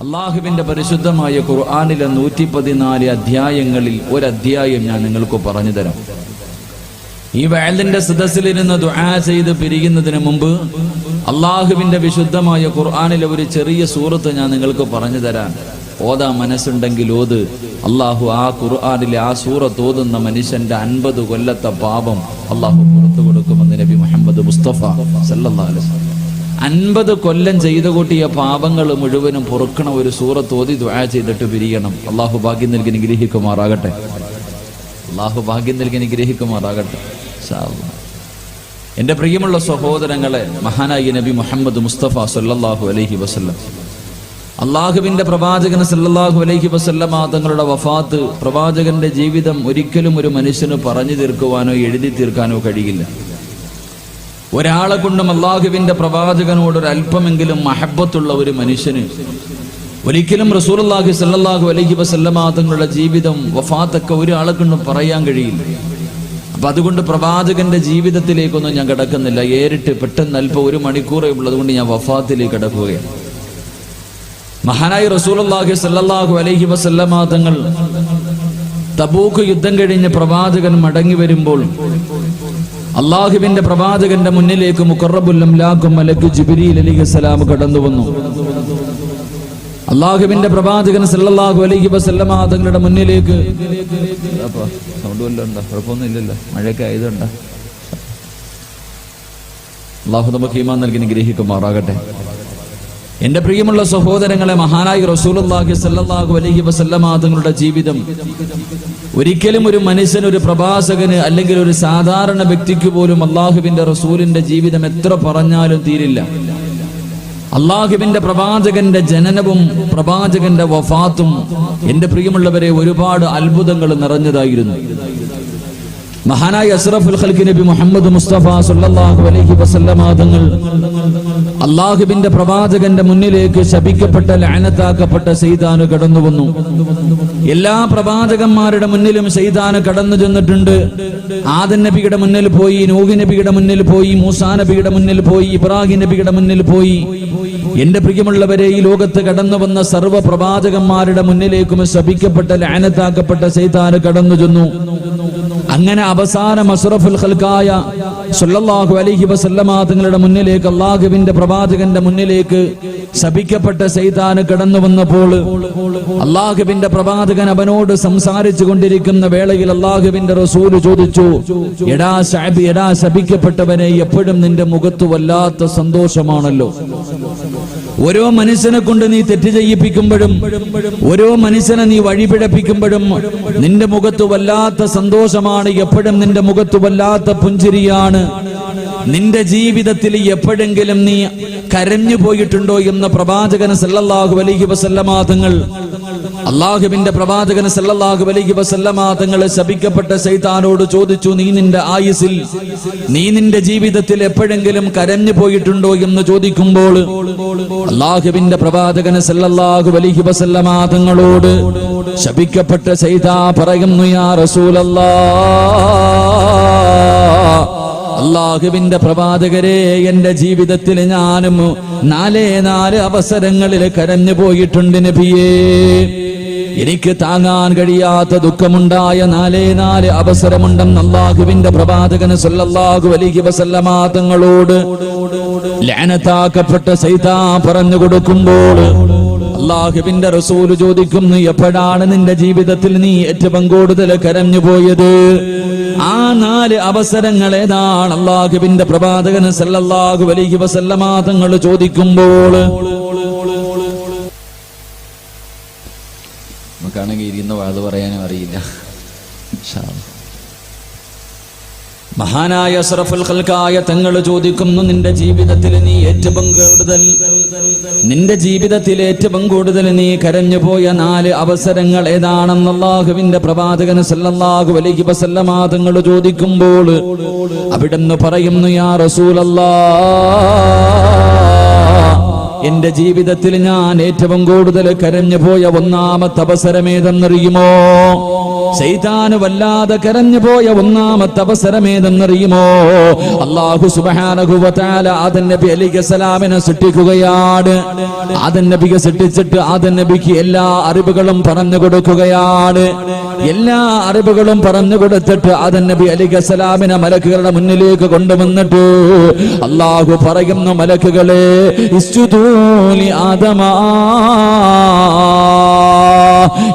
അള്ളാഹുവിന്റെ പരിശുദ്ധമായ ഖുർആനിലെ 114 അധ്യായങ്ങളിൽ ഒരു അധ്യായം ഞാൻ നിങ്ങൾക്ക് പറഞ്ഞു തരാം. ഈ വഅലിന്റെ സദസ്സിലിരുന്ന് ദുആ ചെയ്ത് പിരിയുന്നതിന് മുമ്പ് അള്ളാഹുവിന്റെ വിശുദ്ധമായ ഖുർആനിലെ ഒരു ചെറിയ സൂറത്ത് ഞാൻ നിങ്ങൾക്ക് പറഞ്ഞു തരാം. ഓതാ മനസ്സുണ്ടെങ്കിൽ ഓത്. അള്ളാഹു ആ ഖുർആനിലെ ആ സൂറത്ത് ഓതുന്ന മനുഷ്യന്റെ 50 കൊല്ലത്തെ പാപം അള്ളാഹു പുറത്തു കൊടുക്കുമെന്ന് നബി മുഹമ്മദ് മുസ്തഫ സല്ലല്ലാഹു അലൈഹി വസല്ലം. 50 കൊല്ലം ചെയ്തു കൂട്ടിയ പാപങ്ങൾ മുഴുവനും പൊറുക്കണ ഒരു സൂറത്ത് ഓതി ദുആ ചെയ്തിട്ട് പിരിയണം. അള്ളാഹു ഭാഗ്യം നൽകി അനുഗ്രഹിക്കുമാറാകട്ടെ. അള്ളാഹു ഭാഗ്യം നൽകി അനുഗ്രഹിക്കുമാറാകട്ടെ. എൻ്റെ പ്രിയമുള്ള സഹോദരങ്ങളെ, മഹാനായ നബി മുഹമ്മദ് മുസ്തഫ സല്ലല്ലാഹു അലൈഹി വസല്ലം, അള്ളാഹുവിന്റെ പ്രവാചകൻ സല്ലല്ലാഹു അലൈഹി വസല്ലമ തങ്ങളുടെ വഫാത്ത്, പ്രവാചകന്റെ ജീവിതം ഒരിക്കലും ഒരു മനുഷ്യന് പറഞ്ഞു തീർക്കുവാനോ എഴുതി തീർക്കാനോ കഴിയില്ല. ഒരാളെ കൊണ്ടും അള്ളാഹുവിന്റെ പ്രവാചകനോട് ഒരു അല്പമെങ്കിലും മഹബ്ബത്തുള്ള ഒരു മനുഷ്യന് ഒരിക്കലും റസൂലുള്ളാഹി സല്ലല്ലാഹു അലൈഹി വസല്ലമ തങ്ങളുടെ ജീവിതം വഫാത്തൊക്കെ ഒരാളെ കൊണ്ടും പറയാൻ കഴിയില്ല. അപ്പൊ അതുകൊണ്ട് പ്രവാചകന്റെ ജീവിതത്തിലേക്കൊന്നും ഞാൻ കിടക്കുന്നില്ല. ഏറിട്ട് പെട്ടെന്ന് അല്പം 1 മണിക്കൂറേ ഉള്ളത് കൊണ്ട് ഞാൻ വഫാത്തിലേക്ക് കിടക്കുകയാണ്. മഹാനായ റസൂലുള്ളാഹി സല്ലല്ലാഹു അലൈഹി വസല്ലമ തങ്ങൾ തബൂക്ക് യുദ്ധം കഴിഞ്ഞ് പ്രവാചകൻ മടങ്ങി വരുമ്പോൾ അള്ളാഹുവിന്റെ പ്രവാചകന്റെ മുന്നിലേക്ക് മുഖറബുൽ അംലാഖ് മലക്ക് ജിബ്രീൽ അലൈഹിസ്സലാം കടന്നു വന്നു. അള്ളാഹുവിന്റെ പ്രവാചകൻ സല്ലല്ലാഹു അലൈഹി വസല്ലമ തങ്ങളുടെ മുന്നിലേക്ക് സൗണ്ട് വല്ലതും ഉണ്ടോ? കുഴപ്പമൊന്നുമില്ലല്ലോ, മഴയൊക്കെ ആയതുണ്ടോ? അള്ളാഹു നമുക്ക് ഈമാൻ നൽകി അനുഗ്രഹിക്കുമാറാകട്ടെ. എന്റെ പ്രിയമുള്ള സഹോദരങ്ങളെ, മഹാനായ റസൂലുള്ളാഹി സ്വല്ലല്ലാഹു അലൈഹി വസല്ലമ തങ്ങളുടെ ജീവിതം ഒരിക്കലും ഒരു മനുഷ്യന്, ഒരു പ്രവാചകന്, അല്ലെങ്കിൽ ഒരു സാധാരണ വ്യക്തിക്ക് പോലും അള്ളാഹുവിന്റെ റസൂലിന്റെ ജീവിതം എത്ര പറഞ്ഞാലും തീരില്ല. അള്ളാഹുവിന്റെ പ്രവാചകന്റെ ജനനവും പ്രവാചകന്റെ വഫാത്തും എന്റെ പ്രിയമുള്ളവരെ ഒരുപാട് അത്ഭുതങ്ങൾ നിറഞ്ഞതായിരുന്നു. മഹാനായ അഷ്റഫുൽ ഖൽഖ് നബി മുഹമ്മദ് മുസ്തഫ സല്ലല്ലാഹു അലൈഹി വസല്ലമ തങ്ങൾ അള്ളാഹുവിന്റെ പ്രവാചകന്റെ മുന്നിലേക്ക് ശപിക്കപ്പെട്ട, ലഅനത്താക്കപ്പെട്ട ശൈതാൻ കടന്നു വന്നു. എല്ലാ പ്രവാചകന്മാരുടെ മുന്നിലും ശൈതാൻ കടന്നു ചെന്നിട്ടുണ്ട്. ആദം നബിയുടെ മുന്നിൽ പോയി, നൂഹ് നബിയുടെ മുന്നിൽ പോയി, മൂസാ നബിയുടെ മുന്നിൽ പോയി, ഇബ്രാഹിം നബിയുടെ മുന്നിൽ പോയി. എന്റെ പ്രിയമുള്ളവരെ, ഈ ലോകത്ത് കടന്നു വന്ന സർവ്വ പ്രവാചകന്മാരുടെ മുന്നിലേക്കും ശപിക്കപ്പെട്ട, ലഅനത്താക്കപ്പെട്ട ശൈതാൻ കടന്നു ചെന്നു. അങ്ങനെ അവസാനം അഷ്റഫുൽ ഖൽഖായ സല്ലല്ലാഹു അലൈഹി വസല്ലമ തങ്ങളുടെ മുന്നിലേക്ക്, അള്ളാഹുവിന്റെ പ്രവാചകന്റെ മുന്നിലേക്ക് ശപിക്കപ്പെട്ട ശൈതാൻ കടന്നു വന്നപ്പോൾ അള്ളാഹുവിന്റെ പ്രവാചകൻ അവനോട് സംസാരിച്ചു കൊണ്ടിരിക്കുന്ന വേളയിൽ അള്ളാഹുവിന്റെ റസൂല് ചോദിച്ചു, എടാ ശഅബ്, എടാ ശപിക്കപ്പെട്ടവനെ, എപ്പോഴും നിന്റെ മുഖത്ത് വല്ലാത്ത സന്തോഷമാണല്ലോ. ഓരോ മനുഷ്യനെ കൊണ്ട് നീ തെറ്റ് ചെയ്യിപ്പിക്കുമ്പോഴും, ഓരോ മനുഷ്യനെ നീ വഴിപിഴപ്പിക്കുമ്പോഴും നിന്റെ മുഖത്ത് വല്ലാത്ത സന്തോഷമാണ്, എപ്പോഴും നിന്റെ മുഖത്ത് വല്ലാത്ത പുഞ്ചിരിയാണ്. നിന്റെ ജീവിതത്തിൽ എപ്പോഴെങ്കിലും നീ കരഞ്ഞു പോയിട്ടുണ്ടോ എന്ന് പ്രവാചകൻ സല്ലല്ലാഹു അലൈഹി വസല്ലമ തങ്ങൾ, അള്ളാഹുവിന്റെ പ്രവാചകൻ സല്ലല്ലാഹു അലൈഹി വസല്ലമ തങ്ങൾ ശപിക്കപ്പെട്ട ശൈത്താനോട് ചോദിച്ചു. നീ നിന്റെ ആയുസ്സിൽ, നീ നിന്റെ ജീവിതത്തിൽ എപ്പോഴെങ്കിലും കരഞ്ഞു പോയിട്ടുണ്ടോ എന്ന് ചോദിക്കുമ്പോൾ അള്ളാഹുവിന്റെ പ്രവാചകൻ സല്ലല്ലാഹു അലൈഹി വസല്ലമ തങ്ങളോട് ശപിക്കപ്പെട്ട ശൈത്താൻ പറയുന്നു, യാ റസൂലല്ലാഹ്, അള്ളാഹുവിന്റെ പ്രവാചകരെ, എന്റെ ജീവിതത്തിൽ ഞാനും 4 അവസരങ്ങളിൽ കരഞ്ഞു പോയിട്ടുണ്ട് നബിയേ. എനിക്ക് താങ്ങാൻ കഴിയാത്ത ദുഃഖമുണ്ടായ 4 അവസരമുണ്ടെന്ന് അള്ളാഹുവിന്റെ പ്രവാചകൻ സല്ലല്ലാഹു അലൈഹി വസല്ലമ തങ്ങളോട് ലഅനത്താക്കപ്പെട്ട ശൈത്താൻ പറഞ്ഞു കൊടുക്കുമ്പോൾ അള്ളാഹുവിന്റെ റസൂൽ ചോദിക്കുന്നു, എപ്പോഴാണ് നിന്റെ ജീവിതത്തിൽ നീ ഏറ്റവും കൂടുതൽ കരഞ്ഞു പോയത്? ആ 4 അവസരങ്ങൾ ഏതാണ്? അള്ളാഹുവിന്റെ പ്രവാചകൻ സല്ലല്ലാഹു അലൈഹി വസല്ലമ തങ്ങൾ ചോദിക്കുമ്പോൾ നമുക്കാണെങ്കിൽ ഇരുന്ന് വാത് പറയാനും അറിയില്ല. മഹാനായ അഷ്റഫുൽ ഖൽഖായ തങ്ങൾ ചോദിക്കുന്നു, നിന്റെ ജീവിതത്തിൽ നീ ഏറ്റവും കൂടുതൽ നീ കരഞ്ഞു പോയ 4 അവസരങ്ങൾ ഏതാണെന്ന് അല്ലാഹുവിന്റെ പ്രവാചകൻ സല്ലല്ലാഹു അലൈഹി വസല്ലമ തങ്ങൾ ചോദിക്കുമ്പോൾ അവിടുന്ന് പറയുന്നു, യാ റസൂലല്ലാഹ്, എന്റെ ജീവിതത്തിൽ ഞാൻ ഏറ്റവും കൂടുതൽ കരഞ്ഞു പോയ ഒന്നാമത്തെ അവസരമേതെന്നറിയുമോ? ശൈത്താന് വല്ലാതെ കരഞ്ഞു പോയ ഒന്നാമത്തെ അവസരമേതെന്നറിയുമോ? അല്ലാഹു സുബ്ഹാനഹു വ തആല ആദം നബി അലൈഹിസ്സലാമിനെ സൃഷ്ടിക്കുകയാണ്. ആദം നബിയെ സൃഷ്ടിച്ചിട്ട് ആദം നബിക്ക് എല്ലാ അറിവുകളും പറഞ്ഞു കൊടുക്കുകയാണ്. എല്ലാ അറിവുകളും പറഞ്ഞു കൊടുത്തിട്ട് ആദം നബി അലൈഹിസ്സലാമിനെ മലക്കുകളുടെ മുന്നിലേക്ക് കൊണ്ടുവന്നിട്ട് അല്ലാഹു പറയുന്നു, മലക്കുകളെ ഇസ്ജുദൂ ലി ആദമ.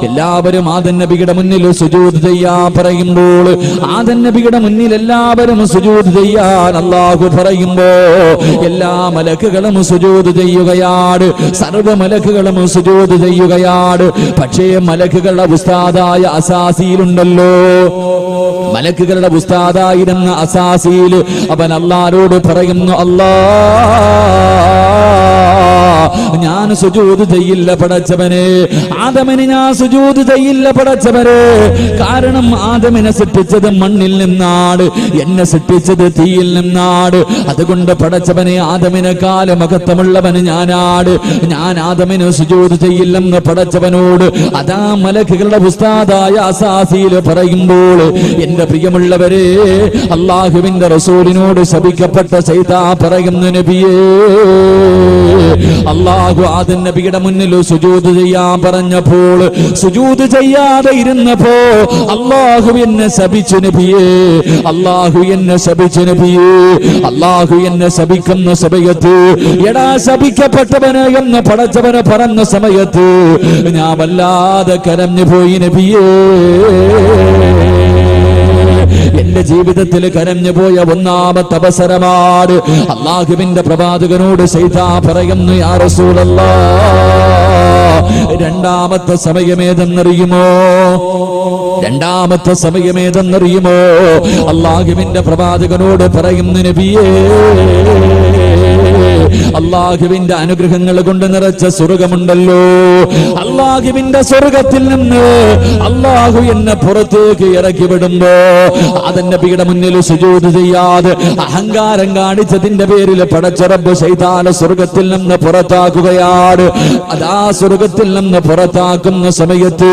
എല്ലാവരും ആദം നബിയുടെ മുന്നിൽ സുജൂദ് ചെയ്യാൻ പറയുമ്പോൾ ആദം നബിയുടെ മുന്നിൽ എല്ലാവരും സുജൂദ് ചെയ്യാൻ അല്ലാഹു പറയുമ്പോ എല്ലാ മലക്കുകളും സുജൂദ് ചെയ്യുകയാണ്. സർവ്വ മലക്കുകളും സുജൂദ് ചെയ്യുകയാണ്. പക്ഷേ മലക്കുകളുടെ ഉസ്താദായ അസാസീലുണ്ടല്ലോ, മലക്കുകളുടെ ഉസ്താദായിരുന്ന അസാസീൽ അവൻ അല്ലാഹുവോട് പറയുന്നു, അല്ലാ ഞാൻ സുജൂദ് ചെയ്യില്ല പടച്ചവനെ, ആദമിന് ഞാൻ സുജൂദ് ചെയ്യില്ല പടച്ചവനെ. കാരണം ആദമിനെ സൃഷ്ടിച്ചത് മണ്ണിൽ നിന്നാണ്, എന്നെ സൃഷ്ടിച്ചത് തീയിൽ നിന്നാണ്. അതുകൊണ്ട് പടച്ചവനെ ആദമിനെക്കാൾ മഹത്വമുള്ളവന് ഞാനാണ്, ഞാൻ ആദമിന് സുജൂദ് ചെയ്യില്ലെന്ന് പടച്ചവനോട് അതാ മലക്കുകളുടെ ഉസ്താദായ അസാസീൽ പറയുമ്പോൾ എന്റെ പ്രിയമുള്ളവരെ, അല്ലാഹുവിന്റെ റസൂലിനോട് ശപിക്കപ്പെട്ട ശൈത്താൻ പറയുന്നു, നബിയേ അല്ലാഹു ആദം നബിയുടെ മുന്നിൽ സുജൂദ് ചെയ്യാൻ പറഞ്ഞപ്പോൾ സുജൂദ് ചെയ്യാതെ ഇരുന്നപ്പോ അല്ലാഹു എന്നെ ശപിച്ചു നബിയേ, അല്ലാഹു എന്നെ ശപിച്ചു നബിയേ. അല്ലാഹു എന്നെ ശപിക്കുന്ന സമയത്ത്, എടാ ശപിക്കപ്പെട്ടവന് എന്ന് പടച്ചവന് പറഞ്ഞ സമയത്ത് ഞാൻ വല്ലാതെ കരഞ്ഞു പോയി നബിയേ. എന്റെ ജീവിതത്തിൽ കരഞ്ഞു പോയ ഒന്നാമത്തെ അവസരമാണ്. അല്ലാഹുവിന്റെ പ്രവാചകനോട് ശൈത്താൻ പറയുന്നു, യാ റസൂലല്ലാഹ്, രണ്ടാമത്തെ സമയമേതെന്നറിയുമോ? രണ്ടാമത്തെ സമയമേതെന്നറിയുമോ? അല്ലാഹുവിന്റെ പ്രവാചകനോട് പറയുന്നു, നബിയേ അല്ലാഹുവിന്റെ അനുഗ്രഹങ്ങൾ കൊണ്ട് നിറച്ച സ്വർഗമുണ്ടല്ലോ, അല്ലാഹുവിന്റെ സ്വർഗത്തിൽ നിന്ന് അല്ലാഹു എന്നെ പുറത്തേക്ക് ഇറക്കി വിടുമ്പോ ആദം നബിയുടെ മുന്നിൽ സുജൂദ് ചെയ്യാതെ അഹങ്കാരം കാണിച്ചതിന്റെ പേരിൽ പടച്ച റബ്ബ് ശൈത്താനെ സ്വർഗത്തിൽ നിന്ന് പുറത്താക്കുകയാണ്. അതാ സ്വർഗത്തിൽ നിന്ന് പുറത്താക്കുന്ന സമയത്ത്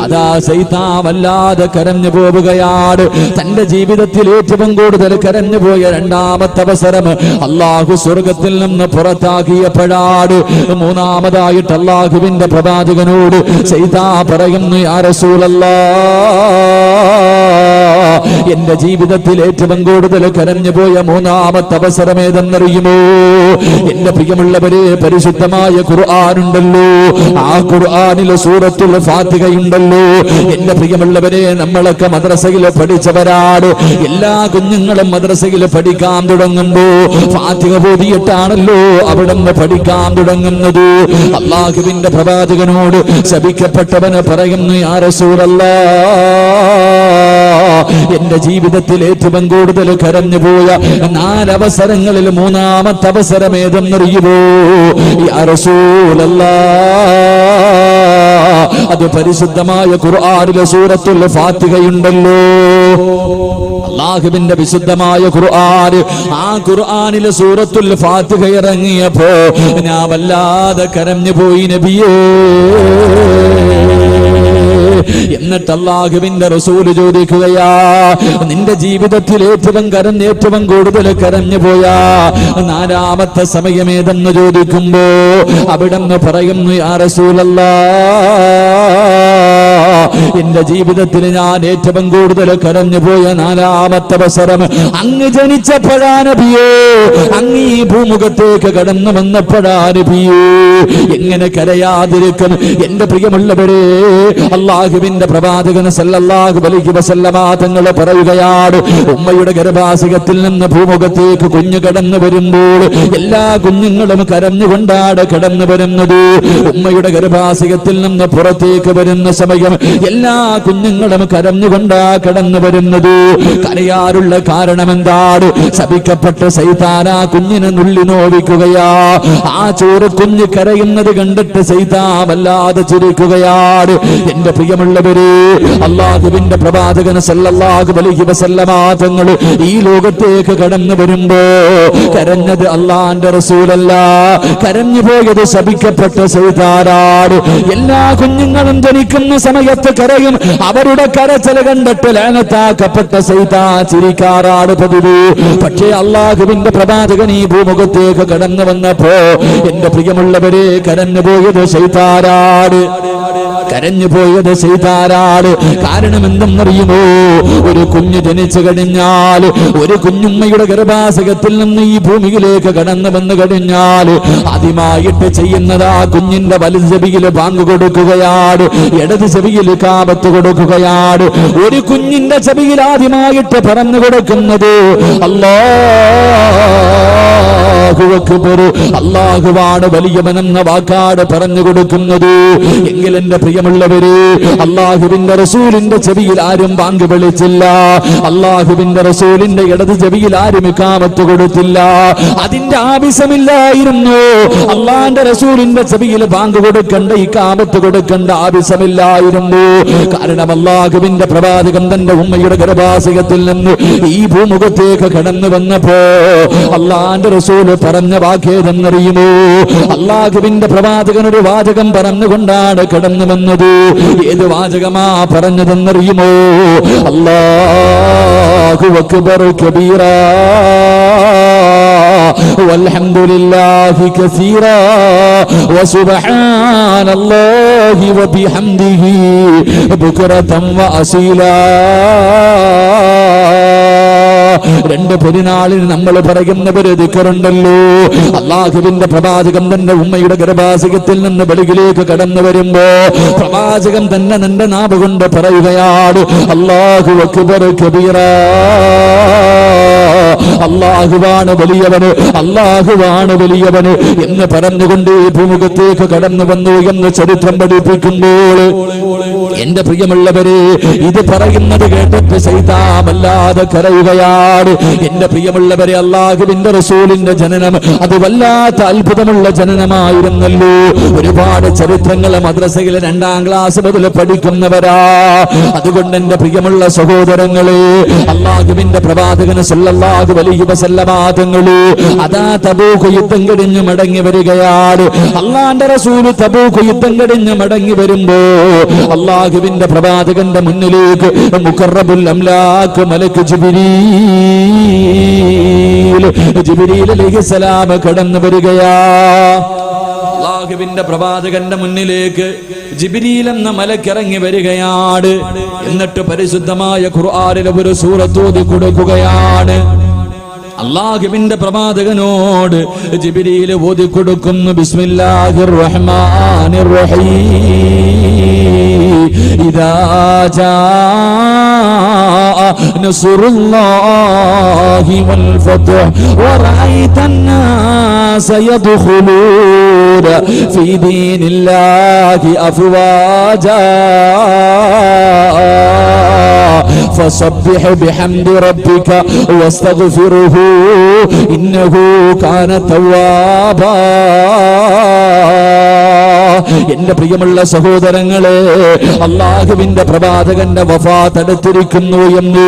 അതാ ശൈത്താൻ വല്ലാതെ കരഞ്ഞു പോവുകയാണ്. തന്റെ ജീവിതത്തിൽ ഏറ്റവും കൂടുതൽ കരഞ്ഞു പോയ രണ്ടാമത്തെ അവസരം അല്ലാഹു സ്വർഗത്തിൽ നിന്ന് പുറത്താക്കിയപ്പോഴാണ്. മൂന്നാമതായിട്ട് അല്ലാഹുവിന്റെ പ്രവാചകനോട് ശൈത്താൻ പറയുന്നു, യാ റസൂലല്ലാഹ്, എന്റെ ജീവിതത്തിൽ ഏറ്റവും കൂടുതൽ കരഞ്ഞു പോയ മൂന്നാമത്തെ അവസരം ഏതെന്നറിയുമോ? എന്റെ പ്രിയമുള്ളവരെ, പരിശുദ്ധമായ ഖുർആനുണ്ടല്ലോ, ആ ഖുർആനിലെ സൂറത്തുൽ ഫാത്തിഹയുണ്ടല്ലോ. എന്റെ പ്രിയമുള്ളവരെ, നമ്മളൊക്കെ മദ്രസയിൽ പഠിച്ചവരാണ്. എല്ലാ കുഞ്ഞുങ്ങളും മദ്രസയിൽ പഠിക്കാൻ തുടങ്ങുമ്പോ ഫാത്തിഹ ഓതിയിട്ടാണല്ലോ അവിടുന്ന് പഠിക്കാൻ തുടങ്ങുന്നത്. അല്ലാഹുവിന്റെ പ്രവാചകനോട് ശപിക്കപ്പെട്ടവന് പറയുന്നു, യാ റസൂലല്ലാഹ്, എന്റെ ജീവിതത്തിൽ ഏറ്റവും കൂടുതൽ കരഞ്ഞു പോയ 4 അവസരങ്ങളിൽ മൂന്നാമത്തെ അവസരം ഏതെന്നറിയുമോ? യാ റസൂലല്ലാഹ്, അത് പരിശുദ്ധമായ ഖുർആനിലെ സൂറത്തുൽ ഫാത്തിഹയുണ്ടല്ലോ. അല്ലാഹുവിന്റെ വിശുദ്ധമായ ഖുർആൻ, ആ ഖുർആനിലെ സൂറത്തുൽ ഫാത്തിഹ ഇറങ്ങിയപ്പോ ഞാൻ വല്ലാതെ കരഞ്ഞു പോയി നബിയേ. എന്നിട്ട് അല്ലാഹുവിന്റെ റസൂൽ ചോദിക്കുകയാ, നിന്റെ ജീവിതത്തിൽ ഏറ്റവും കൂടുതൽ കരഞ്ഞു പോയ 4ാമത്തെ സമയമേതെന്ന് ചോദിക്കുമ്പോ അവിടെന്ന് പറയുന്നു, യാ റസൂലല്ലാഹ്, എന്റെ ജീവിതത്തിൽ ഞാൻ ഏറ്റവും കൂടുതൽ കരഞ്ഞു പോയ 4ാമത്തെ അവസരം അങ്ങ് ജനിച്ചപ്പോഴാ നബിയേ, അങ്ങ് ഈ ഭൂമുഖത്തേക്ക് കടന്നു വന്നപ്പോഴാ നബിയേ. എങ്ങനെ കരയാതിരിക്കും എന്റെ പ്രിയമുള്ളവരെ? അല്ലാഹുവിന്റെ പ്രവാചകൻ സല്ലല്ലാഹു അലൈഹി വസല്ലമ തങ്ങൾ പറയുകയാണ്, ഉമ്മയുടെ ഗർഭാശയത്തിൽ നിന്ന് ഭൂമുഖത്തേക്ക് കുഞ്ഞു കടന്നു വരുമ്പോൾ എല്ലാ കുഞ്ഞുങ്ങളും കരഞ്ഞുകൊണ്ടാണ് കടന്നു വരുന്നത്. ഉമ്മയുടെ ഗർഭാശയത്തിൽ നിന്ന് പുറത്തേക്ക് വരുന്ന സമയം എല്ലാ കുഞ്ഞുങ്ങളും കരഞ്ഞുകൊണ്ടാ കടന്നു വരുന്നത്. കരയാറുള്ള കാരണം എന്താണ്? ശപിക്കപ്പെട്ട സൈത്താൻ ആ കുഞ്ഞിനെ നുള്ളി നോവിക്കുകയാ. ആ ചോറ് കുഞ്ഞ് കരയുന്നത് കണ്ടിട്ട് സൈത്താൻ വല്ലാതെ ചിരിക്കുകയാണ്. എന്റെ പ്രിയമുള്ളവരെ, അല്ലാഹുവിന്റെ പ്രവാചകൻ സല്ലല്ലാഹു അലൈഹി വസല്ലമ തങ്ങൾ ഈ ലോകത്തേക്ക് കടന്നു വരുമ്പോ കരഞ്ഞത് അല്ലാഹുവിന്റെ റസൂലല്ല, കരഞ്ഞു പോയത് ശപിക്കപ്പെട്ട സൈത്താനാണ്. എല്ലാ കുഞ്ഞുങ്ങളും ജനിക്കുന്ന സമയത്ത് കരയും. അവരുടെ കരച്ചിൽ കണ്ടിട്ട് ലഅനത്താക്കപ്പെട്ട സൈത്താൻ ചിരിക്കാറാണ് പതിവ്. പക്ഷേ അല്ലാഹുവിന്റെ പ്രവാചകൻ ഈ ഭൂമുഖത്തേക്ക് കടന്നു വന്നപ്പോ എന്റെ പ്രിയമുള്ളവരെ കരഞ്ഞു പോയത് സൈത്താനാണ്, കരഞ്ഞു പോയത് സൈത്താനാണ്. കാരണം എന്തെന്നറിയുമോ? ഒരു കുഞ്ഞ് ജനിച്ചു കഴിഞ്ഞാൽ, ഒരു കുഞ്ഞുമ്മയുടെ ഗർഭാശയത്തിൽ നിന്ന് ഈ ഭൂമിയിലേക്ക് കടന്നു വന്നു കഴിഞ്ഞാൽ ആദ്യമായിട്ട് ചെയ്യുന്നത് ആ കുഞ്ഞിന്റെ വലത് ചെവിയിൽ ബാങ്ക് കൊടുക്കുകയാണ്, ഇടത് ചെവിയിൽ കാബത്ത് കൊടുക്കുകയാണ്. ഒരു കുഞ്ഞിന്റെ ചെവിയിൽ ആദ്യമായിട്ട് പറഞ്ഞു കൊടുക്കുന്നത് അല്ലാഹു അക്ബർ, അല്ലാഹുവാണ് വലിയവനെന്ന വാക്കാട് പറഞ്ഞു കൊടുക്കുന്നത്. എങ്കിൽ എന്റെ പ്രിയമുള്ളവരെ, അല്ലാഹുവിന്റെ റസൂലിന്റെ ചെവിയിൽ ആരും ബാങ്ക് വിളിച്ചില്ല, അല്ലാഹുവിന്റെ റസൂലിന്റെ ഇടത് ചെവിയിൽ ആരും ഇഖാമത്ത് കൊടുത്തില്ല. അതിന്റെ ആവശ്യമില്ലായിരുന്നു. അല്ലാഹുവിന്റെ റസൂലിന്റെ ചെവിയിൽ ബാങ്ക് കൊടുക്കണ്ട, ഇഖാമത്ത് കൊടുക്കണ്ട ആവശ്യമില്ലായിരുന്നു. കാരണം അല്ലാഹുവിന്റെ പ്രവാചകൻ തന്റെ ഉമ്മയുടെ ഗർഭാശയത്തിൽ നിന്ന് ഈ ഭൂമുഖത്തേക്ക് കടന്നു വന്നപ്പോ അല്ലാഹുവിന്റെ റസൂൽ പറഞ്ഞ വാക്കേതെന്നറിയുമോ? അല്ലാഹുവിന്റെ പ്രവാചകൻ ഒരു വാചകം പറഞ്ഞുകൊണ്ടാണ് കടന്നു വന്നത്. ഏത് വാചകമാ പറഞ്ഞതെന്നറിയുമോ? അല്ലാഹു അക്ബർ കബീറാ വൽഹംദുലില്ലാഹി കസീറാ വസുബ്ഹാനല്ലാഹി വബിഹംദിഹി ബുക്റതൻ വഅസീലാ. രണ്ട് പെരുന്നാളിന് നമ്മൾ പറയുന്ന ഒരു ദിക്റുണ്ടല്ലോ. അല്ലാഹുവിന്റെ പ്രവാചകൻ തന്റെ ഉമ്മയുടെ ഗർഭാശയത്തിൽ നിന്ന് വെളിയിലേക്ക് കടന്നു വരുമ്പോ പ്രവാചകൻ തന്നെ തന്റെ നാവ് കൊണ്ട് പറയുകയാണ് അല്ലാഹു അക്ബർ കബീറാ, അല്ലാഹുവാണ് വലിയവന്, അല്ലാഹുവാണ് വലിയവന് എന്ന് പറഞ്ഞുകൊണ്ട് ഈ ഭൂമുഖത്തേക്ക് കടന്നു വന്നു എന്ന് ചരിത്രം പഠിപ്പിക്കുമ്പോൾ എന്റെ പ്രിയമുള്ളവരെ, ഇത് പറയുന്നത് കേട്ടിട്ട് ശൈത്താൻ വല്ലാതെ കരയുകയാണ്. എന്റെ പ്രിയമുള്ളവരെ, അല്ലാഹുവിന്റെ റസൂലിന്റെ ജനനം അത് വല്ലാത്ത അത്ഭുതമുള്ള ജനനമായിരുന്നല്ലോ. ഒരുപാട് ചരിത്രങ്ങൾ മദ്രസയിലെ 2ാം ക്ലാസ് മുതൽ പഠിക്കുന്നവരാ. അതുകൊണ്ട് എന്റെ പ്രിയമുള്ള സഹോദരങ്ങളെ, അല്ലാഹുവിന്റെ പ്രവാചകൻ സല്ലല്ലാഹു അലൈഹി വസല്ലമ തങ്ങൾ അതാ തബൂക്ക് യുദ്ധം കഴിഞ്ഞ് മടങ്ങി വരികയാണ്. അല്ലാഹുവിന്റെ റസൂൽ തബൂക്ക് യുദ്ധം കഴിഞ്ഞ് മടങ്ങി വരുമ്പോ അല്ലാഹുവിന്റെ പ്രവാചകന്റെ മുന്നിലേക്ക് മുഖറബുൽ അംലാക്ക് മലക്ക് ജിബ്രീൽ അലൈഹിസ്സലാം കടന്നു വരികയാ. അല്ലാഹുവിന്റെ പ്രവാചകന്റെ മുന്നിലേക്ക് ജിബ്രീൽ എന്ന മലക്ക് ഇറങ്ങി വരികയാണ്. എന്നിട്ട് പരിശുദ്ധമായ ഖുർആനിലെ ഒരു സൂറത്ത് ഓതി കൊടുക്കുകയാണ്. അല്ലാഹുവിന്റെ പ്രവാചകനോട് ജിബ്രീൽ ഓതി കൊടുക്കുന്നു ബിസ്മില്ലാഹിർ റഹ്മാനിർ റഹീം ഇദാ ജാഅ നസ്റുല്ലാഹി വൽ ഫത്ഹ് വറഅയ്തൻ നാസ യദ്ഖുലൂന ഫീ ദീനില്ലാഹി അഫ്വാജാ ഫസബ്ബിഹ് ബിഹംദി റബ്ബിക വസ്തഗ്ഫിർഹു ഇന്നഹു കാന തവ്വാബാ. എന്റെ പ്രിയമുള്ള സഹോദരങ്ങളെ, അല്ലാഹുവിന്റെ പ്രവാചകന്റെ വഫാത്ത് അടുത്തിരിക്കുന്നു എന്ന്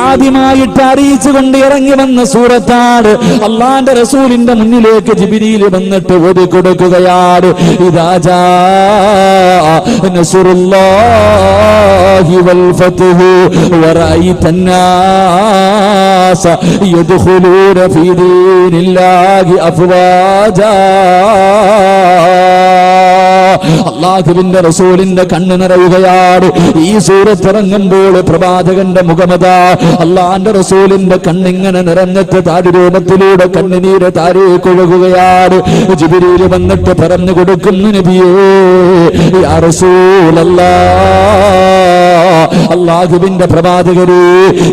ആദ്യമായിട്ട് അറിയിച്ചുകൊണ്ട് ഇറങ്ങി വന്ന സൂറത്താണ്. അല്ലാഹുവിന്റെ റസൂലിന്റെ മുന്നിലേക്ക് ജിബ്രീൽ വന്നിട്ട് ഓതി കൊടുക്കുകയാണ് ഇദാ ജാഅ നസ്റുല്ലാഹി വൽ ഫത്ഹു വറഅയ്തൻ നാസ യദ്ഖുലൂന ഫീ ദീനില്ലാഹി അഫ്വാജാ. അല്ലാഹുവിന്റെ റസൂലിന്റെ കണ്ണ് നിറയുകയാണ്. ഈ സൂറത്ത് ഇറങ്ങുമ്പോൾ പ്രവാചകന്റെ മുഖമതാ അല്ലാഹുവിന്റെ റസൂലിന്റെ കണ്ണിങ്ങനെ നിറഞ്ഞിട്ട് താടിരൂപത്തിലൂടെ കണ്ണുനീര് താരേക്കൊഴുകുകയാണ്. ജിബ്രീൽ വന്നിട്ട് പറഞ്ഞു കൊടുക്കുന്നു നബിയേ യാ റസൂലല്ലാഹ്, അല്ലാഹുവിന്റെ പ്രവാചകരെ,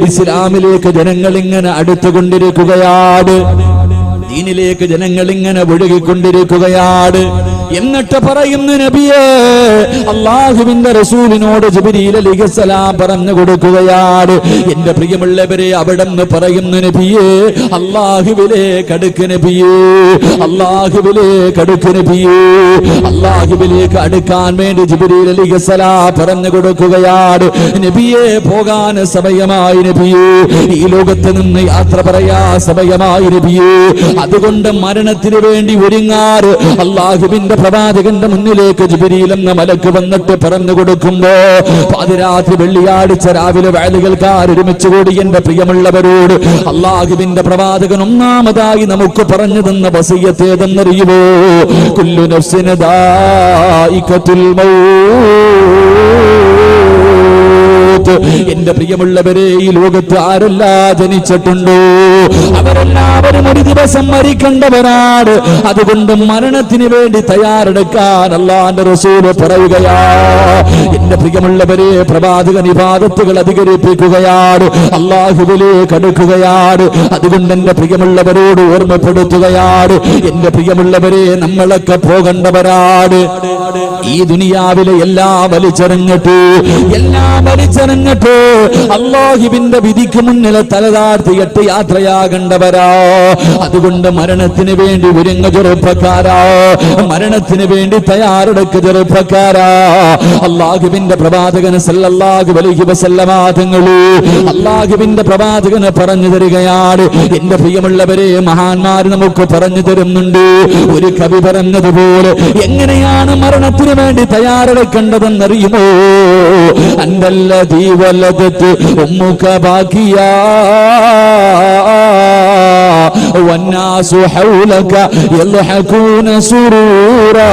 ഇസ്ലാമിലേക്ക് ജനങ്ങൾ ഇങ്ങനെ അടുത്തുകൊണ്ടിരിക്കുകയാണ്, ദീനിലേക്ക് ജനങ്ങൾ ഇങ്ങനെ ഒഴുകിക്കൊണ്ടിരിക്കുകയാണ്. എന്നിട്ട് പറയുന്നു നബിയേ, അല്ലാഹുവിന്റെ റസൂലിനോട് ജിബ്രീൽ അലൈഹിസ്സലാം പറഞ്ഞു കൊടുക്കുകയാണ്, എന്റെ പ്രിയമുള്ളവരെ അവിടെന്ന് പറയുന്നു നബിയേ, അല്ലാഹുവിലേക്ക് അടുക്ക് നബിയേ, അല്ലാഹുവിലേക്ക് അടുക്ക് നബിയേ. അല്ലാഹുവിലേക്ക് അടുക്കാൻ വേണ്ടി ജിബ്രീൽ അലൈഹിസ്സലാം പറഞ്ഞു കൊടുക്കുകയാണ്, നബിയേ പോകാൻ സമയമായി നബിയേ, ഈ ലോകത്ത് നിന്ന് യാത്ര പറയാ സമയമായി നബിയേ. അതുകൊണ്ട് മരണത്തിന് വേണ്ടി ഒരുങ്ങാറ് അല്ലാഹുവിന്റെ പ്രവാചകന്റെ മുന്നിലേക്ക് ജിബ്രീൽ എന്ന മലക്ക് വന്നിട്ട് പറഞ്ഞു കൊടുക്കുമ്പോ, പാതിരാത്രി വെള്ളിയാഴ്ച രാവിലെ വേലകൾക്കാർ ഒരുമിച്ച് കൂടി എന്റെ പ്രിയമുള്ളവരോട് അല്ലാഹുവിന്റെ പ്രവാചകൻ ഒന്നാമതായി നമുക്ക് പറഞ്ഞു തന്ന വസിയ്യത്ത് ഏതെന്നറിയുമോ? കുല്ലു നഫ്സിൻ ദായിഖത്തുൽ മൗത്ത്. എന്റെ പ്രിയമുള്ളവരെ, ഈ ലോകത്ത് ആരെല്ലാം ജനിച്ചിട്ടുണ്ടോ അവരെല്ലാവരും ഒരു ദിവസം മരിക്കേണ്ടവരാണ്. അതുകൊണ്ട് മരണത്തിന് വേണ്ടി തയ്യാറെടുക്കാൻ അല്ലാഹുവിന്റെ റസൂൽ പറയുകയാ. എന്റെ പ്രിയമുള്ളവരെ, പ്രവാചകൻ ഇബാദത്തുകൾ അധികരിപ്പിക്കുകയാണ്, അല്ലാഹുവിലേക്ക് അടുക്കുകയാണ്. അതുകൊണ്ട് എന്റെ പ്രിയമുള്ളവരോട് ഓർമ്മപ്പെടുത്തുകയാണ്, എന്റെ പ്രിയമുള്ളവരെ, നമ്മളൊക്കെ പോകേണ്ടവരാണ്. ഈ ദുനിയാവിലെ എല്ലാം വലിച്ചെറിഞ്ഞിട്ട് അല്ലാഹുവിന്റെ വിധിക്ക് മുന്നിൽ തലതാഴ്ത്തിയിട്ട് യാത്രയാകേണ്ടവരാ. അതുകൊണ്ട് മരണത്തിന് വേണ്ടി ഒരുങ്ങ ചെറുപ്പക്കാരാ, മരണത്തിന് വേണ്ടി തയ്യാറെടുക്ക ചെറുപ്പക്കാരാ. അല്ലാഹുവിന്റെ പ്രവാചകൻ സല്ലല്ലാഹു അലൈഹി വസല്ലമ തങ്ങളെ അല്ലാഹുവിന്റെ പ്രവാചകന് പറഞ്ഞു തരികയാണ്. എന്റെ പ്രിയമുള്ളവരെ, മഹാന്മാർ നമുക്ക് പറഞ്ഞു തരുന്നുണ്ട്. ഒരു കവി പറഞ്ഞതുപോലെ എങ്ങനെയാണ് മരണത്തിന് വേണ്ടി തയ്യാറെടുക്കേണ്ടതെന്നറിയുമോ? അന്തല്ലദീ വലദത് ഉമ്മുക ബാക്കിയാ വന്നാസു ഹൗലക യൽഹഖൂന സുറൂറാ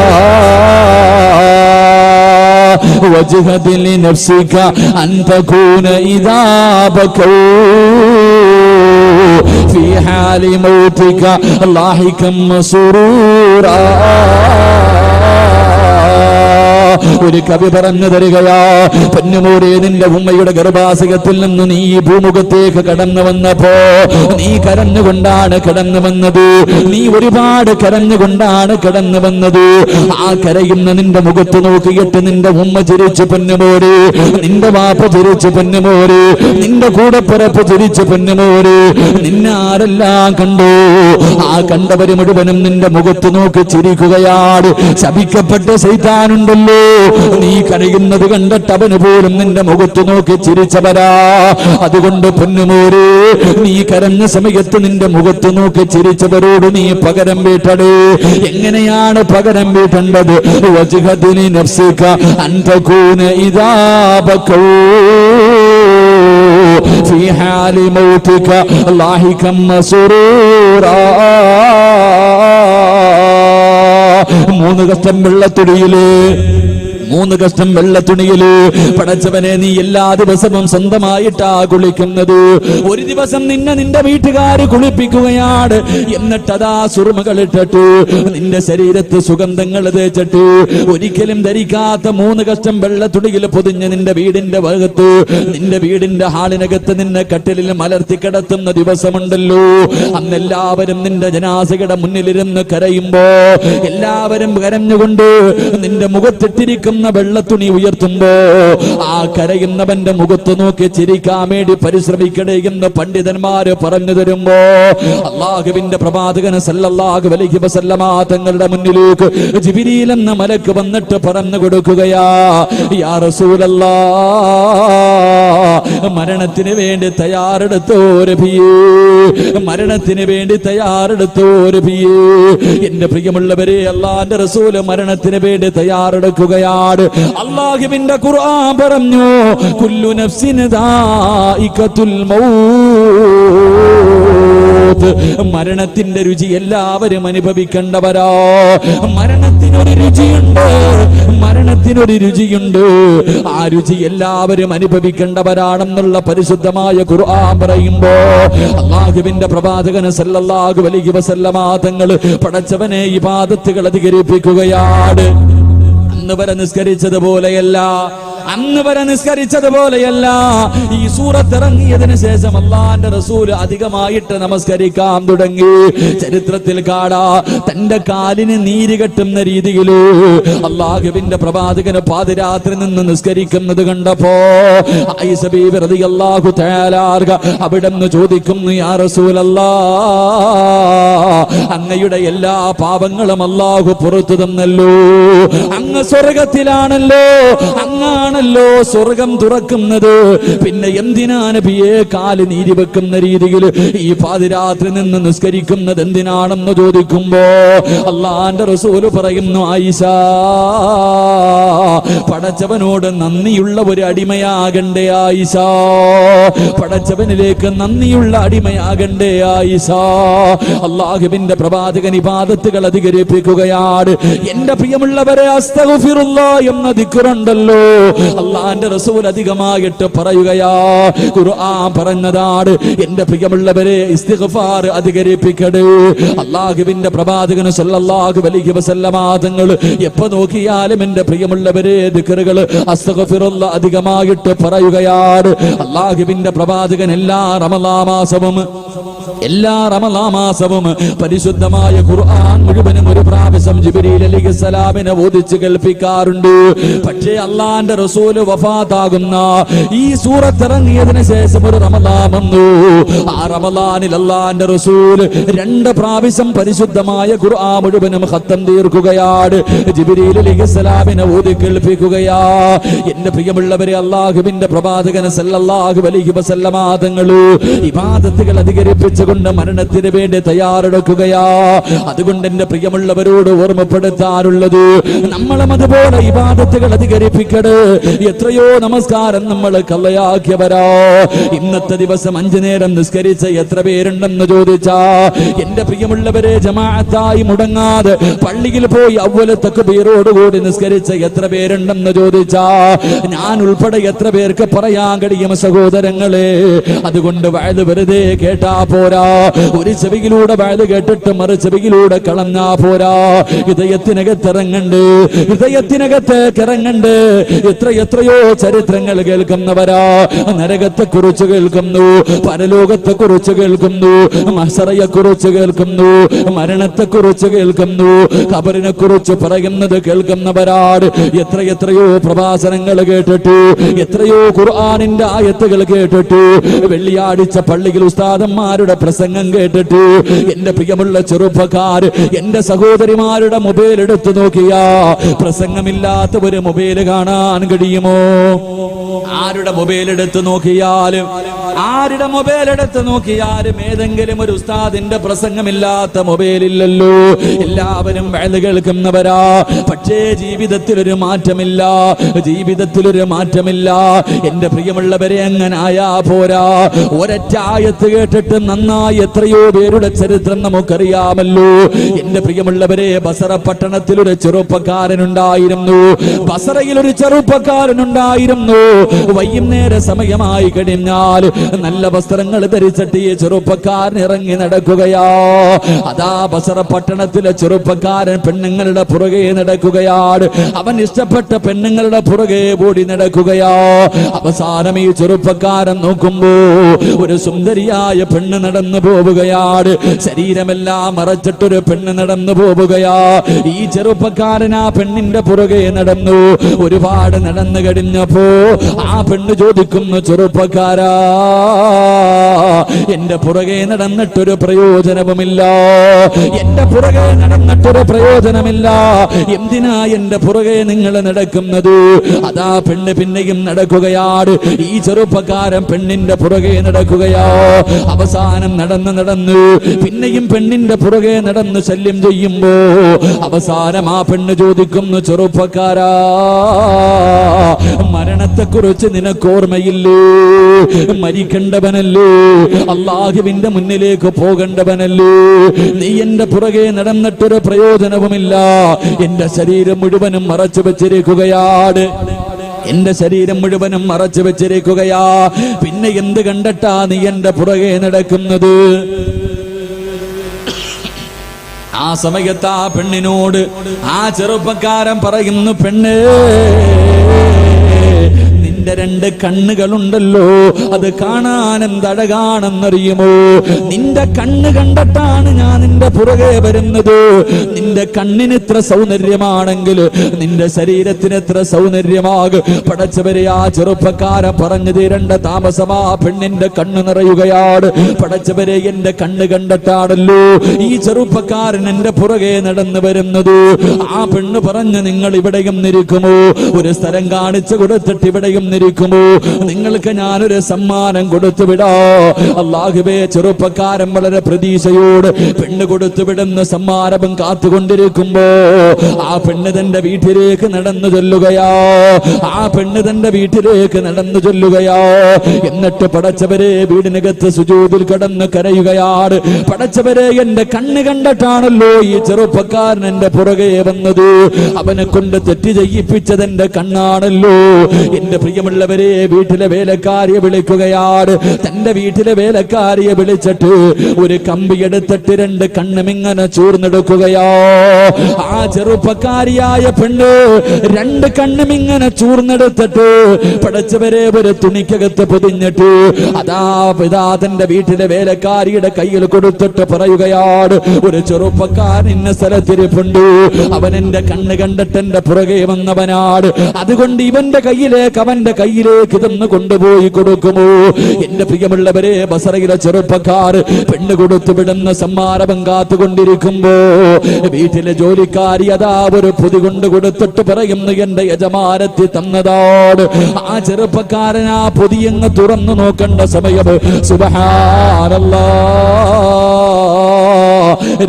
വജ്ഹദ ലിനഫ്സിക അൻ തകൂന ഇദാ ബകൂ ഫീ ഹാലി മൗതിക ലാഹികം സുറൂറാ. ഒരു കവി പറഞ്ഞു തരികയാ, പൊന്നുമോരെ, നിന്റെ ഉമ്മയുടെ ഗർഭാശയത്തിൽ നിന്ന് നീ ഈ ഭൂമുഖത്തേക്ക് കടന്നു വന്നപ്പോ നീ കരഞ്ഞുകൊണ്ടാണ് കടന്നു വന്നത്, നീ ഒരുപാട് കരഞ്ഞുകൊണ്ടാണ് കടന്നു വന്നത്. ആ കരയുന്ന നിന്റെ മുഖത്ത് നോക്കിയിട്ട് നിന്റെ ഉമ്മ ചിരിച്ചു പൊന്നുമോരെ, നിന്റെ വാപ്പ ചിരിച്ചു പൊന്നുമോരെ, നിന്റെ കൂടപ്പിറപ്പ് ചിരിച്ചു പൊന്നുമോരെ. നിന്നെ ആരെല്ലാം കണ്ടു? ആ കണ്ടവര് മുഴുവനും നിന്റെ മുഖത്ത് നോക്കി ചിരിക്കുകയാണ്. ശപിക്കപ്പെട്ട ശൈത്താനുണ്ടല്ലോ, നീ കരയുന്നത് കണ്ടിട്ട് അവന് പോലും നിന്റെ മുഖത്ത് നോക്കി ചിരിച്ചവരാ. അതുകൊണ്ട് പൊന്നുമോരെ, നീ കരഞ്ഞ സമയത്ത് നിന്റെ മുഖത്ത് നോക്കി ചിരിച്ചവരോട് നീ പകരം വീട്ടടേ. എങ്ങനെയാണ് പകരം വീട്ടേണ്ടത്? വജ്ഹദിനി നഫ്സിക അൻ തകൂന ഇദാ ബകൂ ഫീ ഹാലി മൗതിക ലാഹികം സുറൂറാ. 3 കഷ്ടം വെള്ളത്തുടിയില്, 3 കഷ്ടം വെള്ളത്തുണിയില്. പടച്ചവനെ, നീ എല്ലാ ദിവസവും സ്വന്തമായിട്ടാ കുളിക്കുന്നത്. ഒരു ദിവസം നിന്റെ വീട്ടുകാര് കുളിപ്പിക്കുകയാണ്. എന്നിട്ടതാ സുറുമകളിട്ടിട്ട് നിന്റെ ശരീരത്ത് സുഗന്ധങ്ങൾ തേച്ചിട്ട് ഒരിക്കലും ധരിക്കാത്ത 3 കഷ്ടം വെള്ളത്തുണിയിൽ പൊതിഞ്ഞ് നിന്റെ വീടിന്റെ ഭാഗത്ത്, നിന്റെ വീടിന്റെ ഹാളിനകത്ത് നിന്നെ കട്ടിലിൽ മലർത്തി കിടത്തുന്ന ദിവസമുണ്ടല്ലോ. അന്നെല്ലാവരും നിന്റെ ജനാസയുടെ മുന്നിലിരുന്ന് കരയുമ്പോ എല്ലാവരും കരഞ്ഞുകൊണ്ട് നിന്റെ മുഖത്തിട്ടിരിക്കും വെള്ളത്തുണി ഉയർത്തുമ്പോ ആ കരയുന്നവന്റെ മുഖത്ത് നോക്കി ചിരിക്കാൻ വേണ്ടി പരിശ്രമിക്കണേ എന്ന് പണ്ഡിതന്മാര് പറഞ്ഞു തരുമ്പോ അല്ലാഹുവിന്റെ പ്രവാചകൻ സല്ലല്ലാഹു അലൈഹി വസല്ലമ തങ്ങളുടെ മുന്നിലേക്ക് ജിബ്രീൽ എന്ന മലക്ക് വന്നിട്ട് പറഞ്ഞു കൊടുക്കുകയാ, യാ റസൂലല്ലാഹ്, മരണത്തിന് വേണ്ടി തയ്യാറെടുത്തോ നബിയേ, മരണത്തിന് വേണ്ടി തയ്യാറെടുത്തോ നബിയേ. എന്റെ പ്രിയമുള്ളവരെ, അല്ലാഹുവിന്റെ റസൂല് മരണത്തിന് വേണ്ടി തയ്യാറെടുക്കുകയാണ്. അല്ലാഹുവിന്റെ ഖുർആൻ പറഞ്ഞു, കുല്ലു നഫ്സിൻ ദായിഖത്തുൽ മൗത്ത്. മരണത്തിന്റെ രുചി എല്ലാവരും അനുഭവിക്കേണ്ടവരാ. മരണത്തിനൊരു രുചിയുണ്ട്, മരണത്തിനൊരു രുചിയുണ്ട്. ആ രുചി എല്ലാവരും അനുഭവിക്കേണ്ടവരാണെന്നുള്ള പരിശുദ്ധമായ ഖുർആൻ പറയുമ്പോ അല്ലാഹുവിന്റെ പ്രവാചകൻ സല്ലല്ലാഹു അലൈഹി വസല്ലമ തങ്ങൾ പടച്ചവനെ ഇബാദത്തുകൾ അധികരിപ്പിക്കുകയാണ്. വരെ നിസ്കരിച്ചതുപോലെയല്ല, അന്ന് വരെ നിസ്കരിച്ചതുപോലെയല്ല. ഈ സൂറത്ത് ഇറങ്ങിയതിനു ശേഷം അല്ലാഹുവിന്റെ റസൂൽ അധികമായിട്ട് നമസ്കരിക്കാൻ തുടങ്ങി. ചരിത്രത്തിൽ കാണാ തന്റെ കാലിന് നീര് കെട്ടുന്ന രീതിയിൽ അല്ലാഹുവിന്റെ പ്രവാചകന് പാതിരാത്രി നിന്ന് നിസ്കരിക്കുന്നത് കണ്ടപ്പോ ആയിഷ ബീവി റളിയല്ലാഹു തആല അവിടുന്ന് ചോദിക്കുന്നു, യാ റസൂലല്ലാഹ്, അങ്ങയുടെ എല്ലാ പാപങ്ങളും അല്ലാഹു പുറത്തു തന്നല്ലോ, അങ്ങ് സ്വർഗത്തിലാണല്ലോ, അങ്ങാണല്ലോ സ്വർഗം തുറക്കുന്നത്, പിന്നെ എന്തിനാ നബിയെ കാല് നീരി വെക്കുന്ന രീതിയിൽ ഈ പാതിരാത്രി നിന്ന് നിസ്കരിക്കുന്നത് എന്തിനാണെന്ന് ചോദിക്കുമ്പോ അല്ലാഹുവിന്റെ റസൂല് പറയുന്നു, ആയിഷ, പടച്ചവനോട് നന്ദിയുള്ള ഒരു അടിമയാകണ്ടേ ആയിഷ, പടച്ചവനിലേക്ക് നന്ദിയുള്ള അടിമയാകണ്ടേ ആയിഷ. അല്ലാഹുവിന്റെ പ്രവാചകൻ ഇബാദത്തുകൾ അധികരിപ്പിക്കുകയാണ്. എന്റെ പ്രിയമുള്ളവരെ, അസ്തഗ്ഫിറുല്ലാഹ് എന്ന ദിക്റുണ്ടല്ലോ, അല്ലാഹുവിന്റെ റസൂൽ അധികമായിട്ട് പറയുകയാ. ഖുർആൻ പറഞ്ഞതാണ്, എന്റെ പ്രിയമുള്ളവരെ ഇസ്തിഗ്ഫാർ അധികരിപ്പിക്കട്ടെ. അല്ലാഹുവിന്റെ പ്രവാചകൻ സല്ലല്ലാഹു അലൈഹി വസല്ലമ തങ്ങൾ എപ്പോ നോക്കിയാലും എന്റെ പ്രിയമുള്ളവരെ ദിക്റുകൾ അസ്തഗ്ഫിറുല്ലാഹ് അധികമായിട്ട് പറയുകയാണ്. അല്ലാഹുവിന്റെ പ്രവാചകൻ എല്ലാ റമളാൻ മാസവും പരിശുദ്ധമായ ഖുർആൻ മുഴുവനും ഒരു പ്രാവശ്യം ജിബ്രീൽ അലൈഹിസ്സലാമിനെ ഓദിച്ച് കേൾപ്പിക്കാറുണ്ട്. പക്ഷേ അല്ലാഹുവിന്റെ റസൂൽ വഫാത്താകുന്ന ഈ സൂറത്ത് ഇറങ്ങിയതിനു ശേഷം ഒരു റമളാൻ വന്നു. ആ റമളാനിൽ അല്ലാഹുവിന്റെ റസൂൽ 2 പ്രാവശ്യം പരിശുദ്ധമായ ഖുർആൻ മുഴുവനും ഖത്തം തീർക്കുകയാണ്. ജിബ്രീൽ അലൈഹിസ്സലാമിനെ ഓതി കേൾപ്പിക്കുകയാ. എന്റെ പ്രിയമുള്ളവരെ, അല്ലാഹുവിന്റെ പ്രവാചകൻ സല്ലല്ലാഹു അലൈഹി വസല്ലമ തങ്ങൾ ഇബാദത്തുകൾ അധികരിപ്പിച്ചുകൊണ്ട് മരണത്തിന് വേണ്ടി തയ്യാറെടുക്കുകയാ. അതുകൊണ്ട് എന്റെ പ്രിയമുള്ളവരോട് ഓർമ്മപ്പെടുത്താറുള്ളത്, നമ്മളും അതുപോലെ ഇബാദത്തുകൾ അധികരിപ്പിക്കട്. എത്രയോ നമസ്കാരം നമ്മൾ കള്ളയാക്കിയവരാ. ഇന്നത്തെ ദിവസം 5 നേരം നിസ്കരിച്ച എത്ര പേരുണ്ടെന്ന് ചോദിച്ചാ, എന്റെ പ്രിയമുള്ളവരെ, ജമാഅത്തായി മുടങ്ങാതെ പള്ളിയിൽ പോയി അവ്വൽ തക്ബീറോടുകൂടി നിസ്കരിച്ച എത്ര പേരുണ്ടെന്ന് ചോദിച്ചാ, ഞാൻ ഉൾപ്പെടെ എത്ര പേർക്ക് പറയാൻ കഴിയും സഹോദരങ്ങളെ. അതുകൊണ്ട് വഅദ് വെറുതെ കേട്ടാ പോരാ, ഒരു ചെവിയിലൂടെ വഅദ് കേട്ടിട്ട് മറു ചെവിയിലൂടെ കളഞ്ഞാ പോരാ. ഹൃദയത്തിനകത്ത് ഇറങ്ങണ്ട്. എത്രയോ ചരിത്രങ്ങൾ കേൾക്കുന്നവരാ. നരകത്തെ കുറിച്ച് കേൾക്കുന്നു, പരലോകത്തെ കുറിച്ച് കേൾക്കുന്നു, മഹ്ശറയെ കുറിച്ച് കേൾക്കുന്നു, മരണത്തെ കുറിച്ച് കേൾക്കുന്നു, ഖബറിനെ കുറിച്ച് പറയുന്നത് കേൾക്കുന്നവരാണ്. എത്രയോ പ്രഭാഷണങ്ങൾ കേട്ടിട്ട്, എത്രയോ ഖുർആനിന്റെ ആയത്തുകൾ കേട്ടിട്ട്, വെള്ളിയാഴ്ച പള്ളിയിൽ ഉസ്താദന്മാരുടെ പ്രസംഗം കേട്ടിട്ട്, എന്റെ പ്രിയമുള്ള ചെറുപ്പക്കാർ, എന്റെ സഹോദരിമാരുടെ മൊബൈൽ എടുത്തു നോക്കിയാ പ്രസംഗമില്ലാത്ത ഒരു മൊബൈൽ കാണാൻ കഴിയുമോ? ആരുടെ മൊബൈൽ എടുത്തു നോക്കിയാലും ഏതെങ്കിലും ഒരു ഉസ്താദിന്റെ പ്രസംഗമില്ലാത്ത മൊബൈൽ ഇല്ലല്ലോ. എല്ലാവരും വഅദ് കേൾക്കുന്നവരാ. പക്ഷേ ജീവിതത്തിലൊരു മാറ്റമില്ല. എന്റെ പ്രിയമുള്ളവരെ, അങ്ങനെ ആയാ പോരാ. ഒരൊറ്റ ആയത്ത് കേട്ടിട്ട് നന്നായി എത്രയോ പേരുടെ ചരിത്രം നമുക്കറിയാമല്ലോ. എന്റെ പ്രിയമുള്ളവരെ, ബസറ പട്ടണത്തിൽ ഒരു ചെറുപ്പക്കാരനുണ്ടായിരുന്നു. വൈകുന്നേര സമയമായി കഴിഞ്ഞാൽ നല്ല വസ്ത്രങ്ങൾ ധരിച്ചിട്ട് ഈ ചെറുപ്പക്കാരൻ ഇറങ്ങി നടക്കുകയാ. അതാ ബസറ പട്ടണത്തിലെ ചെറുപ്പക്കാരൻ പെണ്ണുങ്ങളുടെ പുറകെ നടക്കുകയാണ്. അവൻ ഇഷ്ടപ്പെട്ട പെണ്ണുങ്ങളുടെ പുറകെ ഓടി നടക്കുകയാ. അവസാനം ഈ ചെറുപ്പക്കാരൻ നോക്കുമ്പോ ഒരു സുന്ദരിയായ പെണ്ണ് നടന്നു പോവുകയാണ്. ശരീരമെല്ലാം മറച്ചിട്ടൊരു പെണ്ണ് നടന്നു പോവുകയാ. ഈ ചെറുപ്പക്കാരൻ ആ പെണ്ണിന്റെ പുറകെ നടന്നു. ഒരുപാട് നടന്നു കഴിഞ്ഞപ്പോ ആ പെണ്ണ് ചോദിക്കുന്നു, ചെറുപ്പക്കാരാ, എന്റെ പുറകെ നടന്നിട്ടൊരു പ്രയോജനവുമില്ല, എന്തിനാ എന്റെ പുറകെ നിങ്ങൾ നടക്കുന്നത്? അതാ പെണ്ണ് പിന്നെയും നടക്കുകയാണ്. ഈ ചെറുപ്പക്കാരൻ പെണ്ണിന്റെ പുറകെ നടക്കുകയാ. അവസാനം നടന്ന് പിന്നെയും പെണ്ണിന്റെ പുറകെ നടന്ന് ശല്യം ചെയ്യുമ്പോ അവസാനം ആ പെണ്ണ് ചോദിക്കുന്നു, ചെറുപ്പക്കാരാ, മരണത്തെക്കുറിച്ച് നിനക്ക് ഓർമ്മയില്ലേ? മരിക്കേണ്ടവനല്ലേ? അല്ലാഹുവിന്റെ മുന്നിലേക്ക് പോകേണ്ടവനല്ലേ? നീ എന്റെ പുറകെ നടന്നിട്ടൊരു പ്രയോജനവുമില്ല. എന്റെ ശരീരം മുഴുവനും മറച്ചു വെച്ചിരിക്കുകയാണ്. പിന്നെ എന്ത് കണ്ടിട്ടാ നീ എന്റെ പുറകെ നടക്കുന്നത്? ആ സമയത്ത് ആ പെണ്ണിനോട് ആ ചെറുപ്പക്കാരൻ പറയുന്നു, പെണ്ണേ, 2 കണ്ണുകളുണ്ടല്ലോ, അത് കാണാൻ എന്തഴകാണെന്നറിയുമോ? നിന്റെ കണ്ണ് കണ്ടിട്ടാണ് ഞാൻ നിന്റെ പുറകെ വരുന്നത്. നിന്റെ കണ്ണിന് ഇത്ര സൗന്ദര്യമാണെങ്കിൽ നിന്റെ ശരീരത്തിന് എത്ര സൗന്ദര്യമാകും. പടച്ചവരെ, ആ ചെറുപ്പക്കാരൻ പറഞ്ഞു തീരേണ്ട താമസമാ പെണ്ണിന്റെ കണ്ണ് നിറയുകയാണ്. പടച്ചവരെ, എന്റെ കണ്ണ് കണ്ടിട്ടാണല്ലോ ഈ ചെറുപ്പക്കാരൻ എന്റെ പുറകെ നടന്നു വരുന്നത്. ആ പെണ്ണ് പറഞ്ഞു, നിങ്ങൾ ഇവിടെയും നിൽക്കുമോ? ഒരു സ്ഥലം കാണിച്ചു കൊടുത്തിട്ട് ഇവിടെയും നിൽക്കുമോ? നിങ്ങൾക്ക് ഞാനൊരു സമ്മാനം കൊടുത്തു വിടാ. അല്ലാഹുവേ, ചെറുപ്പക്കാരൻ വളരെ പ്രതീക്ഷയോട് പെണ്ണ് കൊടുത്തു വിടുന്ന സമ്മാനം കാത്തുകൊണ്ടിരിക്കുമ്പോ ആ പെണ്ണ് തന്റെ വീട്ടിലേക്ക് നടന്നു ചൊല്ലുകയാ. ആ പെണ്ണ് തന്റെ വീട്ടിലേക്ക് നടന്നു ചൊല്ലുകയാ. എന്നിട്ട് പടച്ചവരെ, വീടിനകത്ത് സുജൂദിൽ കിടന്ന് കരയുകയാണ്. പടച്ചവരെ, എന്റെ കണ്ണ് കണ്ടിട്ടാണല്ലോ ഈ ചെറുപ്പക്കാരൻ എന്റെ പുറകെ വന്നത്. അവനെ കൊണ്ട് തെറ്റ് ചെയ്യിപ്പിച്ചത് എന്റെ കണ്ണാണല്ലോ. എന്റെ പ്രിയമുള്ളവരെ, വീട്ടിലെ വേലക്കാരിയെ വിളിക്കുകയാണ്. തന്റെ വീട്ടിലെ വേലക്കാരിയെ വിളിച്ചിട്ട് ഒരു കമ്പി എടുത്തിട്ട് 2 കണ്ണുമിങ്ങനെ ചൂർന്നെടുക്കുകയാ. ആ ചെറുപ്പക്കാരിയായ പെണ്ണ് 2 കണ്ണുമിങ്ങനെ ചൂർന്നെടുത്തിട്ട് പടച്ചവരെ ഒരു തുണിക്കകത്ത് പൊതിഞ്ഞിട്ട് അതാ തന്റെ വീട്ടിലെ വേലക്കാരിയുടെ കയ്യിൽ കൊടുത്തിട്ട് പറയുകയാണ്, ഒരു ചെറുപ്പക്കാരൻ ഇന്ന സ്ഥലത്തിരിപ്പുണ്ട്. അവൻ എന്റെ കണ്ണ് കണ്ടിട്ട് എന്റെ പുറകെ വന്നവനാണ്. അതുകൊണ്ട് ഇവന്റെ കയ്യിലേക്ക് ഇതൊന്ന് കൊണ്ടുപോയി കൊടുക്കുമോ? എന്റെ പ്രിയമുള്ളവരെ, ബസറയിലെ ചെറുപ്പക്കാർ പെണ്ണ് കൊടുത്തു വിടുന്ന സമ്മാനം കാത്തുകൊണ്ടിരിക്കുമ്പോ വീട്ടിലെ ജോലിക്കാരി അതാ ഒരു പൊതി കൊണ്ട് കൊടുത്തിട്ട് പറയുന്നു, എന്റെ യജമാനത്തി തന്നതാണ്. ആ ചെറുപ്പക്കാരൻ ആ പൊതിയങ്ങ് തുറന്നു നോക്കേണ്ട സമയം സുബ്ഹാനല്ലാഹ്,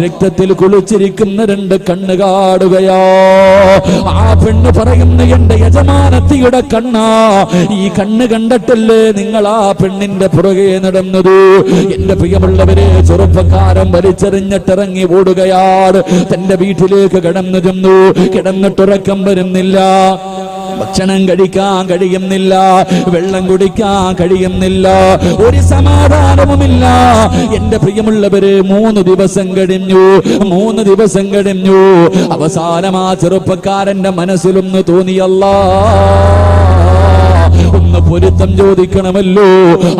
രക്തത്തിൽ കുളിച്ചിരിക്കുന്ന 2 കണ്ണ് കാണുകയാ. ആ പെണ്ണ് പറയുന്നു, എന്റെ യജമാനത്തിയുടെ കണ്ണാ. ഈ കണ്ണ് കണ്ടിട്ടല്ലേ നിങ്ങൾ ആ പെണ്ണിന്റെ പുറകെ നടന്നത്. എന്റെ പ്രിയമുള്ളവരെ, ചെറുപ്പക്കാരൻ വലിച്ചെറിഞ്ഞിട്ടിറങ്ങി ഓടുകയാണ്. തന്റെ വീട്ടിലേക്ക് കടന്നു ചെന്നു. കിടന്നിട്ടുറക്കം വരുന്നില്ല, ഭക്ഷണം കഴിക്കാൻ കഴിയുന്നില്ല, വെള്ളം കുടിക്കാൻ കഴിയുന്നില്ല, ഒരു സമാധാനവുമില്ല. എന്റെ പ്രിയമുള്ളവര്, 3 ദിവസം കഴിഞ്ഞു. അവസാനം ആ ചെറുപ്പക്കാരന്റെ മനസ്സിലൊന്ന് തോന്നിയല്ലാ, ഒന്ന് പൊരുത്തം ചോദിക്കണമല്ലോ,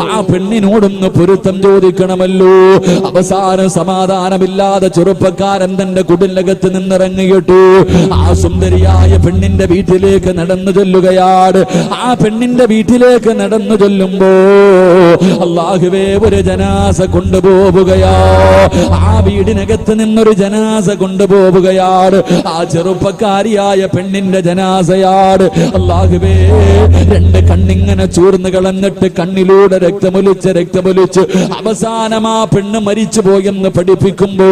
ആ പെണ്ണിനോടൊന്ന് പൊരുത്തം ചോദിക്കണമല്ലോ. അവസാനം സമാധാനമില്ലാതെ ചെറുപ്പക്കാരൻ തന്റെ കുടിലകത്ത് നിന്നിറങ്ങിയിട്ടു ആ സുന്ദരിയായ പെണ്ണിന്റെ വീട്ടിലേക്ക് നടന്നു ചൊല്ലുകയാണ്. ആ പെണ്ണിന്റെ വീട്ടിലേക്ക് നടന്നു ചൊല്ലുമ്പോ അല്ലാഹുവേ, ഒരു ജനാസ കൊണ്ടുപോവുകയാ. ആ വീടിനകത്ത് നിന്നൊരു ജനാസ കൊണ്ടുപോവുകയാണ്. ആ ചെറുപ്പക്കാരിയായ പെണ്ണിന്റെ ജനാസയാണ്. അല്ലാഹുവേ, 2 കണ്ണിങ്ങനെ ചൂർന്ന് കളഞ്ഞിട്ട് കണ്ണിലൂടെ രക്തമൊലിച്ച് അവസാനം ആ പെണ്ണ് മരിച്ചു പോയെന്ന് പഠിപ്പിക്കുമ്പോ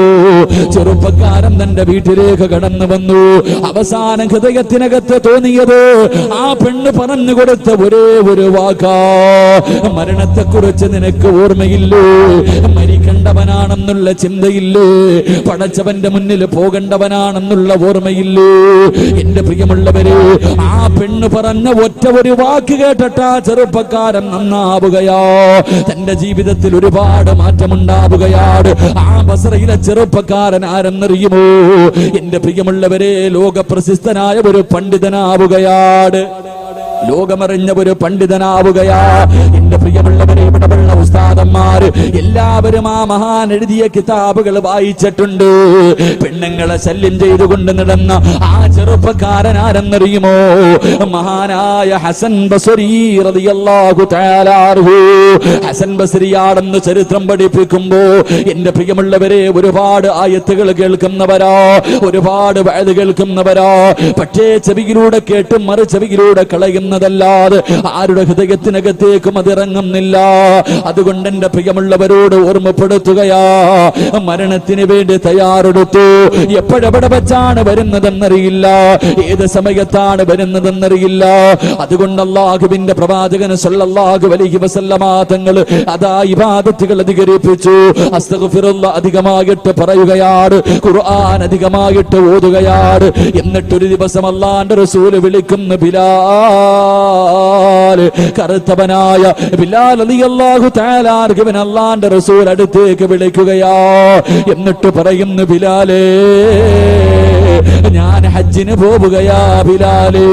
ചെറുപ്പക്കാരൻ തന്റെ വീട്ടിലേക്ക് കടന്നു വന്നു. അവസാനം ഹൃദയത്തിനകത്ത് തോന്നിയത് ആ പെണ്ണ് പറഞ്ഞു കൊടുത്ത ഒരേ ഒരു വാക്കാ, മരണത്തെക്കുറിച്ച് നിനക്ക് ഓർമ്മയില്ലേ? മരിക്കേണ്ടവനാണെന്നുള്ള ചിന്തയില്ലേ? പടച്ചവന്റെ മുന്നിൽ പോകേണ്ടവനാണെന്നുള്ള ഓർമ്മയില്ലേ? എന്റെ പ്രിയമുള്ളവരെ, ആ പെണ്ണ് പറഞ്ഞ ഒറ്റ ഒരു വാക്ക് കേട്ടിട്ടാ ചെറുപ്പക്കാരൻ നന്നാവുകയാ. തന്റെ ജീവിതത്തിൽ ഒരുപാട് മാറ്റമുണ്ടാവുകയാണ്. ആ ബസറയിലെ ചെറുപ്പക്കാരൻ ആരെന്നറിയുമോ? എന്റെ പ്രിയമുള്ളവരെ, ലോകപ്രസിദ്ധനായ ഒരു പണ്ഡിതനാവുകയാണ്. ലോകമറിഞ്ഞ ഒരു പണ്ഡിതനാവുകയാ. എന്റെ പ്രിയമുള്ളവരെ, ഇവിടെയുള്ള ഉസ്താദന്മാര് എല്ലാവരും ആ മഹാൻ എഴുതിയ കിതാബുകൾ വായിച്ചിട്ടുണ്ട്. പെണ്ണുങ്ങളെ ശല്യം ചെയ്തുകൊണ്ട് നടന്ന ആ ചെറുപ്പക്കാരൻ ആരെന്നറിയുമോ? മഹാനായ ഹസൻ ബസ്രി റളിയല്ലാഹു തആല അൻഹു. ഹസൻ ബസ്രിയാണെന്ന് ചരിത്രം പഠിപ്പിക്കുമ്പോ എന്റെ പ്രിയമുള്ളവരെ, ഒരുപാട് ആയത്തുകൾ കേൾക്കുന്നവരാ, ഒരുപാട് വഅദ് കേൾക്കുന്നവരാ. പക്ഷേ ചെവിയിലൂടെ കേട്ടും മറു ചെവിയിലൂടെ കളയുന്ന ല്ലാതെ ആരുടെ ഹൃദയത്തിനകത്തേക്കും അതിറങ്ങുന്നില്ല. അതുകൊണ്ട് എന്റെ പ്രിയമുള്ളവരോട് ഓർമ്മപ്പെടുത്തുകയാ, മരണത്തിന് വേണ്ടി തയ്യാറെടുത്തു. എപ്പോഴെവിടെ വെച്ചാണ് വരുന്നതെന്നറിയില്ല, ഏത് സമയത്താണ് വരുന്നതെന്നറിയില്ല. അതുകൊണ്ട് അല്ലാഹുവിന്റെ പ്രവാചകൻ സല്ലല്ലാഹു അലൈഹി വസല്ലമ തങ്ങൾ അതാ ഇബാദത്തുകൾ അധികരിപ്പിച്ചു. അസ്തഗ്ഫിറുല്ലാഹ് അധികമായിട്ട് പറയുകയാണ്, ഖുർആൻ അധികമായിട്ട് ഓതുകയാണ്. എന്നിട്ടൊരു ദിവസം അല്ലാഹുവിന്റെ റസൂൽ വിളിക്കുന്നു, ബിലാൽ, കറുത്തവനായ ബിലാൽ റളിയല്ലാഹു തആല അൻഹുവിനെ അല്ലാഹുവിന്റെ റസൂൽ അടുത്തേക്ക് വിളിക്കുകയാ. എന്നിട്ട് പറയുന്നു, ബിലാലേ, ഞാൻ ഹജ്ജിന് പോവുകയാ ബിലാലേ,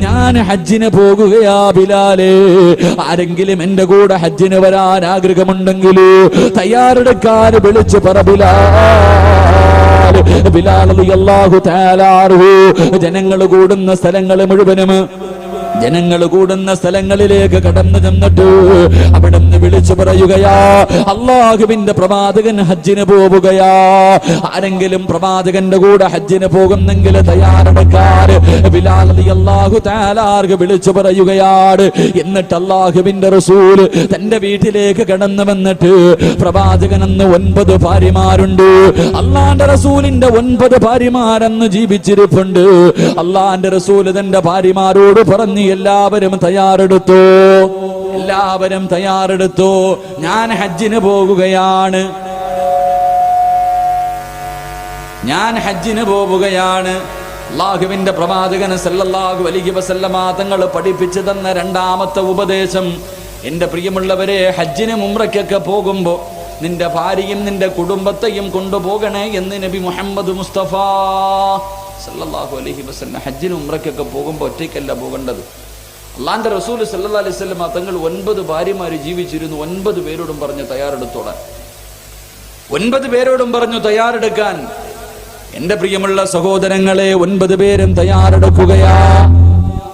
ഞാൻ ഹജ്ജിന് പോകുകയാ ബിലാലേ. ആരെങ്കിലും എന്റെ കൂടെ ഹജ്ജിന് വരാൻ ആഗ്രഹമുണ്ടെങ്കിൽ തയ്യാറെടുക്കാൻ വിളിച്ചു പറ ബിലാൽ. ബിലാൽ റളിയല്ലാഹു തആല അൻഹു ജനങ്ങൾ കൂടുന്ന സ്ഥലങ്ങളിലേക്ക് കടന്നു ചെന്നിട്ട് അവിടുന്ന് വിളിച്ചു പറയുകയാ, അല്ലാഹുവിന്റെ പ്രവാചകൻ ഹജ്ജിന് പോവുകയാ. ആരെങ്കിലും പ്രവാചകന്റെ കൂടെ ഹജ്ജിന് പോകുന്നെങ്കിൽ തയ്യാറെടുക്കാൻ ബിലാൽ റളിയല്ലാഹു തആല അൻഹു വിളിച്ചു പറയുകയാണ്. എന്നിട്ട് അല്ലാഹുവിന്റെ റസൂൽ തന്റെ വീട്ടിലേക്ക് കടന്നു വന്നിട്ട്, പ്രവാചകൻ അന്ന് 9 ഭാര്യമാരുണ്ട്. അല്ലാഹുവിന്റെ റസൂലിന്റെ 9 ഭാര്യമാരന്ന് ജീവിച്ചിരിപ്പുണ്ട്. അല്ലാഹുവിന്റെ റസൂൽ തന്റെ ഭാര്യമാരോട് പറഞ്ഞു, എല്ലാവരും തയ്യാറെടുത്തു, ഞാൻ ഹജ്ജിന് പോകുകയാണ്, അല്ലാഹുവിന്റെ പ്രവാചകൻ സല്ലല്ലാഹു അലൈഹി വസല്ലമ തങ്ങൾ പഠിപ്പിച്ചു തന്ന രണ്ടാമത്തെ ഉപദേശം, എന്റെ പ്രിയമുള്ളവരെ, ഹജ്ജിനും ഉംറയ്ക്കൊക്കെ പോകുമ്പോ നിന്റെ ഭാര്യയും നിന്റെ കുടുംബത്തെയും കൊണ്ടുപോകണേ എന്ന് നബി മുഹമ്മദ് മുസ്തഫ സല്ലല്ലാഹു അലൈഹി വസല്ലം. ഹജ്ജിനും ഉംറയ്ക്കൊക്കെ പോകുമ്പോൾ ഒറ്റയ്ക്കല്ല പോകേണ്ടത്. അല്ലാഹുവിന്റെ റസൂൽ സല്ലല്ലാഹു അലൈഹി വസല്ലം തങ്ങൾ 9 ഭാര്യമാര് ജീവിച്ചിരുന്നു. 9 പേരോടും പറഞ്ഞു തയ്യാറെടുത്തോളാൻ, 9 പേരോടും പറഞ്ഞു തയ്യാറെടുക്കാൻ. എന്റെ പ്രിയമുള്ള സഹോദരങ്ങളെ, 9 പേരും തയ്യാറെടുക്കുകയാ.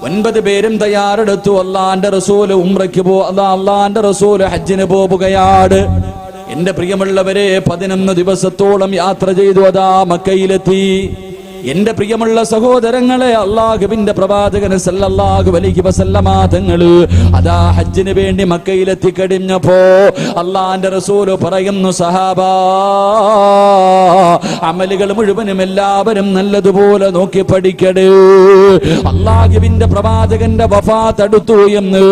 9 പേരും തയ്യാറെടുത്തു. അല്ലാഹുവിന്റെ റസൂൽ ഉംറയ്ക്ക് അല്ലാഹുവിന്റെ റസൂൽ ഹജ്ജിന് പോവുകയാണ്. എന്റെ പ്രിയമുള്ളവരെ, 11 ദിവസത്തോളം യാത്ര ചെയ്തു അതാ മക്കയിലെത്തി. എന്റെ പ്രിയമുള്ള സഹോദരങ്ങളെ, അല്ലാഹുവിന്റെ പ്രവാചകൻ സല്ലല്ലാഹു അലൈഹി വസല്ലമ തങ്ങള് അതാ ഹജ്ജിന് വേണ്ടി മക്കയിലെത്തി കഴിഞ്ഞപ്പോ അല്ലാഹുവിന്റെ റസൂൽ പറയുന്നു, സഹാബാ, അമലുകൾ മുഴുവനും എല്ലാവരും നല്ലതുപോലെ നോക്കി പഠിക്കടേ. അല്ലാഹുവിന്റെ പ്രവാചകന്റെ വഫാത്ത് അടുത്തു എന്ന്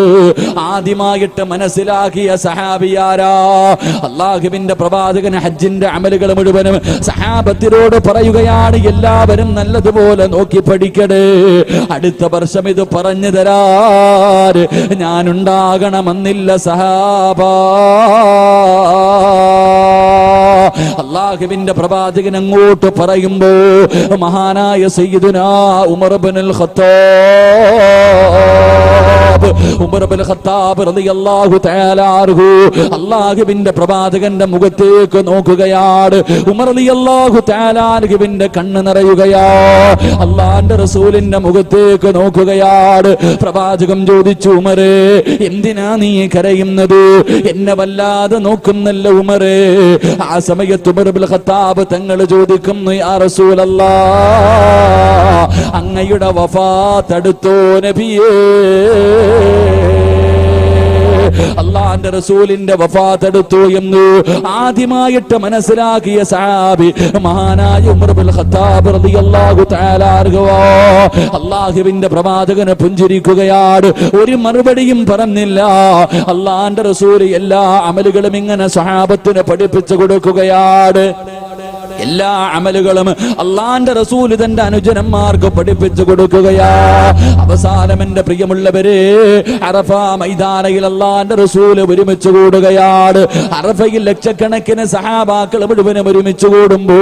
ആദ്യമായിട്ട് മനസ്സിലാക്കിയ സഹാബിയാരാ? അല്ലാഹുവിന്റെ പ്രവാചകൻ ഹജ്ജിന്റെ അമലുകൾ മുഴുവനും സഹാബത്തിനോട് പറയുകയാണ്, എല്ലാവരും നല്ലതുപോലെ നോക്കി പഠിക്കടേ. അടുത്ത വർഷം ഇത് പറഞ്ഞു തരാൻ ഞാനുണ്ടാകണമെന്നില്ല സഹാബാ. അല്ലാഹുവിന്റെ പ്രവാചകൻ അങ്ങോട്ട് പറയുമ്പോ മഹാനായ സയ്യിദുനാ ഉമർ ഇബ്നുൽ ഖത്താബ് റളിയല്ലാഹു തആല അൻഹു അല്ലാഹുവിന്റെ പ്രവാചകന്റെ മുഖത്തേക്ക് നോക്കുകയാണ്. ഉമർ റളിയല്ലാഹു തആല അൻഹുവിന്റെ കണ്ണ് നിറയുകയാ. അല്ലാഹുവിന്റെ റസൂലിന്റെ മുഖത്തേക്ക് നോക്കുകയാണ്. പ്രവാചകൻ ചോദിച്ചു, ഉമറേ, എന്തിനാ നീ കരയുന്നത്? എന്നെ വല്ലാതെ നോക്കുന്നല്ലോ ഉമറേ. ആ സമയത്ത് ഉമർ ഇബ്നുൽ ഖത്താബ് തങ്ങൾ ചോദിക്കുന്നു, യാ റസൂലല്ലാഹ്, അങ്ങയുടെ വഫാത്ത് അടുത്തോ നബിയേ? അല്ലാഹുവിന്റെ റസൂലിന്റെ വഫാത്ത് അടുത്തു എന്ന് ആദ്യമായിട്ട് മനസ്സിലാക്കിയ സഹാബി മഹാനായ ഉമർ ഇബ്നുൽ ഖത്താബ് റളിയല്ലാഹു തആല അൻഹു അല്ലാഹുവിന്റെ പ്രവാചകനെ പുഞ്ചിരിക്കുകയാണ്. ഒരു മറുപടിയും പറഞ്ഞില്ല. അല്ലാഹുവിന്റെ റസൂൽ എല്ലാ അമലുകളും ഇങ്ങനെ സഹാബത്തിന് പഠിപ്പിച്ചു കൊടുക്കുകയാണ്. എല്ലാ അമലുകളും അല്ലാഹുവിന്റെ റസൂൽ തന്റെ അനുജനന്മാർക്ക് പഠിപ്പിച്ചു കൊടുക്കുകയാ. അവസാനം എന്റെ പ്രിയമുള്ളവരെ, അറഫ മൈതാനയിൽ അല്ലാഹുവിന്റെ റസൂൽ ഒരുമിച്ച് കൂടുകയാണ്. അറഫയിൽ ലക്ഷക്കണക്കിന് സഹാബാക്കൾ മുഴുവനും ഒരുമിച്ച് കൂടുമ്പോ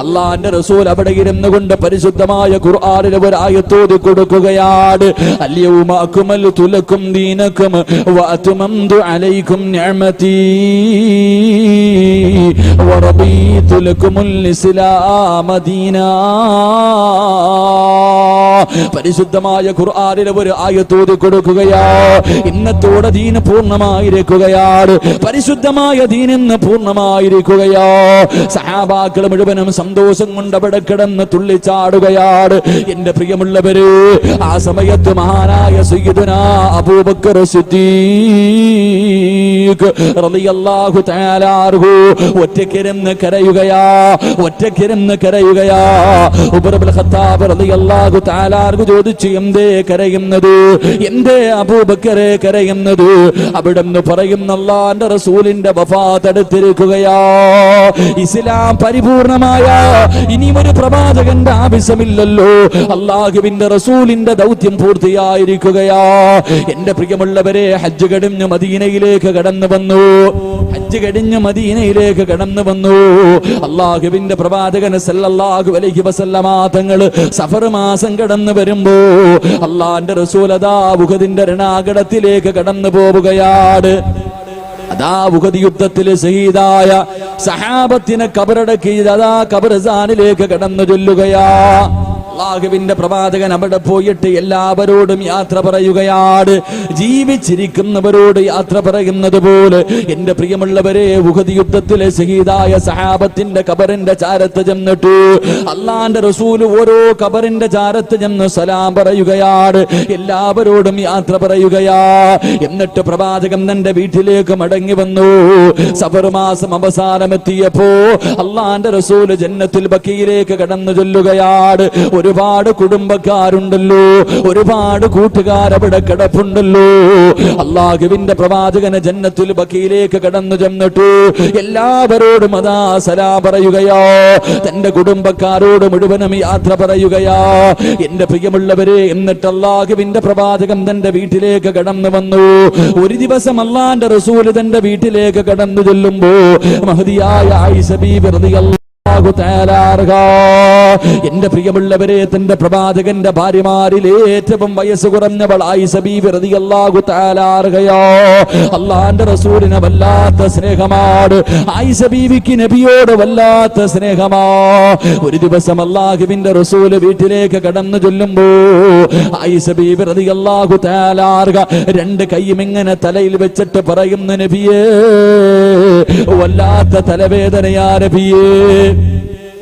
അല്ലാഹുവിന്റെ റസൂൽ അവിടെ ഇരുന്നു കൊണ്ട് പരിശുദ്ധമായ ഖുർആനിലെ ഒരു ആയത്ത് ഓതി കൊടുക്കുകയാണ്. അൽയൗമ അക്മൽതു ലക്കും ദീനക്കും വഅത്മംതു അലൈക്കും നിഅമതി വറദീതു ലക്കും പരിശുദ്ധമായ ഖുർആനിലെ ഒരു ആയത്ത് ഓതി കൊടുക്കുകയാ. ഇന്നത്തോടെ ദീൻ പൂർണ്ണമായിരിക്കുകയാണ്. പരിശുദ്ധമായ ദീൻ ഇന്ന് പൂർണ്ണമായിരിക്കുകയാ. സഹാബാക്കൾ മുഴുവനും സന്തോഷം കൊണ്ട് അവിടെ കിടന്ന് തുള്ളിച്ചാടുകയാണ്. എന്റെ പ്രിയമുള്ളവര്, ആ സമയത്ത് മഹാനായ സയ്യിദുനാ അബൂബക്കർ സിദ്ദീഖ് റളിയല്ലാഹു തആല അൻഹു ഒറ്റയ്ക്കിരുന്ന് കരയുകയാ. ഉമർ ഇബ്നുൽ ഖത്താബ് റളിയല്ലാഹു തആല തആലാർഹു ചോദിച്ചു, എന്തേ കരയുന്നത്, എന്തേ അബൂബക്കറെ കരയുന്നത്? അവിടുന്ന് പറയുന്ന അല്ലാഹുവിന്റെ റസൂലിന്റെ വഫാത്ത് അടുത്തിരിക്കുകയാ. ഇസ്ലാം പരിപൂർണമായ ഇനി ഒരു പ്രവാചകന്റെ ആവശ്യമില്ലല്ലോ. അല്ലാഹുവിന്റെ റസൂലിന്റെ ദൗത്യം പൂർത്തിയായിരിക്കുകയാ. എന്റെ പ്രിയമുള്ളവരെ, ഹജ്ജ് കഴിഞ്ഞ് മദീനയിലേക്ക് കടന്നു വന്നു. ഹജ്ജ് കഴിഞ്ഞ് മദീനയിലേക്ക് കടന്നു വന്നു. അല്ലാഹുവിന്റെ പ്രവാചകൻ സല്ലല്ലാഹു അലൈഹി വസല്ലമ തങ്ങൾ സഫർ മാസം കടന്നു വരുമ്പോ അല്ലാഹുവിന്റെ റസൂൽ അതാ ഉഹദിന്റെ രണാകടത്തിലേക്ക് കടന്നു പോവുകയാണ്. അതാ ഉഹദ് യുദ്ധത്തിൽ ശഹീദായ സഹാബത്തിനെ ഖബറടക്കി അതാ ഖബർസ്ഥാനിലേക്ക് കടന്നു ചൊല്ലുകയാ. അല്ലാഹുവിന്റെ പ്രവാചകൻ അവിടെ പോയിട്ട് എല്ലാവരോടും യാത്ര പറയുകയാണ്. ജീവിച്ചിരിക്കുന്നവരോട് യാത്ര പറയുന്നത് പോലെ. എന്റെ പ്രിയമുള്ളവരെ, ഉഹദ് യുദ്ധത്തിലെ ശഹീദായ സഹാബത്തിന്റെ ഖബറിന്റെ ചാരത്ത് ചെന്നിട്ട് അല്ലാഹുവിന്റെ റസൂൽ ഓരോ ഖബറിന്റെ ചാരത്ത് ചെന്ന് സലാം പറയുകയാണ്. എല്ലാവരോടും യാത്ര പറയുകയാ. എന്നിട്ട് പ്രവാചകൻ തന്റെ വീട്ടിലേക്ക് മടങ്ങി വന്നു. സഫർ മാസം അവസാനമെത്തിയപ്പോ അല്ലാഹുവിന്റെ റസൂൽ ജന്നത്തുൽ ബഖീയിലേക്ക് കടന്നു ചൊല്ലുകയാണ്. ഒരുപാട് കുടുംബക്കാരുണ്ടല്ലോ, ഒരുപാട് കൂട്ടുകാരവിടെ കിടപ്പുണ്ടല്ലോ. അല്ലാഹുവിന്റെ പ്രവാചകന് ജന്നത്തുൽ ബഖീയിലേക്ക് കടന്നു ചെന്നിട്ട് എല്ലാവരോടും അതാ സലാം പറയുകയോ, തന്റെ കുടുംബക്കാരോട് മുഴുവനും യാത്ര പറയുകയാ. എന്റെ പ്രിയമുള്ളവരെ, എന്നിട്ട് അല്ലാഹുവിന്റെ പ്രവാചകൻ തന്റെ വീട്ടിലേക്ക് കടന്നു വന്നു. ഒരു ദിവസം അല്ലാഹുവിന്റെ റസൂൽ തന്റെ വീട്ടിലേക്ക് കടന്നു ചെല്ലുമ്പോ മഹദിയായ ആയിഷ ബീബി റളിയല്ലാഹു എന്റെ പ്രിയമുള്ളവരെ, തന്റെ പ്രവാചകന്റെ ഭാര്യമാരിൽ ഏറ്റവും വയസ്സ് കുറഞ്ഞവൾ ആയിഷ ബീബി റളിയല്ലാഹു തആല അൻഹയോ. അല്ലാഹുവിന്റെ റസൂലിനെ വല്ലാത്ത സ്നേഹമാണ്. ആയിഷ ബീവിക്ക് നബിയോട് വല്ലാത്ത സ്നേഹമാ. ഒരു ദിവസം അല്ലാഹുവിന്റെ റസൂൽ വീട്ടിലേക്ക് കടന്നു ചെല്ലുമ്പോ ആയിഷ ബീബി റളിയല്ലാഹു തആല അൻഹ രണ്ട് കൈയും ഇങ്ങനെ തലയിൽ വെച്ചിട്ട് പറയുന്നു, നബിയേ, വല്ലാത്ത തലവേദനയാ നബിയേ,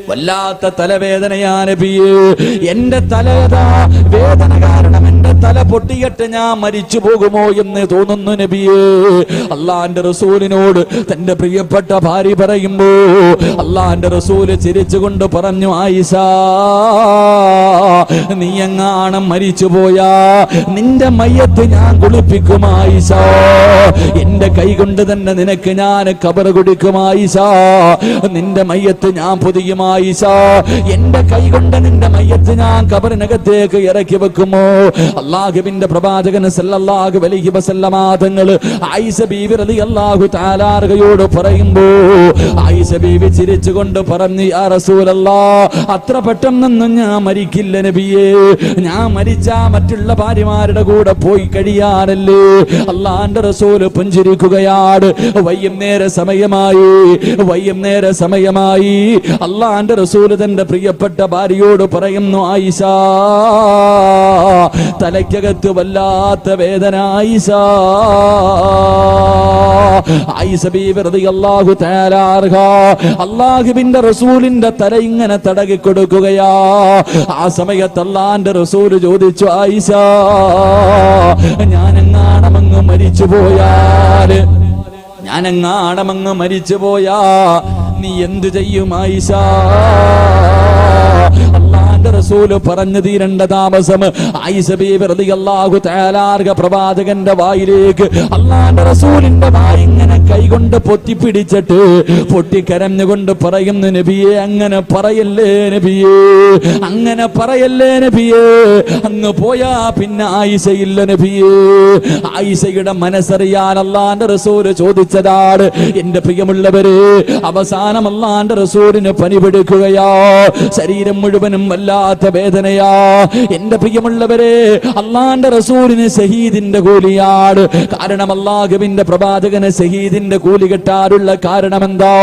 വല്ലാത്ത തലവേദനയാ നബിയേ. എന്റെ തലവേദന വേദന കാരണം എന്റെ തല പൊട്ടിയിട്ട് ഞാൻ മരിച്ചു പോകുമോ എന്ന് തോന്നുന്നു നബിയേ. അല്ലാഹുവിന്റെ റസൂലിനോട് തന്റെ പ്രിയപ്പെട്ട ഭാര്യ പറയുമ്പോ അല്ലാഹുവിന്റെ റസൂല് ചിരിച്ചുകൊണ്ട് പറഞ്ഞു, ആയിഷ, നീ എങ്ങാണം മരിച്ചു പോയാ നിന്റെ മയ്യത്ത് ഞാൻ കുളിപ്പിക്കും ആയിഷ. എന്റെ കൈ കൊണ്ട് തന്നെ നിനക്ക് ഞാൻ ഖബർ കൊടുക്കും ആയിഷ. നിന്റെ മയ്യത്ത് ഞാൻ പൊതിയും ആയിഷ. എന്റെ കൈ കൊണ്ട് നിന്റെ മയ്യത്ത് ഞാൻ ഖബറിനകത്തേക്ക് ഇറക്കി വെക്കുമോ? അല്ലാഹുവിന്റെ പ്രവാചകൻ സല്ലല്ലാഹു അലൈഹി വസല്ലമ തങ്ങൾ ആയിഷ ബീവി റളിയല്ലാഹു തആല അൻഹയോട് പറയുമ്പോ ആയിഷ ബീവി ചിരിച്ചുകൊണ്ട് പറഞ്ഞു, യാ റസൂലല്ലാഹ്, അത്ര പെട്ടെന്നൊന്നും ഞാൻ മരിക്കില്ല നബിയേ. ഞാൻ മരിച്ചാ മറ്റുള്ള ഭാര്യമാരുടെ കൂടെ പോയി കഴിയാനല്ലേ. അല്ലാഹുവിന്റെ റസൂൽ പുഞ്ചിരിക്കുകയാണ്. വൈകുന്നേര സമയമായി, വൈകുന്നേര സമയമായി. അല്ലാഹുവിന്റെ റസൂൽ തന്റെ പ്രിയപ്പെട്ട ഭാര്യയോട് പറയുന്നു, ആയിഷ, തലയ്ക്കകത്ത് വല്ലാത്ത വേദന ആയിഷ. ആയിഷ ബീവി റളിയല്ലാഹു തആല അൻഹ അല്ലാഹുവിന്റെ റസൂലിന്റെ തല ഇങ്ങനെ തടകി കൊടുക്കുകയാ. ആ സമയത്ത് അല്ലാഹുവിന്റെ റസൂൽ ചോദിച്ചു, ആയിഷ, ഞാനെങ്ങാണമങ്ങ് മരിച്ചു പോയാല്, ഞാനെങ്ങാണമങ്ങ് മരിച്ചു പോയാ നീ എന്തു ചെയ്യും ആയിഷ? അല്ലാഹുവിന്റെ റസൂൽ പറഞ്ഞു തീരണ്ട താമസം ആയിഷ ബീവി റളിയല്ലാഹു തആല അൻഹ പ്രവാചകന്റെ വായിലേക്ക് അല്ലാഹുവിന്റെ റസൂലിന്റെ വായി ഇങ്ങനെ കൈകൊണ്ട് പൊത്തിപ്പിടിച്ചിട്ട് പൊട്ടിക്കരഞ്ഞുകൊണ്ട് പറയുന്നു, നബിയേ, അങ്ങനെ പറയല്ലേ നബിയേ, അങ്ങനെ പറയല്ലേ നബിയേ. അങ്ങ് പോയാ പിന്നെ ആയിഷയില്ല നബിയേ. ആയിഷയുടെ മനസ്സറിയാൻ അല്ലാഹുവിന്റെ റസൂൽ ചോദിച്ചതാണ്. എന്റെ പ്രിയമുള്ളവരെ, അവസാനം അല്ലാഹുവിന്റെ റസൂലിന് പനി പിടിക്കുകയാ. ശരീരം മുഴുവനും വല്ലാത്ത വേദനയാ. എന്റെ പ്രിയമുള്ളവരെ, അല്ലാഹുവിന്റെ റസൂലിന് ഷഹീദിന്റെ കൂലിയാണ്. കാരണം അല്ലാഹുവിന്റെ പ്രവാചകന് ഷഹീദിന്റെ കൂലി കിട്ടാനുള്ള കാരണം എന്താ?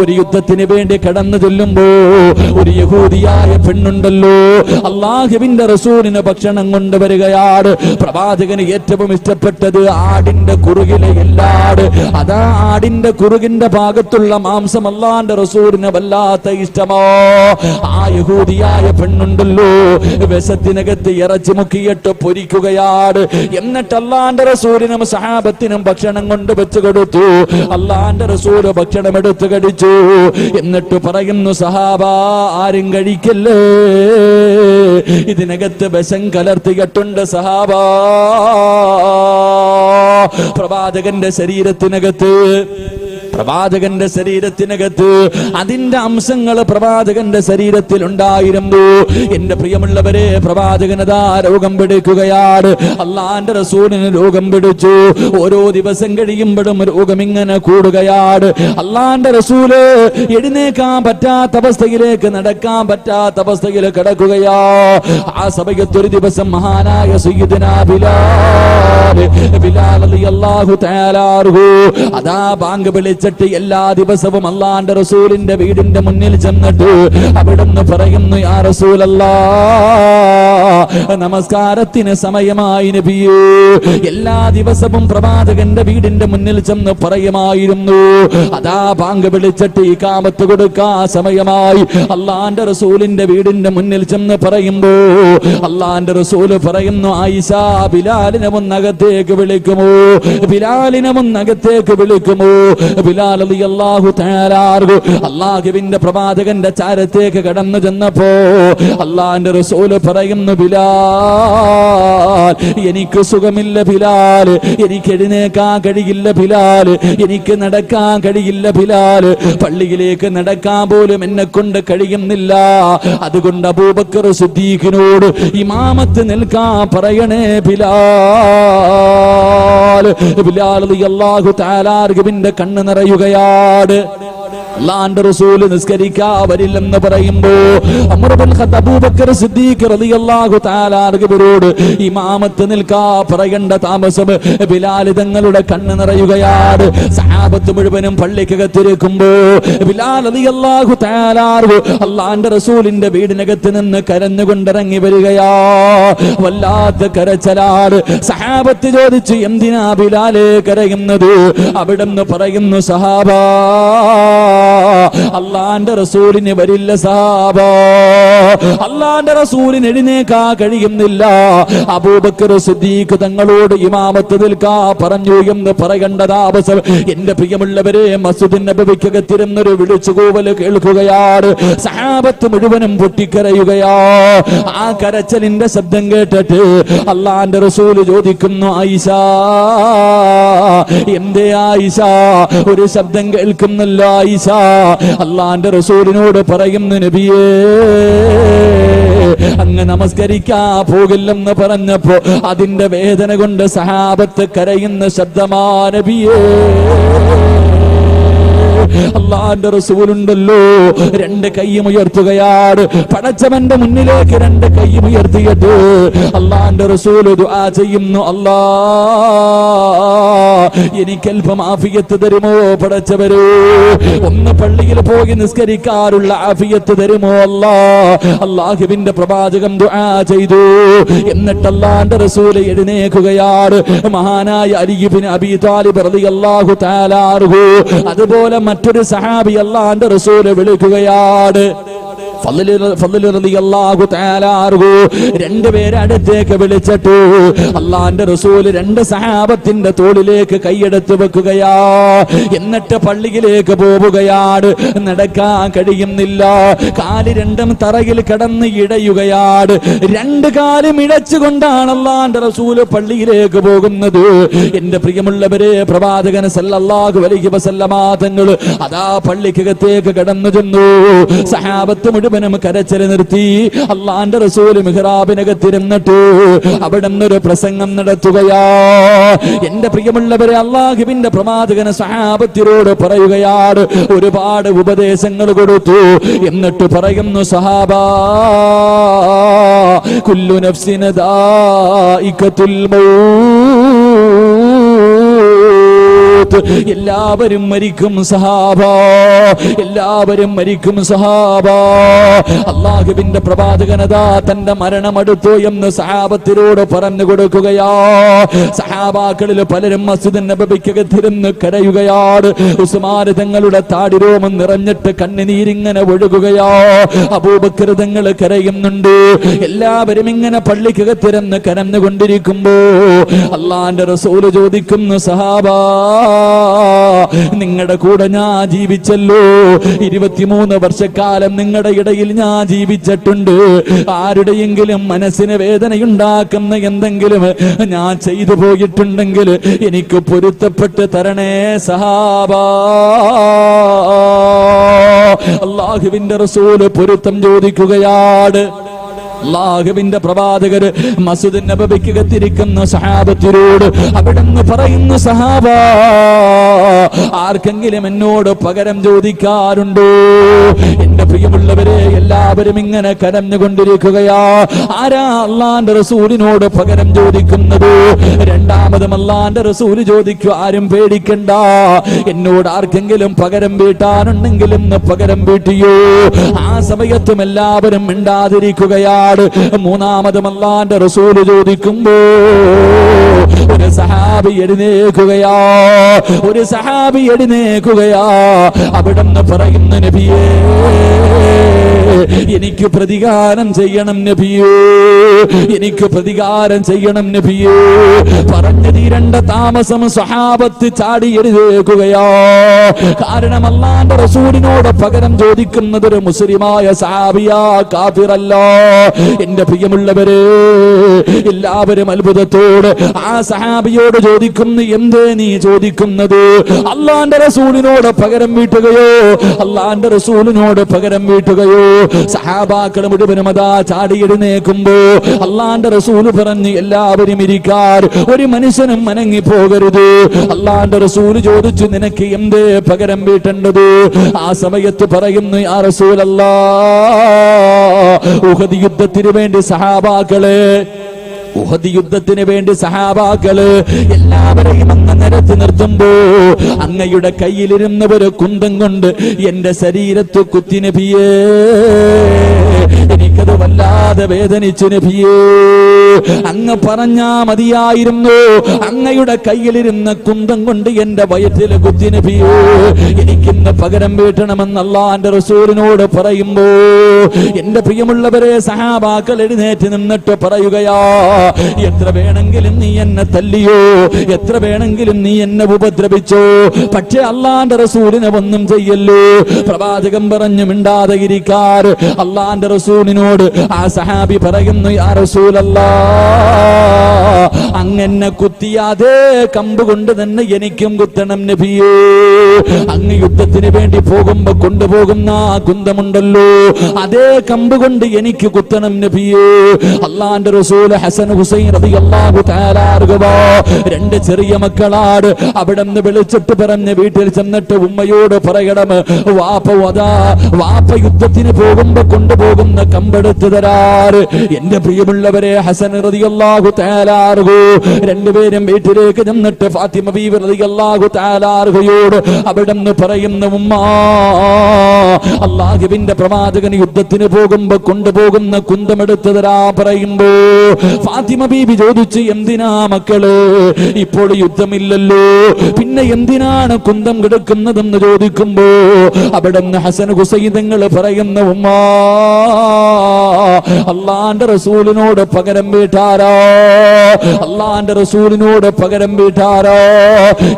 ഒരു യുദ്ധത്തിന് വേണ്ടി കടന്നു ചെല്ലുമ്പോ ഒരു യഹൂദിയായ പെണ്ണുണ്ടല്ലോ, അല്ലാഹുവിന്റെ റസൂലിന് ഭക്ഷണം കൊണ്ടുവരികയാണ്. പ്രവാചകന് ഏറ്റവും ഇഷ്ടപ്പെട്ടത് ആടിന്റെ കുറുകിലെ എല്ലാട്. അതാ ആടിന്റെ കുറുകിന്റെ ഭാഗത്തുള്ള മാംസം അല്ലാഹുവിന്റെ റസൂലിന് വല്ലാത്ത ഇഷ്ടമോ. ആ യഹൂദിയായ പെണ്ണുണ്ടല്ലോ വിശത്തിനകത്ത് ഇറച്ചി മുക്കിയിട്ട് പൊരിക്കുകയാണ്. എന്നിട്ട് അള്ളാന്റെ റസൂലിനും സഹാബത്തിനും ഭക്ഷണം കൊണ്ട് വെച്ച് കൊടുത്തു. അള്ളാന്റെ റസൂല് ഭക്ഷണം എടുത്ത് കടിച്ചു. എന്നിട്ട് പറയുന്നു, സഹാബ ആരും കഴിക്കല്ലേ, ഇതിനകത്ത് വിഷം കലർത്തിയിട്ടുണ്ട് സഹാബ. പ്രവാചകന്റെ ശരീരത്തിനകത്ത് അതിന്റെ അംശങ്ങൾ പ്രവാചകന്റെ ശരീരത്തിൽ ഉണ്ടായിരുന്നു. എന്റെ പ്രിയമുള്ളവരെ, പ്രവാചകനതാ രോഗം പിടിക്കുകയാണ്. അള്ളാന്റെ റസൂലിന് രോഗം പിടിച്ചു. ഓരോ ദിവസം കഴിയുമ്പോഴും രോഗം ഇങ്ങനെ കൂടുകയാണ്. അള്ളാന്റെ റസൂല് എഴുന്നേക്കാൻ പറ്റാത്ത അവസ്ഥയിലേക്ക്, നടക്കാൻ പറ്റാത്ത അവസ്ഥയിൽ കിടക്കുകയാ. ആ സമയത്ത് ഒരു ദിവസം മഹാനായ സയ്യിദുനാ ബിലാൽ റളിയല്ലാഹു തആല അൻഹു അതാ ബാങ്ക് വിളിച്ചിട്ട് എല്ലാ ദിവസവും അള്ളാന്റെ റസൂലിന്റെ വീടിന്റെ മുന്നിൽ ചെന്നിട്ട് അവിടുന്ന് പറയുന്നു, യാ റസൂലല്ലാഹ്, നമസ്കാരത്തിന് സമയമായി നബിയേ. എല്ലാ ദിവസവും പ്രവാചകന്റെ വീടിന്റെ മുന്നിൽ ചെന്ന് പറയുമായിരുന്നു, അതാ ബാങ്ക് വിളിച്ചിട്ട് ഇഖാമത്ത് കൊടുക്കാൻ സമയമായി. അള്ളാന്റെ റസൂലിന്റെ വീടിന്റെ മുന്നിൽ ചെന്ന് പറയുമ്പോ അള്ളാന്റെ റസൂല് പറയുന്നു, ആയിഷ, ബിലാലിനെ ഒന്നകത്തേക്ക് വിളിക്കുമോ, ബിലാലിനെ ഒന്നകത്തേക്ക് വിളിക്കുമോ. ബിലാൽ റളിയല്ലാഹു തആല അൻഹു അല്ലാഹുവിന്റെ പ്രവാചകന്റെ ചാരത്തേക്ക് കടന്നു ചെന്നപ്പോ അള്ളാന്റെ റസൂല് പറയുന്നു, ബിലാൽ, എനിക്ക് സുഖമില്ല ബിലാൽ, എനിക്ക് എഴുന്നേക്കാൻ കഴിയില്ല ബിലാൽ, എനിക്ക് നടക്കാൻ കഴിയില്ല ബിലാൽ, പള്ളിയിലേക്ക് നടക്കാൻ പോലും എന്നെ കൊണ്ട് കഴിയുന്നില്ല. അതുകൊണ്ട് അബൂബക്കർ സിദ്ദീഖിനോട് ഇമാമത്ത് നിൽക്കാൻ പറയണേ ബിലാൽ. ബിലാൽ റളിയല്ലാഹു തആല അൻഹുവിന്റെ കണ്ണ് നിറയുകയാണ്. അല്ലാഹുവിന്റെ റസൂൽ നിസ്കരിക്കാൻ വരില്ലെന്ന് പറയുമ്പോ ഉമർ ഇബ്നുൽ ഖത്താബ് അബൂബക്കർ സിദ്ദീഖ് റളിയല്ലാഹു തആല അൻഹുവരോട് ഇമാമത്ത് നിൽക്കാൻ പറയേണ്ട താമസം ബിലാൽ തങ്ങളുടെ കണ്ണ് നിറയുകയാണ്. സഹാബത്ത് മുഴുവനും പള്ളിക്കകത്തിരിക്കുമ്പോ ബിലാൽ റളിയല്ലാഹു തആല അൻഹു അല്ലാഹുവിന്റെ റസൂലിന്റെ വീടിനകത്ത് നിന്ന് കരഞ്ഞുകൊണ്ടിറങ്ങി വരികയാ. വല്ലാത്ത കരച്ചിലാണ്. സഹാബത്ത് ചോദിച്ചു, എന്തിനാ ബിലാലെ കരയുന്നത്? അവിടുന്ന് പറയുന്നു, സഹാബ, അള്ളാന്റെ റസൂലിന് വരില്ല സഹാബ, അള്ളാന്റെ റസൂലിന് എഴുന്നേക്കാ കഴിയുന്നില്ല. അബൂബക്കർ സിദ്ദീഖ് തങ്ങളോട് ഇമാമത്ത് നിൽക്കാ പറഞ്ഞു എന്ന് പറയേണ്ട താമസം എന്റെ പ്രിയമുള്ളവരെ, മസ്ജിദ് നബവിക്കകത്തിരുന്നൊരു വിളിച്ചുകൂവല് കേൾക്കുകയാണ്. സഹാബത്ത് മുഴുവനും പൊട്ടിക്കരയുകയാ. ആ കരച്ചലിന്റെ ശബ്ദം കേട്ടിട്ട് അള്ളാന്റെ റസൂല് ചോദിക്കുന്നു, ആയിഷ, എന്തേ ആയിഷ ഒരു ശബ്ദം കേൾക്കുന്നില്ല ആയിഷ? അള്ളാന്റെ റസൂലിനോട് പറയുന്നു, നബിയേ, അങ്ങ് നമസ്കരിക്കാ പോകില്ലെന്ന് പറഞ്ഞപ്പോ അതിന്റെ വേദന കൊണ്ട് സഹാബത്ത് കരയുന്ന ശബ്ദമാ നബിയേ. അള്ളാന്റെ റസൂലുണ്ടല്ലോ രണ്ട് കൈയും ഉയർത്തുകയാണ്. പടച്ചവന്റെ മുന്നിലേക്ക് രണ്ട് കൈയും ഉയർത്തിയിട്ട് അള്ളാന്റെ റസൂല് ദുആ ചെയ്യുന്നു, അല്ലാ, എനിക്കൽപ്പം ആഫിയത്ത് തരുമോ പടച്ചവരേ? ഒന്ന് പള്ളിയിൽ പോയി നിസ്കരിക്കാറുള്ള ആഫിയത്ത് തരുമോ അല്ലാ? അല്ലാഹുവിന്റെ പ്രവാചകൻ ദുആ ചെയ്തു. എന്നിട്ട് അള്ളാന്റെ റസൂല് എഴുന്നേൽക്കുകയാണ്. മഹാനായ അലി ഇബ്നു അബീ താലിബ് റളിയല്ലാഹു തആല അൻഹു അതുപോലെ മറ്റൊരു സഹാബി അല്ലാഹുവിന്റെ റസൂല് വിളിക്കുകയാണ്. രണ്ടുപേരെ അടുത്തേക്ക് വിളിച്ചിട്ടു അള്ളാന്റെ റസൂല് രണ്ട് സഹാബത്തിന്റെ തോളിലേക്ക് കൈയെടുത്ത് വെക്കുകയാ. എന്നിട്ട് പള്ളിയിലേക്ക് പോവുകയാണ്. നടക്കാൻ കഴിയുന്നില്ല. കാല് രണ്ടും തറയിൽ കിടന്ന് ഇടയുകയാണ്. രണ്ട് കാലും ഇടച്ചുകൊണ്ടാണ് അള്ളാന്റെ റസൂല് പള്ളിയിലേക്ക് പോകുന്നത്. എന്റെ പ്രിയമുള്ളവരെ, പ്രവാചകൻ സല്ലല്ലാഹു അലൈഹി വസല്ലമ തങ്ങൾ അതാ പള്ളിക്കകത്തേക്ക് കടന്നു ചെന്നു. സഹാബത്ത് മുഴുവനും കരച്ചിൽ നിർത്തി. അള്ളാന്റെ റസൂല് മിഹ്റാബിനകത്തിരുന്നിട്ട് അവിടെ നിന്നൊരു പ്രസംഗം നടത്തുകയാ. എന്റെ പ്രിയമുള്ളവരെ, അള്ളാഹുവിന്റെ പ്രവാചകൻ സഹാബത്തിനോട് പറയുകയാണ്. ഒരുപാട് ഉപദേശങ്ങൾ കൊടുത്തു. എന്നിട്ട് പറയുന്നു, സഹാബാ, കുല്ലു നഫ്സിൻ ദായിഖത്തുൽ മൗത്ത്, മൗത്ത്. എല്ലാവരും മരിക്കും സഹാബ, എല്ലാവരും മരിക്കും സഹാബ. അല്ലാഹുവിന്റെ പ്രവാചകനതാ തന്റെ മരണമടുത്തു എന്ന് സഹാബത്തിനോട് പറഞ്ഞു കൊടുക്കുകയാ. സഹാബാക്കളിൽ പലരും മസ്ജിദ് നബവിക്കകത്തിരുന്ന് കരയുകയാണ്. ഉസ്മാൻ തങ്ങളുടെ താടിരോമം നിറഞ്ഞിട്ട് കണ്ണുനീരിങ്ങനെ ഒഴുകുകയാ. അബൂബക്കർ തങ്ങൾ കരയുന്നുണ്ട്. എല്ലാവരും ഇങ്ങനെ പള്ളിക്കകത്തിരുന്ന് കരഞ്ഞുകൊണ്ടിരിക്കുമ്പോ അള്ളാന്റെ റസൂല് ചോദിക്കുന്നു, സഹാബാ നിങ്ങളുടെ കൂടെ ഞാൻ ജീവിച്ചല്ലോ, 23 വർഷക്കാലം നിങ്ങളുടെ ഇടയിൽ ഞാൻ ജീവിച്ചിട്ടുണ്ട്. ആരുടെയെങ്കിലും മനസ്സിന് വേദനയുണ്ടാക്കുന്ന എന്തെങ്കിലും ഞാൻ ചെയ്തു പോയിട്ടുണ്ടെങ്കിൽ എനിക്ക് പൊരുത്തപ്പെട്ട് തരണേ സഹാബാ. അല്ലാഹുവിന്റെ റസൂല് പൊരുത്തം ചോദിക്കുകയാണ്. അല്ലാഹുവിന്റെ പ്രവാചകർ മസ്ജിദ് നബവിക്കകത്തിരിക്കുന്ന സഹാബത്തിനോട് അവിടുന്ന് പറയുന്നു, സഹാബാ ആർക്കെങ്കിലും എന്നോട് പകരം ചോദിക്കാറുണ്ടോ? എന്റെ പ്രിയമുള്ളവരെ, എല്ലാവരും ഇങ്ങനെ കരഞ്ഞുകൊണ്ടിരിക്കുകയാ. ആരാ അള്ളാന്റെ റസൂലിനോട് പകരം ചോദിക്കുന്നത്? രണ്ടാമതും അള്ളാന്റെ റസൂല് ചോദിക്കും, ആരും പേടിക്കണ്ട, എന്നോട് ആർക്കെങ്കിലും പകരം വീട്ടാനുണ്ടെങ്കിലും പകരം വീട്ടിയോ. ആ സമയത്തും എല്ലാവരും മിണ്ടാതിരിക്കുകയാ. മൂന്നാമതും അല്ലാഹുവിന്റെ റസൂല് ചോദിക്കുമ്പോ ഒരു സഹാബി എഴുന്നേൽക്കുകയാ, ഒരു സഹാബി എഴുന്നേൽക്കുകയാ. അവിടുന്ന് പറയുന്ന, നബിയേ എനിക്ക് പ്രതികാരം ചെയ്യണം നബിയേ, എനിക്ക് പ്രതികാരം ചെയ്യണം നബിയേ. പറഞ്ഞു തീരണ്ട താമസം സഹാബത്ത് ചാടി എഴുന്നേൽക്കുകയാ. കാരണം അല്ലാഹുവിന്റെ റസൂലിനോട് പകരം ചോദിക്കുന്നത് ഒരു മുസ്ലിമായ സഹാബിയാ, കാഫിറല്ല. എന്റെ പ്രിയമുള്ളവരെ, എല്ലാവരും അത്ഭുതത്തോട് ആ സഹാബിയോട് ചോദിക്കുന്നു, എന്തേ നീ ചോദിക്കുന്നത്? അള്ളാന്റെ റസൂലിനോട് പകരം വീട്ടുകയോ, അള്ളാന്റെ റസൂലിനോട് പകരം വീട്ടുകയോ? സഹാബാക്കൾ മുഴുവനും അതാ ചാടി എഴുന്നേൽക്കുമ്പോ അള്ളാന്റെ റസൂല് പറഞ്ഞു, എല്ലാവരും ഇരിക്കാർ, ഒരു മനുഷ്യനും മനങ്ങി പോകരുത്. അള്ളാന്റെ റസൂല് ചോദിച്ചു, നിനക്ക് എന്തേ പകരം വീട്ടേണ്ടത്? ആ സമയത്ത് പറയുന്നു, യാ റസൂലല്ലാഹ്, ഉഹദ് യുദ്ധത്തിന് വേണ്ടി സഹാബാക്കള്, ഉഹദ് യുദ്ധത്തിന് വേണ്ടി സഹാബാക്കള് എല്ലാവരെയും അങ്ങ് നിരത്തി നിർത്തുമ്പോ അങ്ങയുടെ കയ്യിലിരുന്ന ഒരു കുന്തം കൊണ്ട് എന്റെ ശരീരത്ത് കുത്തി നബിയേ. എനിക്കത് വല്ലാതെ വേദനിച്ചു നബിയേ. അങ്ങ് പറഞ്ഞാ മതിയായിരുന്നു, അങ്ങയുടെ കയ്യിലിരുന്ന കുന്തം കൊണ്ട് എന്റെ വയറ്റിൽ കുത്തി നബിയേ. എനിക്കിന്ന് പകരം വീട്ടണമെന്ന് അല്ലാഹുവിന്റെ റസൂലിനോട് പറയുമ്പോ എന്റെ പ്രിയമുള്ളവരെ, സഹാബാക്കൾ എഴുന്നേറ്റ് നിന്നിട്ട് പറയുകയാ, എത്ര വേണമെങ്കിലും നീ എന്നെ തല്ലിയോ, എത്ര വേണമെങ്കിലും നീ എന്നെ ഉപദ്രവിച്ചോ, പക്ഷെ അള്ളാന്റെ റസൂലിനെ ഒന്നും ചെയ്യല്ലോ. പ്രവാചകൻ പറഞ്ഞു, മിണ്ടാതെ ഇരിക്കാർ. അള്ളാന്റെ റസൂലിനോട് ആ സഹാബി പറയുന്നു, യാ റസൂലല്ലാഹ്, അങ്ങനെ കുത്തിയ അതേ കമ്പ് കൊണ്ട് തന്നെ എനിക്കും കുത്തണം നബിയേ. അങ്ങ് യുദ്ധത്തിന് വേണ്ടി പോകുമ്പോ കൊണ്ടുപോകുന്ന ആ കുന്തമുണ്ടല്ലോ, അതേ കമ്പ് കൊണ്ട് എനിക്ക് കുത്തണം നബിയേ. അള്ളാന്റെ റസൂൽ ഹസൻ ഹുസൈൻ റളിയല്ലാഹു തആല അൻഹു രണ്ട് ചെറിയ മക്കളാണ്. അവിടെ നിന്ന് വിളിച്ചിട്ട് പറഞ്ഞ് വീട്ടിൽ ചെന്നിട്ട് ഉമ്മയോട് പറയണം, വാപ്പ യുദ്ധത്തിന് പോകുമ്പോ കൊണ്ടുപോകുന്ന കമ്പെടുത്ത് തരാറ്. എന്റെ പ്രിയമുള്ളവരെ, ഹസൻ റളിയല്ലാഹു തആല അൻഹു രണ്ടുപേരും വീട്ടിലേക്ക് ചെന്നിട്ട് ഫാത്തിമ ബീവി റളിയല്ലാഹു തആല അൻഹയോട് അവിടെ നിന്ന് പറയുന്ന, ഉമ്മ അല്ലാഹുവിന്റെ പ്രവാചകൻ യുദ്ധത്തിന് പോകുമ്പോ കൊണ്ടുപോകുന്ന കുന്തമെടുത്ത് തരാ പറയുമ്പോ ഫാത്തിമ ബീബി ചോദിച്ചു, എന്തിനാ മക്കള്, ഇപ്പോൾ യുദ്ധമില്ലല്ലോ, പിന്നെ എന്തിനാണ് കുന്തം കിടക്കുന്നതെന്ന് ചോദിക്കുമ്പോ അവിടെ നിന്ന് ഹസൻ ഹുസൈൻ തങ്ങൾ പറയുന്ന, ഉമ്മ അള്ളാന്റെ റസൂലിനോട് പകരം വീട്ടാരോ, അള്ളാന്റെ റസൂലിനോട് പകരം വീട്ടാരോ.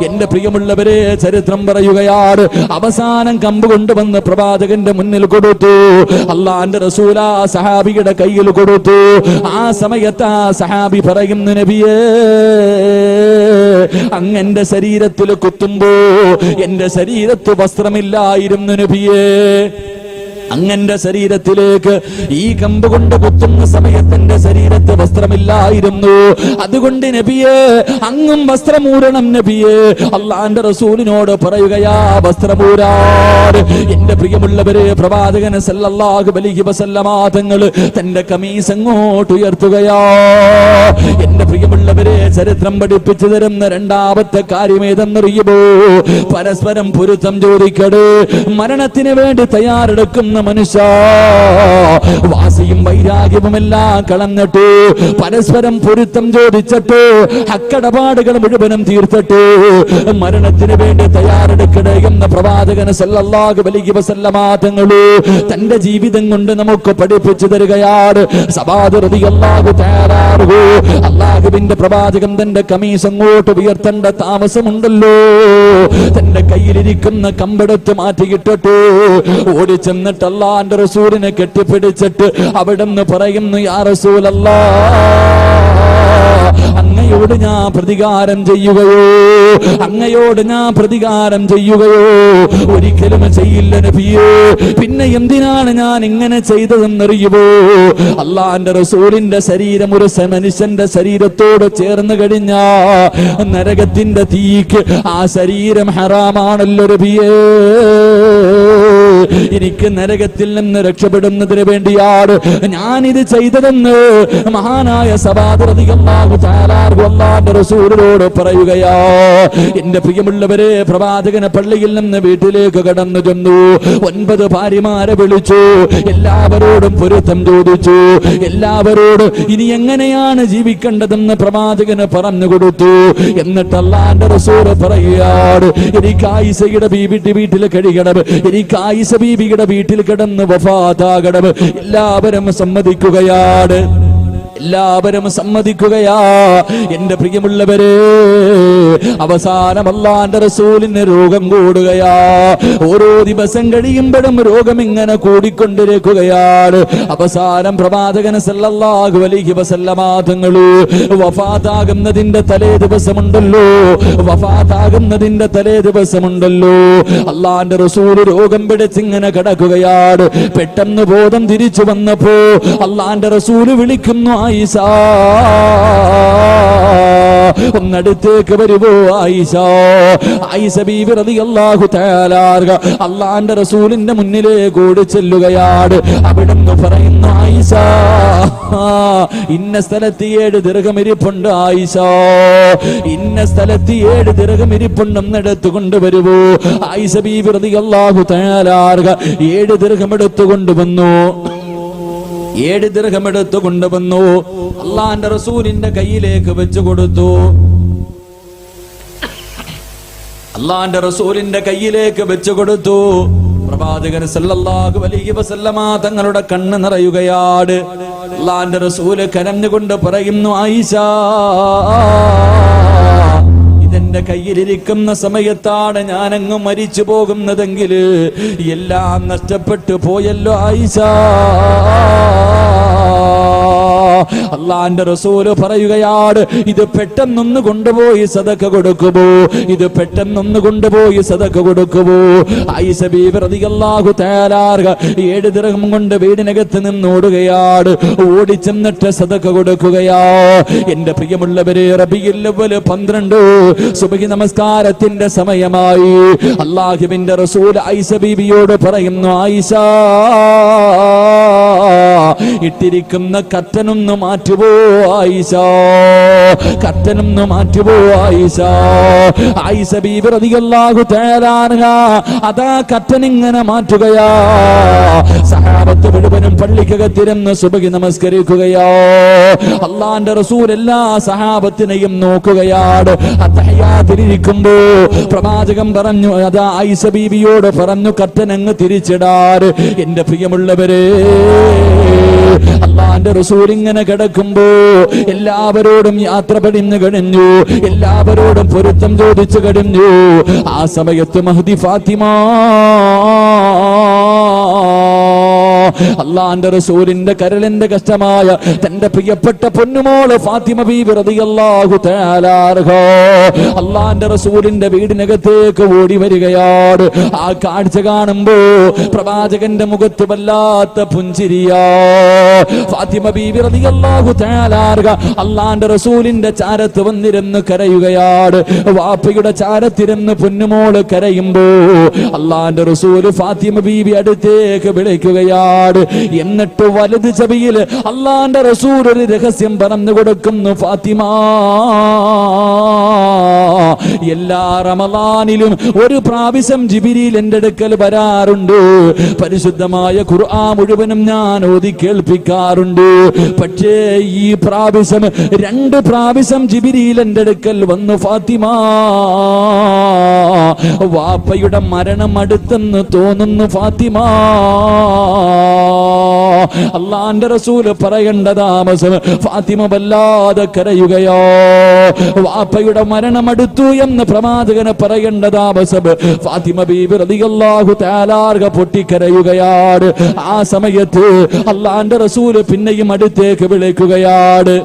എന്റെ പ്രിയമുള്ളവരെ, ചരിത്രം പറയുകയാണ്, അവസാനം കമ്പ് കൊണ്ടുവന്ന് പ്രവാചകന്റെ മുന്നിൽ കൊടുത്തു. അള്ളാന്റെ റസൂൽ ആ സഹാബിയുടെ കയ്യിൽ കൊടുത്തു. ആ സമയത്ത് ആ സഹാബി പറയുന്നു, നബിയേ അങ്ങന്റെ ശരീരത്തിൽ കുത്തുമ്പോ എന്റെ ശരീരത്ത് വസ്ത്രമില്ലായിരുന്നു നബിയേ. അങ്ങന്റെ ശരീരത്തിലേക്ക് ഈ കമ്പ് കൊണ്ട് കുത്തുന്ന സമയത്ത് എന്റെ ശരീരത്ത് വസ്ത്രമില്ലായിരുന്നു. അതുകൊണ്ട് നബിയെ അങ്ങും വസ്ത്രമൂരണം നബിയെ. അള്ളാന്റെ റസൂലിനോട് പറയുകയാ വസ്ത്രമൂരാർ. എന്റെ പ്രിയമുള്ളവരെ, പ്രവാചകൻ സല്ലല്ലാഹു അലൈഹി വസല്ലമ തങ്ങൾ തന്റെ കമീസ് അങ്ങോട്ട് ഉയർത്തുകയാ. എന്റെ പ്രിയമുള്ളവരെ, ചരിത്രം പഠിപ്പിച്ചു തരുന്ന രണ്ടാമത്തെ കാര്യം ഏതെന്നറിയുമോ? പരസ്പരം പൊരുത്തം ചോദിക്കട്. മരണത്തിന് വേണ്ടി തയ്യാറെടുക്കുന്ന മനുഷ്യ വാസിയും വൈരാഗ്യവും എല്ലാം കളഞ്ഞിട്ട് പരസ്പരം പൊരുത്തം ചോദിച്ചിട്ട് ഹക്കടപാടുകൾ മുഴുവനും തീർത്തിട്ട് മരണത്തിന് വേണ്ടി തയ്യാറെടുക്കണേ എന്ന് പ്രവാചകൻ സല്ലല്ലാഹു അലൈഹി വസല്ലമ തങ്ങൾ തന്റെ ജീവിതം കൊണ്ട് നമുക്ക് പഠിപ്പിച്ചു തരികയാണ്. സബാദ് റളിയല്ലാഹു തആല അൻഹു, അല്ലാഹുവിന്റെ പ്രവാചകൻ തന്റെ കമീസ് അങ്ങോട്ട് ഉയർത്തേണ്ട താമസമുണ്ടല്ലോ, തന്റെ കയ്യിലിരിക്കുന്ന കമ്പെടുത്ത് മാറ്റിയിട്ടിട്ട് ഓടിച്ചെന്നിട്ട് അല്ലാഹുവിന്റെ റസൂലിനെ കെട്ടിപ്പിടിച്ചിട്ട് അവിടുന്ന് പറയുന്നു, യാ റസൂലല്ലാഹ്, അങ്ങയോട് ഞാൻ പ്രതികാരം ചെയ്യുകയോ, അങ്ങയോട് ഞാൻ പ്രതികാരം ചെയ്യുകയോ ഒരിക്കലും ചെയ്യില്ല നബിയേ. പിന്നെ എന്തിനാണ് ഞാൻ ഇങ്ങനെ ചെയ്തതെന്നറിയുമോ? അള്ളാന്റെ റസൂലിന്റെ ശരീരം ഒരു മനുഷ്യന്റെ ശരീരത്തോട് ചേർന്ന് കഴിഞ്ഞാ നരകത്തിന്റെ തീക്ക് ആ ശരീരം ഹറാമാണല്ലോ നബിയേ. എനിക്ക് നരകത്തിൽ നിന്ന് രക്ഷപ്പെടുന്നതിന് വേണ്ടിയാണ് ഞാനിത് ചെയ്തതെന്ന് മഹാനായ സബാദ് റളിയല്ലാഹു തആല അൻഹു റസൂലിനോട് പറയുകയാ. എന്റെ പ്രിയമുള്ളവരെ, പ്രവാചകനെ പള്ളിയിൽ നിന്ന് വീട്ടിലേക്ക് കടന്നു ചെന്നു. 9 ഭാര്യമാരെ വിളിച്ചു, എല്ലാവരോടും പൊരുത്തം ചോദിച്ചു, എല്ലാവരോട് ഇനി എങ്ങനെയാണ് ജീവിക്കേണ്ടതെന്ന് പ്രവാചകന് പറഞ്ഞു കൊടുത്തു. എന്നിട്ട് അല്ലാഹുവിന്റെ റസൂൽ പറയുകയാണ്, എനിക്ക് ആയിഷയുടെ വീട്ടിൽ കഴിയണം, എനിക്ക് ആയിഷ ബീവിയുടെ വീട്ടിൽ കിടന്ന് വഫാത്താകണം. എല്ലാവരും സമ്മതിക്കുകയാണ്, എല്ലാവരും സമ്മതിക്കുകയാ. എന്റെ പ്രിയമുള്ളവരെ, അവസാനം അല്ലാഹുവിന്റെ റസൂലിന് രോഗം കൂടുകയാ. ഓരോ ദിവസം കഴിയുമ്പോഴും രോഗം ഇങ്ങനെ കൂടിക്കൊണ്ടിരിക്കുകയാണ്. അവസാനം പ്രവാചകൻ സല്ലല്ലാഹു അലൈഹി വസല്ലമ തങ്ങൾ വഫാത്താകുന്നതിന്റെ തലേ ദിവസമുണ്ടല്ലോ, വഫാത്താകുന്നതിന്റെ തലേ ദിവസമുണ്ടല്ലോ, അല്ലാഹുവിന്റെ റസൂൽ രോഗം പിടിച്ചിങ്ങനെ കിടക്കുകയാണ്. പെട്ടെന്ന് ബോധം തിരിച്ചു വന്നപ്പോ അല്ലാഹുവിന്റെ റസൂൽ വിളിക്കുന്നു, ആയിഷ, ഒന്നടുത്തേക്ക് വരുവോ ആയിഷ. ആയിഷ ബീവി റളിയല്ലാഹു തആല അൻഹ അല്ലാഹുവിന്റെ റസൂലിന്റെ മുന്നിലേക്ക് ഓടി ചെല്ലുകയാണ്. അവിടുന്ന് പറയുന്നു, ആയിഷ, ഇന്ന സ്ഥലത്ത് 7 ദിർഹം ഇരിപ്പുണ്ട് ആയിഷ, ഇന്ന സ്ഥലത്ത് 7 ദിർഹം ഇരിപ്പുണ്ടെന്ന് എടുത്തുകൊണ്ട് വരുവോ. ആയിഷ ബീവി റളിയല്ലാഹു തആല അൻഹ 7 ദിർഹം എടുത്തുകൊണ്ടുവന്നു. 7 ദിർഹം എടുത്തു കൊണ്ടുവന്നു. അള്ളാന്റെ റസൂലിന്റെ കയ്യിലേക്ക് വെച്ചു കൊടുത്തു. അള്ളാന്റെ റസൂലിന്റെ കയ്യിലേക്ക് വെച്ചു കൊടുത്തു. പ്രവാചകൻ സല്ലല്ലാഹു അലൈഹി വസല്ലമ തങ്ങളുടെ കണ്ണ് നിറയുകയാണ്. അള്ളാന്റെ റസൂല് കരഞ്ഞുകൊണ്ട് പറയുന്നു, ആയിഷ, ഇതെന്റെ കയ്യിലിരിക്കുന്ന സമയത്താണ് ഞാനങ്ങ് മരിച്ചു പോകുന്നതെങ്കിൽ എല്ലാം നഷ്ടപ്പെട്ടു പോയല്ലോ ആയിഷ. അല്ലാഹുവിന്റെ റസൂല് പറയുകയാണ്, ഇത് പെട്ടെന്നൊന്ന് കൊണ്ടുപോയി സദഖ കൊടുക്കുമോ, ഇത് പെട്ടെന്നൊന്ന് കൊണ്ടുപോയി സദഖ കൊടുക്കുമോ. ആയിഷ ബീവി റളിയല്ലാഹു തആല അൻഹ 7 ദിർഹം കൊണ്ട് വീടിനകത്ത് നിന്ന് ഓടുകയാണ്. ഓടിച്ചെന്നിട്ട് സദഖ കൊടുക്കുകയാ. എന്റെ പ്രിയമുള്ളവരെ, റബീഉൽ അവ്വൽ 12 സുബ്ഹി നമസ്കാരത്തിന്റെ സമയമായി. അല്ലാഹുവിന്റെ റസൂൽ ആയിഷ ബീവിയോട് പറയുന്നു, ആയിഷ, ഇട്ടിരിക്കുന്ന കർട്ടനൊന്ന് മാറ്റുവോ ആയിഷ, കർട്ടനൊന്ന് മാറ്റുവോ ആയിഷ. ആയിഷ ബീവി റളിയല്ലാഹു തആല അൻഹ അതാ കർട്ടൻ ഇങ്ങനെ മാറ്റുകയാ. സഹാബത്ത് മുഴുവനും പള്ളിക്കകത്തിരുന്ന് സുബ്ഹി നമസ്കരിക്കുകയാ. അല്ലാഹുവിന്റെ റസൂൽ എല്ലാ സഹാബത്തിനെയും നോക്കുകയാണ്. അത്തഹിയാത്തിലിരിക്കുമ്പോ പ്രവാചകൻ പറഞ്ഞു, അതാ ആയിഷ ബീവിയോട് പറഞ്ഞു, കർട്ടൻ അങ്ങ് തിരിച്ചിടാറ്. എന്റെ പ്രിയമുള്ളവരെ, അല്ലാഹുവിന്റെ റസൂൽ ഇങ്ങനെ കിടക്കുമ്പോ എല്ലാവരോടും യാത്ര പടിഞ്ഞു കഴിഞ്ഞു, എല്ലാവരോടും പൊരുത്തം ചോദിച്ചു കഴിഞ്ഞു. ആ സമയത്ത് മഹ്ദി ഫാത്തിമ അള്ളാന്റെ റസൂലിന്റെ കരളിന്റെ കഷ്ടമായ തന്റെ പ്രിയപ്പെട്ട പൊന്നുമോള് ഫാത്തിമ ബീബി റളിയല്ലാഹു തആല അൻഹ അള്ളാന്റെ റസൂലിന്റെ വീടിനകത്തേക്ക് ഓടി വരികയാണ്. ആ കാഴ്ച കാണുമ്പോ പ്രവാചകന്റെ മുഖത്ത് വല്ലാത്ത പുഞ്ചിരിയാ. ഫാത്തിമ ബീബി റളിയല്ലാഹു തആല അൻഹ അള്ളാന്റെ റസൂലിന്റെ ചാരത്ത് വന്നിരുന്ന് കരയുകയാണ്. വാപ്പയുടെ ചാരത്തിരുന്ന് പൊന്നുമോള് കരയുമ്പോ അള്ളാന്റെ റസൂല് ഫാത്തിമ ബീബി അടുത്തേക്ക് വിളിക്കുകയാണ്. എന്നിട്ട് വലത് ചെവിയിൽ അള്ളാന്റെ റസൂൽ ഒരു രഹസ്യം പറഞ്ഞു കൊടുക്കുന്നു. ഫാത്തിമ, എല്ലാ റമളാനിലും ഒരു പ്രാവശ്യം ജിബ്രീൽ എന്റെ അടുക്കൽ വരാറുണ്ട്. പരിശുദ്ധമായ ഖുർആൻ മുഴുവനും ഞാൻ ഓതി കേൾപ്പിക്കാറുണ്ട്. പക്ഷേ ഈ പ്രാവശ്യം 2 പ്രാവശ്യം ജിബ്രീൽ എന്റെ അടുക്കൽ വന്നു. ഫാത്തിമ, വാപ്പയുടെ മരണം അടുത്തെന്ന് തോന്നുന്നു. ഫാത്തിമ, അള്ളാന്റെ റസൂല് പറയേണ്ട താമസം ഫാത്തിമ വല്ലാതെ കരയുകയോ. വാപ്പയുടെ മരണം അടുത്തു എന്ന് പ്രവാചകന് പറയേണ്ട താമസം ഫാത്തിമ ബീബി റളിയല്ലാഹു തആല അൻഹ പൊട്ടിക്കരയുകയാണ്. ആ സമയത്ത് അള്ളാന്റെ റസൂല് പിന്നെയും അടുത്തേക്ക് വിളിക്കുകയാണ്.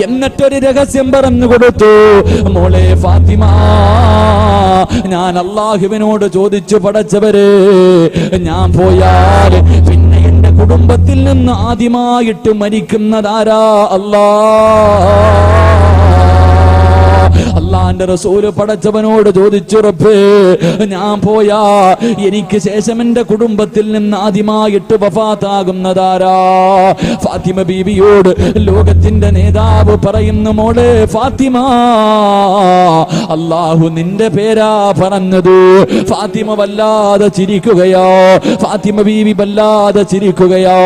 എന്നിട്ടൊരു രഹസ്യം പറഞ്ഞു കൊടുത്തു. മോളെ ഫാത്തിമ, ഞാൻ അല്ലാഹുവിനോട് ചോദിച്ചു പടച്ചവരെ, ഞാൻ പോയാൽ പിന്നെ എന്റെ കുടുംബത്തിൽ നിന്ന് ആദ്യമായിട്ട് മരിക്കുന്നതാരാ? അള്ളാന്റെ റസൂല് പടച്ചവനോട് ചോദിച്ചു, റബ്ബേ, ഞാൻ പോയാ എനിക്ക് ശേഷം എന്റെ കുടുംബത്തിൽ നിന്ന് ആദ്യമായിട്ട് വഫാത്താകുന്നതാരാ? ഫാത്തിമ ബീബിയോട് ലോകത്തിന്റെ നേതാവ് പറയുന്നു, മോളെ ഫാത്തിമ, അല്ലാഹു നിന്റെ പേരാ പറഞ്ഞത്. ഫാത്തിമ വല്ലാതെ ചിരിക്കുകയോ. ഫാത്തിമ ബീബി വല്ലാതെ ചിരിക്കുകയോ.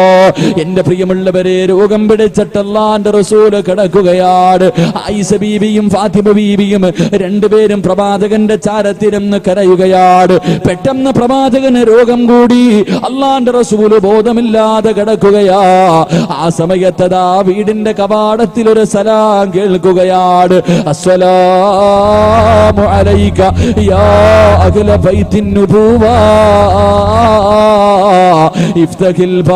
എന്റെ പ്രിയമുള്ളവരെ, രോഗം പിടിച്ചിട്ട് അല്ലാന്റെ റസൂല് കിടക്കുകയാണ്. ആയിഷ ബീബിയും ഫാത്തിമ ബീബിയും രണ്ടുപേരും പ്രവാചകന്റെ ചാരത്തിരുന്ന് കരയുകയാണ്. പെട്ടെന്ന് പ്രവാചകന് രോഗം കൂടി. അല്ലാന്റെ റസൂല് ബോധമില്ലാതെ കിടക്കുകയാ. ആ സമയത്തതാ വീടിന്റെ കവാടത്തിൽ ഒരു സലാം കേൾക്കുകയാണ്. അസ്സലാമു അലൈക യാ അഹ്ല ബൈത്തിൻ നുബുവ ഇഫ്തഹിൽ ബാബ്.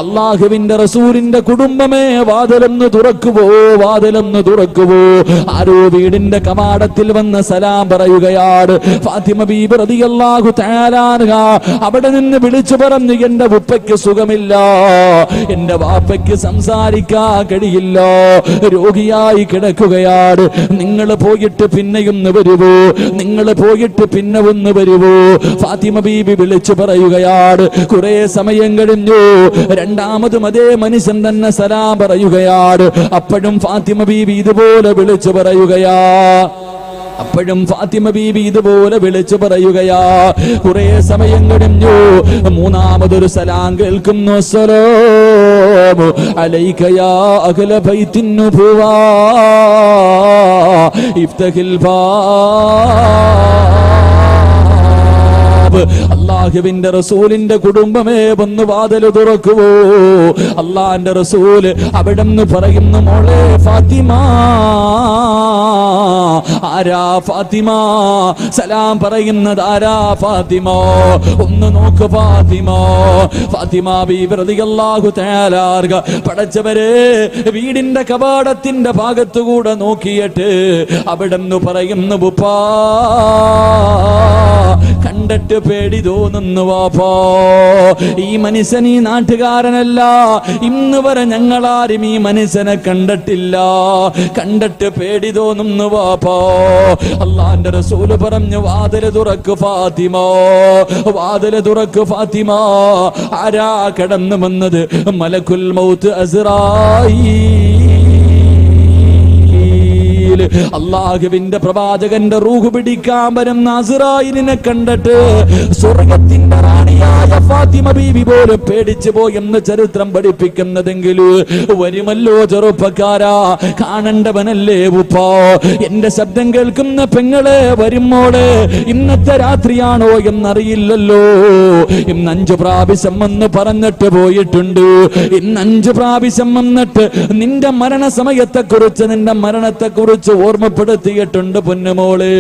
അല്ലാഹുവിന്റെ റസൂലിന്റെ കുടുംബമേ, വാതിലൊന്ന് തുറക്കുവോ, വാതിലൊന്ന് തുറക്കുവോ. ആരോ വീടിന്റെ കവാടത്തിൽ വന്ന് സലാം പറയുകയാണ്. ഫാത്തിമ ബീബി റളിയല്ലാഹു തആല അൻഹ അവിടെ നിന്ന് വിളിച്ചു പറഞ്ഞു, എന്റെ ഉപ്പയ്ക്ക് സുഖമില്ല, എന്റെ വാപ്പയ്ക്ക് സംസാരിക്കാൻ കഴിയില്ല, രോഗിയായി കിടക്കുകയാണ്. നിങ്ങൾ പോയിട്ട് പിന്നെയൊന്ന് വരുവോ, നിങ്ങൾ പോയിട്ട് പിന്നെ ഒന്ന് വരുവോ? ഫാത്തിമ ബീബി വിളിച്ചു പറയുകയാണ്. കുറെ സമയം കഴിഞ്ഞു. രണ്ടാമതും അതേ മനുഷ്യൻ തന്നെ സലാം പറയുകയാണ്. അപ്പോഴും ഫാത്തിമ ബീബി ഇതുപോലെ വിളിച്ചു പറയുകയാ. കുറെ സമയം കഴിഞ്ഞു. മൂന്നാമതൊരു സലാം കേൾക്കുന്നു. അസ്സലാമു അലൈക യാ അഹ്ല ബൈത്തിൻ നുബുവ ഇഫ്തഹിൽ ബാബ്. അല്ലാഹുവിന്റെ റസൂലിന്റെ കുടുംബമേ, വന്ന് വാതില് തുറക്കുവോ. അല്ലാഹുവിന്റെ റസൂല് അവിടെന്ന് പറയുന്നു, മോളെ ഫാത്തിമ. ആരാ ഫാത്തിമ? സലാം പറയുന്നത് ആരാ? ഫാത്തിമ. ഒന്ന് നോക്ക് ഫാത്തിമ. ഫാത്തിമ ബീബി റളിയല്ലാഹു തആല അൻഹ പടച്ചവരെ വീടിന്റെ കവാടത്തിന്റെ ഭാഗത്തുകൂടെ നോക്കിയിട്ട് അവിടെന്ന് പറയുന്നു, ഉപ്പാ, കണ്ടിട്ട് പേടി തോന്നുന്നു വാപ്പാ. ഈ മനുഷ്യൻ ഈ നാട്ടുകാരനല്ല. ഇന്ന് വരെ ഞങ്ങളാരും ഈ മനുഷ്യനെ കണ്ടിട്ടില്ല. കണ്ടിട്ട് പേടി തോന്നുന്നു വാപ്പാ. അല്ലാഹുവിന്റെ റസൂല് പറഞ്ഞു, വാതില് തുറക്ക് ഫാത്തിമ, വാതില് തുറക്ക് ഫാത്തിമ. ആരാ കടന്നു വന്നത്? മലക്കുൽ മൗത്ത് അസ്റായീൽ. അല്ലാഹുവിന്റെ പ്രവാചകന്റെ റൂഹ് പിടിക്കാൻ വരുന്ന അസ്റായീലിനെ കണ്ടിട്ട് സ്വർഗ്ഗത്തിന്റെ റാണിയായ ഫാത്തിമ ബീവി പോലും പേടിച്ചു പോയെന്ന് ചരിത്രം പഠിപ്പിക്കുന്നതെങ്കിൽ വരുമല്ലോ ചെറുപ്പക്കാരാ, കാണേണ്ടവനല്ലേ ഉപ്പാ. എന്റെ ശബ്ദം കേൾക്കുന്ന പെങ്ങളെ, വരുമോളെ, ഇന്നത്തെ രാത്രിയാണോ എന്നറിയില്ലല്ലോ. ഇന്ന് 5 പ്രാവശ്യം എന്ന് പറഞ്ഞിട്ട് പോയിട്ടുണ്ട്. ഇന്ന് 5 പ്രാവശ്യം വന്നിട്ട് നിന്റെ മരണ സമയത്തെ കുറിച്ച്, നിന്റെ മരണത്തെ കുറിച്ച് കുറിച്ച് ഓർമ്മപ്പെടുത്തിയിട്ടുണ്ട്. പൊന്നുമോള്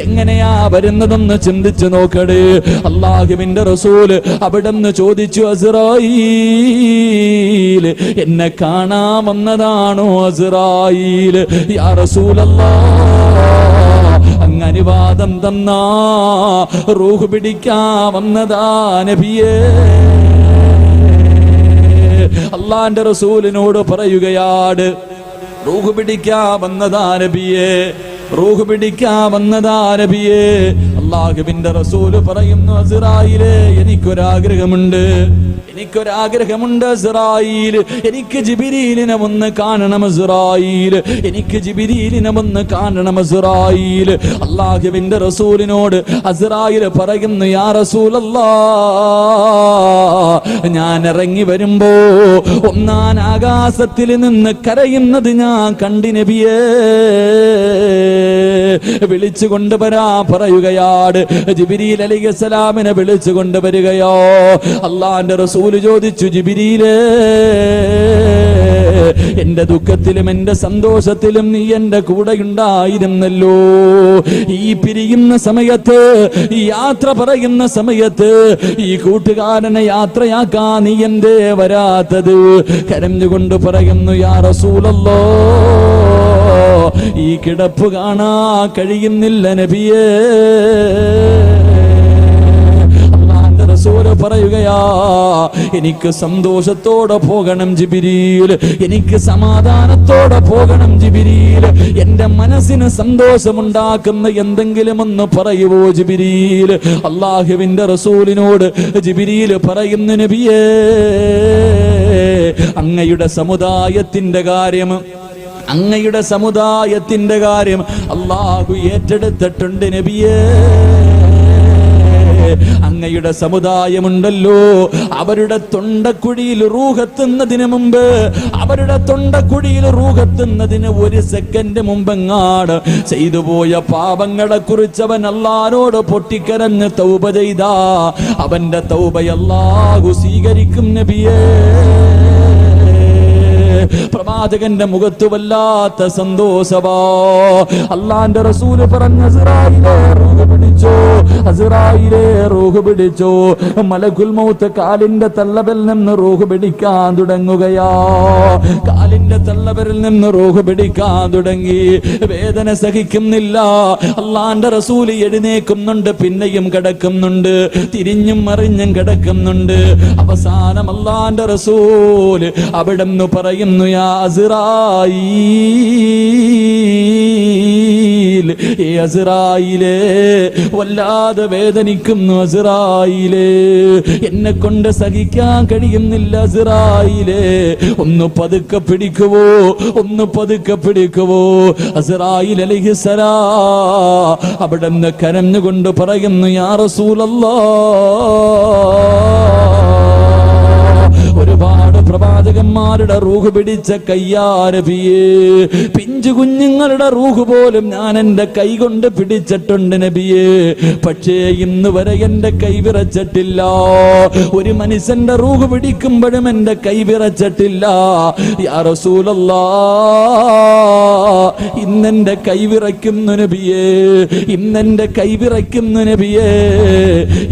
എങ്ങനെയാ വരുന്നതെന്ന് ചിന്തിച്ചു നോക്കടേ. അല്ലാഹുവിന്റെ റസൂല് അവിടെന്ന് ചോദിച്ചു, അസ്റായീൽ എന്നെ കാണാൻ വന്നതാണോ? അസ്റായീൽ യാ റസൂലല്ലാഹ് അങ്ങ് അനുവാദം തന്നാ റൂഹ് പിടിക്കാൻ വന്നതാ നബിയേ. അള്ളാന്റെ റസൂലിനോട് പറയുകയാണ്, റൂഹ് പിടിക്കാൻ വന്നതാ നബിയേ, റൂഹ് പിടിക്കാൻ വന്നതാ നബിയേ. അല്ലാഹുവിന്റെ റസൂല് പറയുന്നു, അസ്റായീലേ എനിക്കൊരാഗ്രഹമുണ്ട്, എനിക്കൊരാഗ്രഹമുണ്ട് അസ്റായീൽ, എനിക്ക് ജിബ്രീലിനെ ഒന്ന് കാണണം അസ്റായീൽ, എനിക്ക് ജിബ്രീലിനെ ഒന്ന് കാണണം അസ്റായീൽ. അല്ലാഹുവിന്റെ റസൂലിനോട് അസ്റായീൽ പറയുന്നു, യാ റസൂലല്ലാഹ് ഞാൻ ഇറങ്ങി വരുമ്പോ ഒന്നാം ആകാശത്തിൽ നിന്ന് കരയുന്നത് ഞാൻ കണ്ടു നബിയേ. വിളിച്ചു കൊണ്ടുവരാ പറയുകയാണ്. ജിബ്രീൽ അലൈഹിസ്സലാമിനെ വിളിച്ചു കൊണ്ടുവരികയോ. അല്ലാഹുവിന്റെ റസൂൽ ചോദിച്ചു, ജിബ്രീലേ എന്റെ ദുഃഖത്തിലും എന്റെ സന്തോഷത്തിലും നീ എന്റെ കൂടെ ഉണ്ടായിരുന്നല്ലോ. ഈ പിരിയുന്ന സമയത്ത്, ഈ യാത്ര പറയുന്ന സമയത്ത് ഈ കൂട്ടുകാരനെ യാത്രയാക്കാൻ നീ എന്തേ വരാത്തത്? കരഞ്ഞുകൊണ്ട് പറയുന്നു, യാ റസൂലല്ലാഹ് ഈ കിടപ്പ് കാണാ കഴിയുന്നില്ല നബിയേ. റസൂൽ പറയുകയാ, എനിക്ക് സന്തോഷത്തോടെ പോകണം ജിബ്രീൽ, എനിക്ക് സമാധാനത്തോടെ പോകണം ജിബ്രീൽ. എന്റെ മനസ്സിന് സന്തോഷമുണ്ടാക്കുന്ന എന്തെങ്കിലും ഒന്ന് പറയുവോ ജിബ്രീൽ? അല്ലാഹുവിന്റെ റസൂലിനോട് ജിബ്രീൽ പറയുന്നു, നബിയേ അങ്ങയുടെ സമുദായത്തിന്റെ കാര്യം, അങ്ങയുടെ സമുദായത്തിന്റെ കാര്യം അല്ലാഹു ഏറ്റെടുത്തിട്ടുണ്ട് നബിയേ. അങ്ങയുടെ സമുദായമുണ്ടല്ലോ, അവരുടെ തൊണ്ടക്കുഴിയിൽ റൂഹെത്തുന്നതിന് മുമ്പ്, അവരുടെ തൊണ്ടക്കുഴിയിൽ റൂഹെത്തുന്നതിന് ഒരു സെക്കൻഡ് മുമ്പെങ്ങാട് ചെയ്തു പോയ പാപങ്ങളെ കുറിച്ച് അവൻ അല്ലാഹുവോട് പൊട്ടിക്കരഞ്ഞ് തൗബ ചെയ്താ അവന്റെ തൗബ അല്ലാഹു സ്വീകരിക്കും നബിയേ. പ്രവാചകന്റെ മുഖത്ത് വല്ലാത്ത സന്തോഷവാ. അല്ലാഹുവിന്റെ റസൂല് പറഞ്ഞു, അസ്റായീലേ റൂഹ് പിടിച്ചോ, അസ്റായീലേ റൂഹ് പിടിച്ചോ. മലക്കുൽ മൗത്ത് കാലിന്റെ തള്ളവിൽ നിന്ന് റൂഹ് പിടിക്കാൻ തുടങ്ങുകയാ. കാലിന്റെ തള്ളവിൽ നിന്ന് റൂഹ് പിടിക്കാൻ തുടങ്ങി. വേദന സഹിക്കുന്നില്ല. അല്ലാഹുവിന്റെ റസൂല് എഴുന്നേക്കുന്നുണ്ട്, പിന്നെയും കിടക്കുന്നുണ്ട്, തിരിഞ്ഞും മറിഞ്ഞും കിടക്കുന്നുണ്ട്. അവസാനം അല്ലാഹുവിന്റെ റസൂല് അവിടെന്ന് പറയുന്നു, യാ അസ്റായീൽ, ഏ അസ്റായീലേ വല്ലാതെ വേദനിക്കുന്നു അസ്റായീലേ, എന്നെ കൊണ്ട് സഹിക്കാൻ കഴിയുന്നില്ല അസ്റായീലേ, ഒന്ന് പതുക്കെ പിടിക്കുവോ, ഒന്ന് പതുക്കെ പിടിക്കുവോ. അസ്റായീൽ അലൈഹിസ്സലാം അവിടുന്ന് കരഞ്ഞുകൊണ്ട് പറയുന്നു, യാ റസൂലല്ലാഹ് ഒരുപാട് പ്രവാചകന്മാരുടെ റൂഹ് പിടിച്ച കയ്യാ നബിയേ. പിഞ്ചു കുഞ്ഞുങ്ങളുടെ റൂഹ് പോലും ഞാൻ എന്റെ കൈ കൊണ്ട് പിടിച്ചിട്ടുണ്ട് നബിയേ. പക്ഷേ ഇന്ന് വരെ എന്റെ കൈ വിറച്ചിട്ടില്ല. ഒരു മനുഷ്യന്റെ റൂഹ് പിടിക്കുമ്പോഴും എന്റെ കൈ വിറച്ചിട്ടില്ല. യാ റസൂലല്ലാഹ് ഇന്നെന്റെ കൈ വിറയ്ക്കുന്നു നബിയേ, ഇന്നെന്റെ കൈ വിറയ്ക്കുന്നു നബിയേ.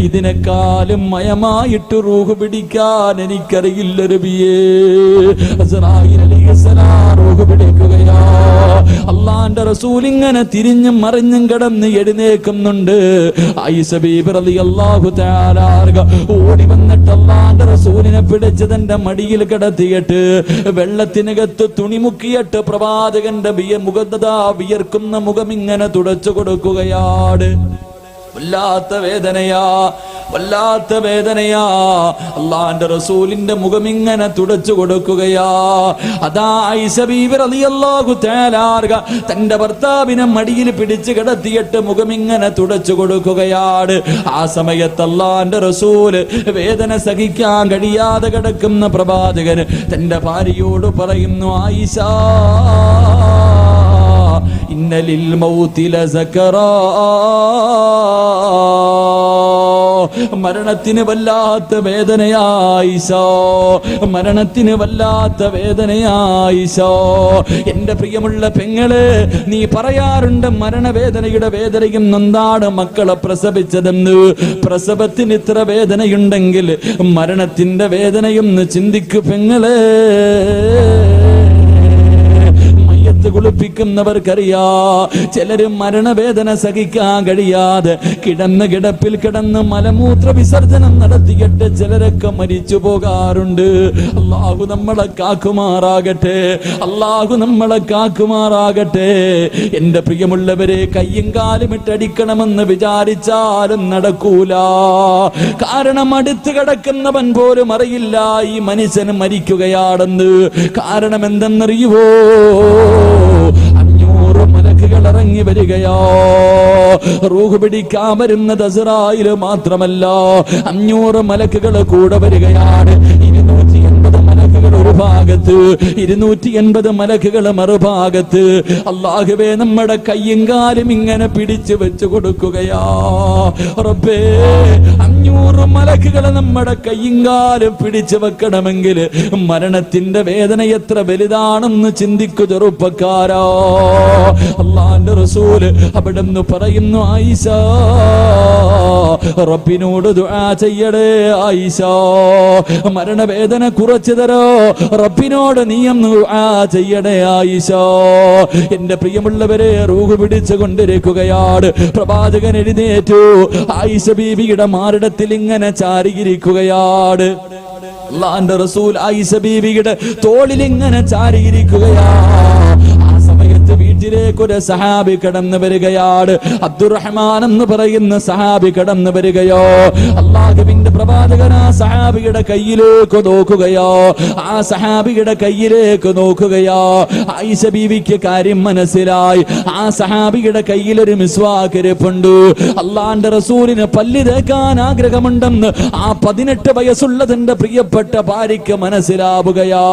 ഇതിനെക്കാളും മയമായിട്ട് റൂഹ് പിടിക്കാൻ എനിക്കറിയില്ല നബിയേ. അസ്റായീൽ അലൈഹിസ്സലാം റൂഹ് പിടിക്കുകയാ. അല്ലാഹുവിന്റെ റസൂൽ ഇങ്ങനെ തിരിഞ്ഞും മറിഞ്ഞും കിടന്ന് എഴുന്നേൽക്കുന്നുണ്ട്. ആയിഷ ബീബി റളിയല്ലാഹു തആല ഓടി വന്നിട്ട് അല്ലാഹുവിന്റെ റസൂലിനെ പിടിച്ച് തന്റെ മടിയിൽ കിടത്തിയിട്ട് വെള്ളത്തിനകത്ത് തുണി മുക്കിയിട്ട് പ്രവാചകന്റെ മുഖത്തതാ വിയർക്കുന്ന മുഖം ഇങ്ങനെ തുടച്ചു കൊടുക്കുകയാണ്. വല്ലാത്ത വേദനയാ, വല്ലാത്ത വേദനയാ. അല്ലാഹുവിന്റെ റസൂലിന്റെ മുഖം ഇങ്ങനെ തുടച്ചു കൊടുക്കുകയാ. അതാ ആയിഷ ബീബി റളിയല്ലാഹു തആല തന്റെ ഭർത്താവിനെ മടിയിൽ പിടിച്ച് കിടത്തിയിട്ട് മുഖം ഇങ്ങനെ തുടച്ചു കൊടുക്കുകയാണ്. ആ സമയത്ത് അല്ലാഹുവിന്റെ റസൂല് വേദന സഹിക്കാൻ കഴിയാതെ കിടക്കുന്ന പ്രവാചകന് തന്റെ ഭാര്യയോട് പറയുന്നു, ആയിഷ ഇന്നലിൽ മൗതി ലസകറാ, മരണത്തിന് വല്ലാത്ത വേദനയായിശോ, മരണത്തിന് വല്ലാത്ത വേദനയായിശോ. എന്റെ പ്രിയമുള്ള പെങ്ങള്, നീ പറയാറുണ്ട് മരണവേദനയുടെ വേദനയും നൊന്താണ് മക്കളെ പ്രസവിച്ചതെന്ന്. പ്രസവത്തിന് ഇത്ര വേദനയുണ്ടെങ്കിൽ മരണത്തിന്റെ വേദനയൊന്ന് ചിന്തിക്കു പെങ്ങളെ. കുളിപ്പിക്കുന്നവർക്കറിയാ, ചിലര് മരണവേദന സഹിക്കാൻ കഴിയാതെ കിടപ്പിൽ കിടന്ന് മലമൂത്ര വിസർജനം നടത്തിയിട്ട് ചിലരൊക്കെ മരിച്ചു പോകാറുണ്ട്. അല്ലാഹു നമ്മളെ കാക്കുമാറാകട്ടെ, അല്ലാഹു നമ്മളെ കാക്കുമാറാകട്ടെ. എന്റെ പ്രിയമുള്ളവരെ, കയ്യും കാലും ഇട്ടടിക്കണമെന്ന് വിചാരിച്ചാലും നടക്കൂല. കാരണം അടുത്ത് കിടക്കുന്നവൻ പോലും അറിയില്ല ഈ മനുഷ്യന് മരിക്കുകയാണെന്ന്. കാരണം എന്തെന്നറിയുവോ? 500 മലക്കുകൾ ഇറങ്ങി വരികയോ. റൂഹ് പിടിക്കാൻ വരുന്നത് അസ്റായിൽ മാത്രമല്ല, 500 മലക്കുകൾ കൂടെ വരികയാണ്. 280 മലക്കുകൾ ഒരു ഭാഗത്ത്, 280 മലക്കുകൾ മറുഭാഗത്ത്. അല്ലാഹുവേ, നമ്മുടെ കയ്യും കാലും ഇങ്ങനെ പിടിച്ചു വെച്ചു കൊടുക്കുകയാ റബ്ബേ. 500 മലക്കുകൾ നമ്മുടെ കയ്യും കാലും പിടിച്ചു വെക്കണമെങ്കിൽ മരണത്തിന്റെ വേദന എത്ര വലുതാണെന്ന് ചിന്തിക്കു ചെറുപ്പക്കാരാ. അല്ലാഹുവിന്റെ റസൂൽ അവിടെന്ന് പറയുന്നു, ആയിഷ റബ്ബിനോട് ദുആ ചെയ്യടേ ആയിഷ, മരണവേദന കുറച്ചു തരോ, റബ്ബിനോട് നീയൊന്ന് ദുആ ചെയ്യടേ ആയിഷ. എന്റെ പ്രിയമുള്ളവരെ, റൂഹ് പിടിച്ചു കൊണ്ടിരിക്കുകയാണ്. പ്രവാചകൻ എഴുന്നേറ്റു, ആയിഷ ബീവിയുടെ മാറിടത്തിൽ ഇങ്ങനെ ചാരിയിരിക്കുകയാണ്. അല്ലാഹുവിന്റെ റസൂൽ ആയിഷ ബീവിയുടെ തോളിൽ ഇങ്ങനെ ചാരിയിരിക്കുകയാ. ആ സമയത്ത് വീട്ടിലേക്ക് ഒരു സഹാബി കടന്നു വരികയാണ്. അബ്ദുറഹ്മാൻ എന്ന് പറയുന്ന സഹാബി കടന്നു വരികയോ. അല്ലാഹുവിന്റെ പ്രവാചകൻ ആ സഹാബിയുടെ കയ്യിലേക്ക് നോക്കുകയോ, ആ സഹാബിയുടെ കയ്യിലേക്ക് നോക്കുകയോ. ആയിഷ ബീവിക്ക് കാര്യം മനസ്സിലായി. ആ സഹാബിയുടെ കയ്യിൽ ഒരു മിസ്വാക്ക് ഇരിപ്പുണ്ട്. അല്ലാഹുവിന്റെ റസൂലിന് പല്ല് തേക്കാൻ ആഗ്രഹമുണ്ടെന്ന് ആ 18 വയസ്സുള്ളതിന്റെ പ്രിയപ്പെട്ട ഭാര്യയ്ക്ക് മനസ്സിലാവുകയോ.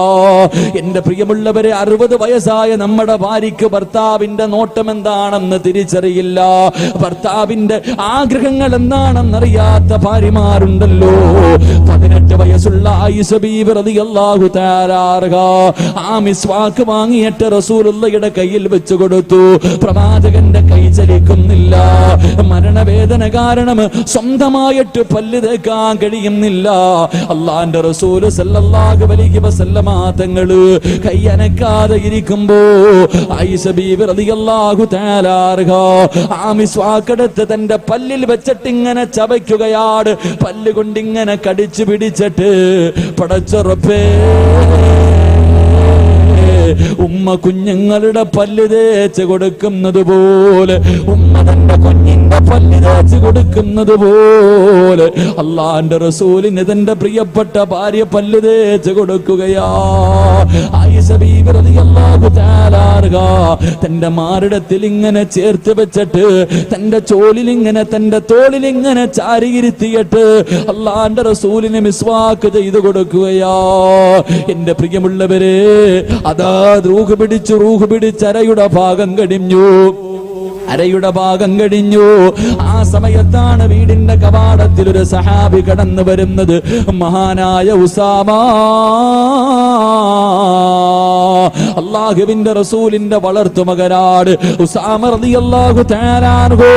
എന്റെ പ്രിയമുള്ളവരെ, 60 വയസ്സായ നമ്മുടെ ഭാര്യയ്ക്ക് ഭർത്താവിന്റെ നോട്ടം എന്താണെന്ന് തിരിച്ചറിയില്ല, ഭർത്താവിന്റെ ആഗ്രഹങ്ങൾ എന്താണെന്നറിയാത്ത ഭാര്യമാരുണ്ടല്ലോ. 18 വയസ്സുള്ള ആയിഷ ബീവി റളിയല്ലാഹു തആല അൻഹ ആ മിസ്വാക്ക് വാങ്ങിയിട്ട് റസൂലുള്ളാഹിയുടെ കയ്യിൽ വെച്ചു കൊടുത്തു. പ്രവാചകന്റെ കൈ ചലിക്കുന്നില്ല. മരണവേദന കാരണം സ്വന്തമായിട്ട് പല്ല് തേക്കാൻ കഴിയുന്നില്ല. അല്ലാഹുവിന്റെ റസൂൽ സല്ലല്ലാഹു അലൈഹി വസല്ലമ തങ്ങള് കൈ അനക്കാതെ ഇരിക്കുമ്പോ ആയിഷ ബീവി റളിയല്ലാഹു തആല അൻഹ ആ മിസ്വാക്ക് എടുത്ത് തന്റെ പല്ലിൽ വെച്ചിട്ട് ഇങ്ങനെ ചവയ്ക്കുകയാണ്. പല്ല് കൊണ്ടിങ്ങനെ കടിച്ചു പിടിച്ചിട്ട്, പടച്ച റബ്ബേ, ഉമ്മ കുഞ്ഞുങ്ങളുടെ പല്ല് തേച്ച് കൊടുക്കുന്നത് പോലെ, ഉമ്മ തന്റെ കുഞ്ഞിന്റെ പല്ല് തേച്ച് കൊടുക്കുന്നത് പോലെ അല്ലാഹുവിന്റെ റസൂലിന് തന്റെ പ്രിയപ്പെട്ട ഭാര്യ പല്ല് തേച്ച് കൊടുക്കുകയാ. ആയിഷ ബീവി റളിയല്ലാഹു തആല അൻഹ തന്റെ മാറിടത്തിൽ ഇങ്ങനെ ചേർത്ത് വെച്ചിട്ട് തന്റെ ചോലിലിങ്ങനെ തന്റെ തോളിലിങ്ങനെ ചാരിയിരുത്തിയിട്ട് അല്ലാഹുവിന്റെ റസൂലിന് മിസ്വാക്ക് ചെയ്തു കൊടുക്കുകയാ. എന്റെ പ്രിയമുള്ളവരെ, അതാ റൂഹ് പിടിച്ച് അരയുടെ ഭാഗം കഴിഞ്ഞു, അരയുടെ ഭാഗം കഴിഞ്ഞു. ആ സമയത്താണ് വീടിന്റെ കവാടത്തിൽ ഒരു സഹാബി കടന്നു വരുന്നത്. മഹാനായ ഉസാമ, അല്ലാഹുവിന്റെ റസൂലിന്റെ വളർത്തുമകനാണ്. ഉസാമ റളിയല്ലാഹു തആല അൻഹു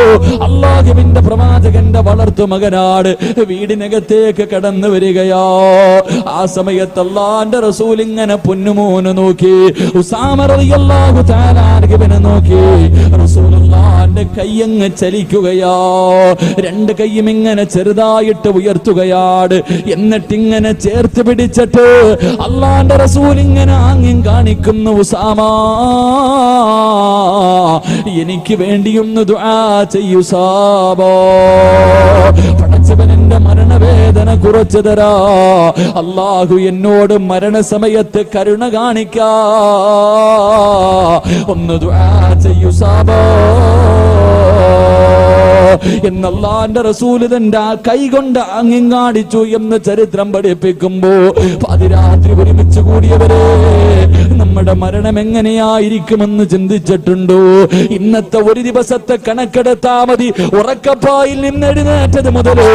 അല്ലാഹുവിന്റെ പ്രവാചകന്റെ വളർത്തുമകനാണ്. വീടിനകത്തേക്ക് കടന്നു വരികയോ. ആ സമയത്ത് അല്ലാഹുവിന്റെ റസൂൽ ഇങ്ങനെ പൊന്നുമോനെ നോക്കി, ഉസാമ റളിയല്ലാഹു തആല അൻഹുവിനെ നോക്കി. റസൂലുള്ളാഹിന്റെ കൈയങ്ങ് ചലിക്കുകയോ. 2 കൈയും ഇങ്ങനെ ചെറുതായിട്ട് ഉയർത്തുകയാണ്. എന്നിട്ടിങ്ങനെ ചേർത്ത് പിടിച്ചിട്ട് അല്ലാഹുവിന്റെ റസൂൽ ഇങ്ങനെ ആംഗ്യം കാണിക്കുന്നു, ഉസാമ, എനിക്ക് വേണ്ടിയൊന്ന് ദുആ ചെയ്യൂ ഉസാമ. പടച്ചവന്റെ മരണവേദന കുറച്ചു തരാ. അല്ലാഹു എന്നോട് മരണസമയത്ത് കരുണ കാണിക്കാ. ഒന്ന് ദുആ ചെയ്യൂ ഉസാമ. എന്ന് അല്ലാഹുവിന്റെ റസൂല് തന്റെ ആ കൈ കൊണ്ട് അങ്ങിങ്ങാടിച്ചു എന്ന് ചരിത്രം പഠിപ്പിക്കുമ്പോ പാതിരാത്രി ഒരുമിച്ച് കൂടിയവരെ നമ്മുടെ മരണം എങ്ങനെയായിരിക്കുമെന്ന് ചിന്തിച്ചിട്ടുണ്ടോ? ഇന്നത്തെ ഒരു ദിവസത്തെ കണക്കെടുത്താ മതി. ഉറക്കപ്പായിൽ നിന്ന് എഴുന്നേറ്റത് മുതല്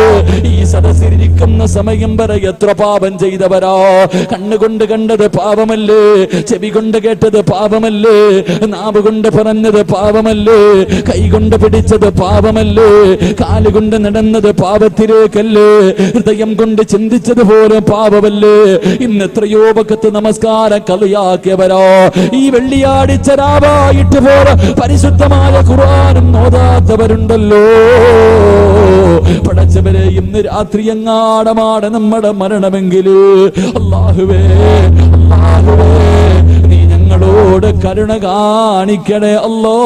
ഈ സദസ്സിലിരിക്കുന്ന സമയം വരെ എത്ര പാപം ചെയ്തവരാ. കണ്ണുകൊണ്ട് കണ്ടത് പാപമല്ലേ, ചെവി കൊണ്ട് കേട്ടത് പാപമല്ലേ, നാവ് കൊണ്ട് പറഞ്ഞത് പാപമല്ലേ, കൈ കൊണ്ട് പിടിച്ചത് പാപമല്ലേ, കാലുകൊണ്ട് നടന്നത് പാപത്തിലേക്കല്ലേ, ഹൃദയം കൊണ്ട് ചിന്തിച്ചത് പോലെ പാപമല്ലേ. ഇന്ന് എത്രയോ വഖത്ത് നമസ്കാരം കളിയാക്കിയവരോ. ഈ വെള്ളിയാഴ്ച രാവായിട്ട് പോലെ പരിശുദ്ധമായ ഖുർആനും ഓതാത്തവരുണ്ടല്ലോ. പടച്ചവരെ, ഇന്ന് രാത്രി എങ്ങാടമാണ് നമ്മുടെ മരണമെങ്കിൽ അല്ലാഹുവേ, അല്ലാഹുവേ, നീ ഞങ്ങളോട് കരുണ കാണിക്കണേ അല്ലോ.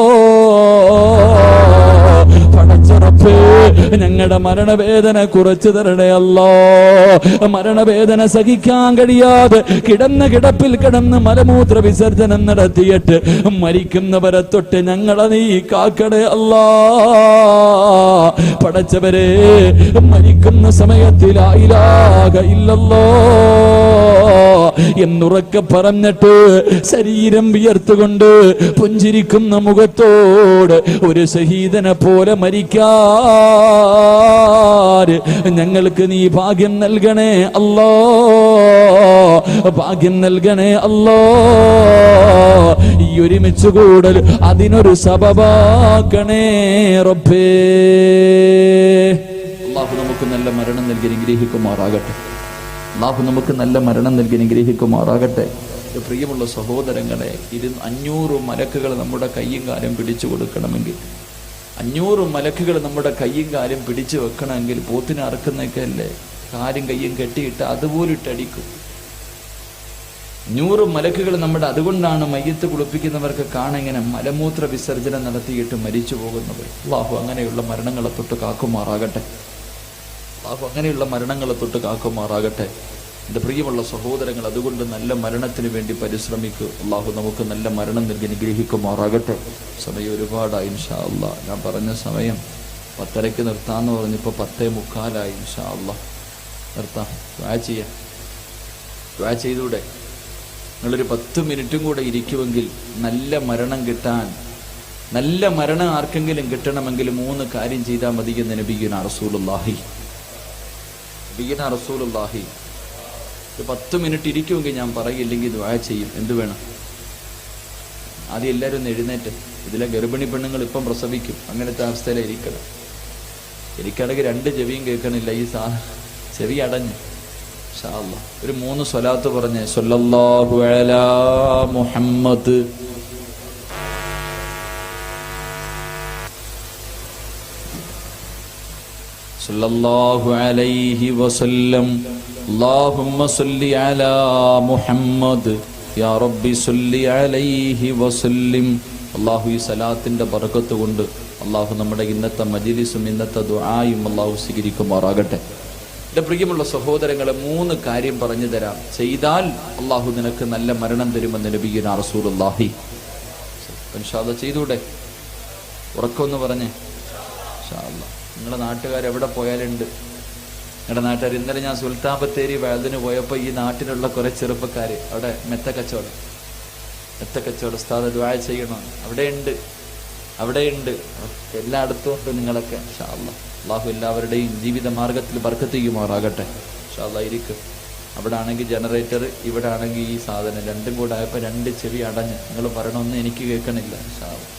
പടച്ചുറപ്പേ, ഞങ്ങളുടെ മരണവേദന കുറച്ചു തരണേ അല്ലോ. മരണവേദന സഹിക്കാൻ കഴിയാതെ കിടന്ന കിടപ്പിൽ കിടന്ന് മലമൂത്ര വിസർജനം നടത്തിയിട്ട് മരിക്കുന്നവരെ തൊട്ട് ഞങ്ങളെ നീ കാക്കണേ അല്ലാ. പടച്ചവരെ, മരിക്കുന്ന സമയത്തിൽ ലാ ഇലാഹ ഇല്ലല്ലാഹ് എന്നുറക്കെ പറഞ്ഞിട്ട് ശരീരം വിയർത്തുകൊണ്ട് പുഞ്ചിരിക്കുന്ന മുഖത്തോട് ഒരു ഷഹീദനെ പോലെ മരിക്കാൻ ഞങ്ങൾക്ക് നീ ഭാഗ്യം നൽകണേ അല്ലാ, ഭാഗ്യം നൽകണേ അല്ലാ. ഈ ഒരുമിച്ച് കൂടൽ അതിനൊരു സബബാക്കണേ റബ്ബേ. അല്ലാഹു നമുക്ക് നല്ല മരണം നൽകി അനുഗ്രഹിക്കുമാറാകട്ടെ. അല്ലാഹു നമുക്ക് നല്ല മരണം നൽകി അനുഗ്രഹിക്കുമാറാകട്ടെ. പ്രിയമുള്ള സഹോദരങ്ങളെ, 500 മലക്കുകൾ നമ്മുടെ കയ്യും കാലും പിടിച്ചു കൊടുക്കണമെങ്കിൽ, 500 മലക്കുകൾ നമ്മുടെ കയ്യും കാലും പിടിച്ചു വെക്കണമെങ്കിൽ പോത്തിനെ അറക്കുന്നൊക്കെ അല്ലേ കാലും കയ്യും കെട്ടിയിട്ട് അതുപോലെ ഇട്ടടിക്കും. 100 മലക്കുകൾ നമ്മുടെ, അതുകൊണ്ടാണ് മയ്യത്ത് കുളിപ്പിക്കുന്നവർക്ക് കാണാൻ മലമൂത്ര വിസർജനം നടത്തിയിട്ട് മരിച്ചു പോകുന്നത്. അല്ലാഹു അങ്ങനെയുള്ള മരണങ്ങളെ തൊട്ട് കാക്കുമാറാകട്ടെ. അല്ലാഹു അങ്ങനെയുള്ള മരണങ്ങളെ തൊട്ട് കാക്കുമാറാകട്ടെ. എൻ്റെ പ്രിയമുള്ള സഹോദരങ്ങൾ, അതുകൊണ്ട് നല്ല മരണത്തിന് വേണ്ടി പരിശ്രമിക്കൂ. അല്ലാഹു നമുക്ക് നല്ല മരണം നൽകി അനുഗ്രഹിക്കുമാറാകട്ടെ. സമയം ഒരുപാടായി ഇൻഷാ അല്ലാഹ്. ഞാൻ പറഞ്ഞ സമയം 10:30 നിർത്താമെന്ന് പറഞ്ഞപ്പോൾ 10:45 ഇൻഷാ അല്ലാഹ്. നിർത്താം. ദുആ ചെയ്യാം. ദുആ ചെയ്തൂടെ? നിങ്ങളൊരു 10 മിനിറ്റും കൂടെ ഇരിക്കുമെങ്കിൽ നല്ല മരണം കിട്ടാൻ, നല്ല മരണം ആർക്കെങ്കിലും കിട്ടണമെങ്കിൽ 3 കാര്യം ചെയ്താൽ മതി എന്ന് നബിയുനാ റസൂലുള്ളാഹി. നബിയുനാ റസൂലുള്ളാഹി ഒരു 10 മിനിറ്റ് ഇരിക്കുമെങ്കിൽ ഞാൻ പറയില്ലെങ്കിൽ ദുആ ചെയ്യും. എന്ത് വേണം? ആദ്യം എല്ലാവരും ഒന്ന് എഴുന്നേറ്റ്. ഇതിലെ ഗർഭിണി പെണ്ണുങ്ങൾ ഇപ്പം പ്രസവിക്കും, അങ്ങനത്തെ അവസ്ഥയിലിരിക്കണം. എനിക്കാണെങ്കിൽ 2 ചെവിയും കേൾക്കണില്ല, ഈ ചെവി അടഞ്ഞു. ഇൻഷാ അല്ലാഹ് ഒരു 3 സ്വലാത്ത് പറഞ്ഞ് സ്വല്ലല്ലാഹു അലാ മുഹമ്മദ് സല്ലല്ലാഹു അലൈഹി വസല്ലം അല്ലാഹുമ്മ സല്ലി അലാ മുഹമ്മദ് യാ റബ്ബി സല്ലി അലൈഹി വസല്ലിം. അല്ലാഹു ഈ സലാത്തിന്റെ ബർക്കത്ത് കൊണ്ട് അല്ലാഹു നമ്മുടെ ഇന്നത്തെ മജ്ലിസും ഇന്നത്തെ ദുആയും അല്ലാഹു സ്വീകരിക്കുമാറാകട്ടെ. എൻ്റെ പ്രിയമുള്ള സഹോദരങ്ങളെ, 3 കാര്യം പറഞ്ഞു തരാം. ചെയ്താൽ അല്ലാഹു നിനക്ക് നല്ല മരണം തരുമെന്ന് നബിയുനാ റസൂലുള്ളാഹി. ഇൻഷാ അല്ലാഹ് ചെയ്തൂടെ? ഉറക്കമെന്ന് പറഞ്ഞേ. ഇൻഷാ അല്ലാഹ്. നിങ്ങളുടെ നാട്ടുകാരെവിടെ പോയാലുണ്ട്? നിങ്ങളുടെ നാട്ടുകാർ, ഇന്നലെ ഞാൻ സുൽത്താൻ ബത്തേരി വയലിന് പോയപ്പോൾ ഈ നാട്ടിലുള്ള കുറേ ചെറുപ്പക്കാർ അവിടെ മെത്തക്കച്ചവടം ഉസ്താദ് ദുആ ചെയ്യണം, അവിടെയുണ്ട്. എല്ലായിടത്തും ഉണ്ട് നിങ്ങളൊക്കെ. ഇൻഷാ അല്ലാഹ്. അല്ലാഹു എല്ലാവരുടെയും ജീവിത മാർഗത്തിൽ ബർക്കത്ത് ചെയ്യുമാറാകട്ടെ. ഇൻഷാ അല്ലാഹ്. ഇരിക്കും. അവിടെ ആണെങ്കിൽ ജനറേറ്റർ, ഇവിടെ ആണെങ്കിൽ ഈ സാധനം, രണ്ടും കൂടെ ആയപ്പോൾ 2 ചെവി അടഞ്ഞ്. നിങ്ങൾ പറയണമെന്ന് എനിക്ക് കേൾക്കണില്ല. ഇൻഷാ അല്ലാഹ്.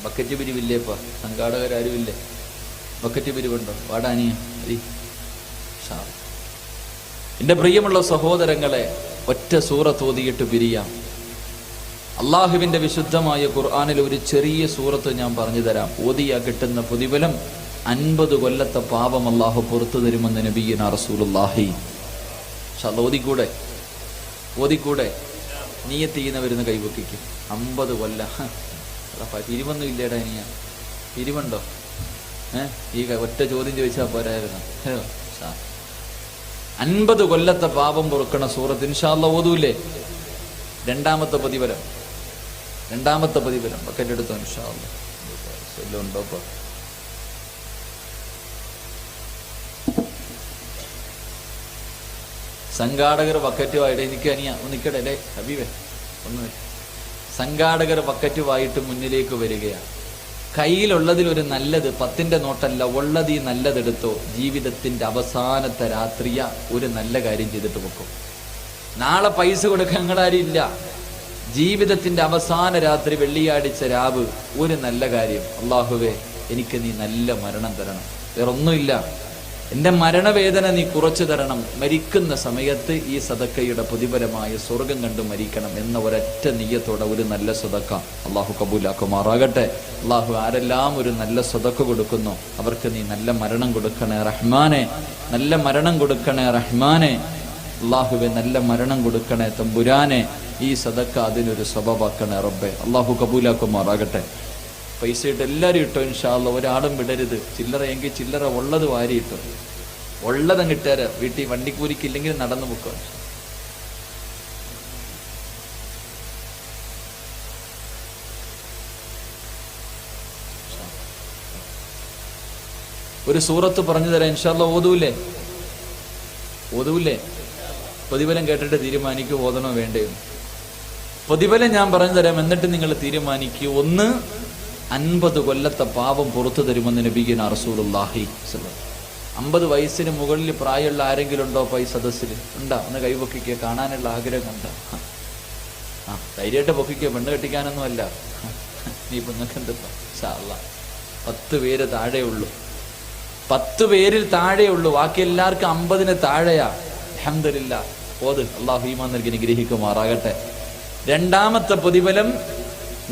ബക്കറ്റ് പിരിവില്ലേപ്പാ? സംഘാടകരാരുമില്ലേ? ബക്കറ്റ് പിരിവുണ്ടോ? വാടാനിയ. എൻ്റെ പ്രിയമുള്ള സഹോദരങ്ങളെ, ഒറ്റ സൂറത്ത് ഓതിയിട്ട് പിരിയാം. അള്ളാഹുവിൻ്റെ വിശുദ്ധമായ ഖുർആനിൽ ഒരു ചെറിയ സൂറത്ത് ഞാൻ പറഞ്ഞു തരാം. ഓതിയാ കിട്ടുന്ന പ്രതിഫലം 50 കൊല്ലത്തെ പാപം അള്ളാഹു പുറത്തു തരുമെന്ന് നബിയുനാ റസൂലുള്ളാഹി. ഓതിക്കൂടെ? നിയ്യത്ത് ചെയ്യുന്നവരുന്ന് കൈവക്കിക്കും. 50 കൊല്ലം. പിരിവൊന്നും ഇല്ലേടാ? ഇനിയാ പിരിവുണ്ടോ? ഈ ഒറ്റ ചോദ്യം ചോദിച്ചാൽ പോരായിരുന്നു. 50 കൊല്ലത്തെ പാപം പൊറുക്കണ സൂറത്ത് ഇൻഷാ അല്ലാഹ് ഓതൂലേ? 2ാമത്തെ പ്രതിഫലം. രണ്ടാമത്തെ പ്രതിഫലം ബക്കറ്റ് എടുത്തോ ഇൻഷാ അല്ലാഹ്. എല്ലാം ഉണ്ടോ? ഇപ്പൊ സംഘാടകർ ബക്കറ്റുമായിട്ട് എനിക്ക് നിൽക്കട്ടെ അല്ലേ ഹബീബേ, ഒന്ന് സംഘാടകർ ബക്കറ്റുമായിട്ട് മുന്നിലേക്ക് വരികയാണ്. കയ്യിലുള്ളതിൽ ഒരു നല്ലത്, 10ന്റെ നോട്ടല്ല, ഉള്ളത് ഈ നല്ലതെടുത്തോ. ജീവിതത്തിന്റെ അവസാനത്തെ രാത്രിയ ഒരു നല്ല കാര്യം ചെയ്തിട്ട് വെക്കും. നാളെ പൈസ കൊടുക്കാൻ ഞങ്ങളാരും ഇല്ല. ജീവിതത്തിന്റെ അവസാന രാത്രി, വെള്ളിയാഴ്ച രാവ്, ഒരു നല്ല കാര്യം. അള്ളാഹുവേ, എനിക്ക് നീ നല്ല മരണം തരണം, വേറൊന്നുമില്ല. എൻ്റെ മരണവേദന നീ കുറച്ചു തരണം. മരിക്കുന്ന സമയത്ത് ഈ സദക്കയുടെ പ്രതിഫലമായ സ്വർഗം കണ്ടു മരിക്കണം എന്ന ഒരൊറ്റ നിയ്യത്തോടെ ഒരു നല്ല സദക്ക അള്ളാഹു കബൂലാക്കുമാറാകട്ടെ. അള്ളാഹു ആരെല്ലാം ഒരു നല്ല സദക്ക കൊടുക്കുന്നു അവർക്ക് നീ നല്ല മരണം കൊടുക്കണേ റഹ്മാനെ, നല്ല മരണം കൊടുക്കണേ റഹ്മാനെ. അള്ളാഹുവെ, നല്ല മരണം കൊടുക്കണേ തമ്പുരാനെ. ഈ സദക്ക അതിനൊരു സബബാക്കണേ റബ്ബെ. അള്ളാഹു കബൂലാക്കുമാറാകട്ടെ. പൈസ ഇട്ട് എല്ലാവരും ഇട്ടോ ഇൻഷാ അല്ലാഹ്, ഒരാളും വിടരുത്. ചില്ലറ എങ്കിൽ ചില്ലറ ഉള്ളത് വാരിയിട്ടോ, ഉള്ളതങ്ങ് ഇട്ടേര്. വീട്ടിൽ വണ്ടിക്കൂലിക്കില്ലെങ്കിൽ നടന്നു പോക്കോ. ഒരു സൂറത്ത് പറഞ്ഞു തരാം ഇൻഷാ അല്ലാഹ്. ഓതൂല്ലേ? പ്രതിഫലം കേട്ടിട്ട് തീരുമാനിക്കൂ ഓതണോ വേണ്ടയോ. പ്രതിഫലം ഞാൻ പറഞ്ഞു തരാം, എന്നിട്ട് നിങ്ങൾ തീരുമാനിക്കൂ. 50 കൊല്ലത്തെ പാപം പുറത്തു തരുമെന്ന് നബിയുനാ റസൂലുള്ളാഹി സ്വല്ലല്ലാഹു. 50 വയസ്സിന് മുകളിൽ പ്രായമുള്ള ആരെങ്കിലും ഉണ്ടോ ഈ സദസ്സിൽ? ഉണ്ടാ? ഒന്ന് കൈപൊക്കിക്കുക, കാണാനുള്ള ആഗ്രഹം ഉണ്ടോ? ധൈര്യമായിട്ട് പൊക്കിക്കുക, പെണ്ണ് കെട്ടിക്കാനൊന്നും അല്ല. നീ പെണ്ണൊക്കെ എന്താ? 10 പേര് താഴെയുള്ളൂ. 10 പേരിൽ താഴെയുള്ളൂ. ബാക്കി എല്ലാവർക്കും 50-ന് താഴെയാ. അൽഹംദുലില്ലാഹ്. ഓത്. അല്ലാഹു ഈമാൻ നൽകി അനുഗ്രഹിക്കുമാറാകട്ടെ. രണ്ടാമത്തെ പ്രതിഫലം,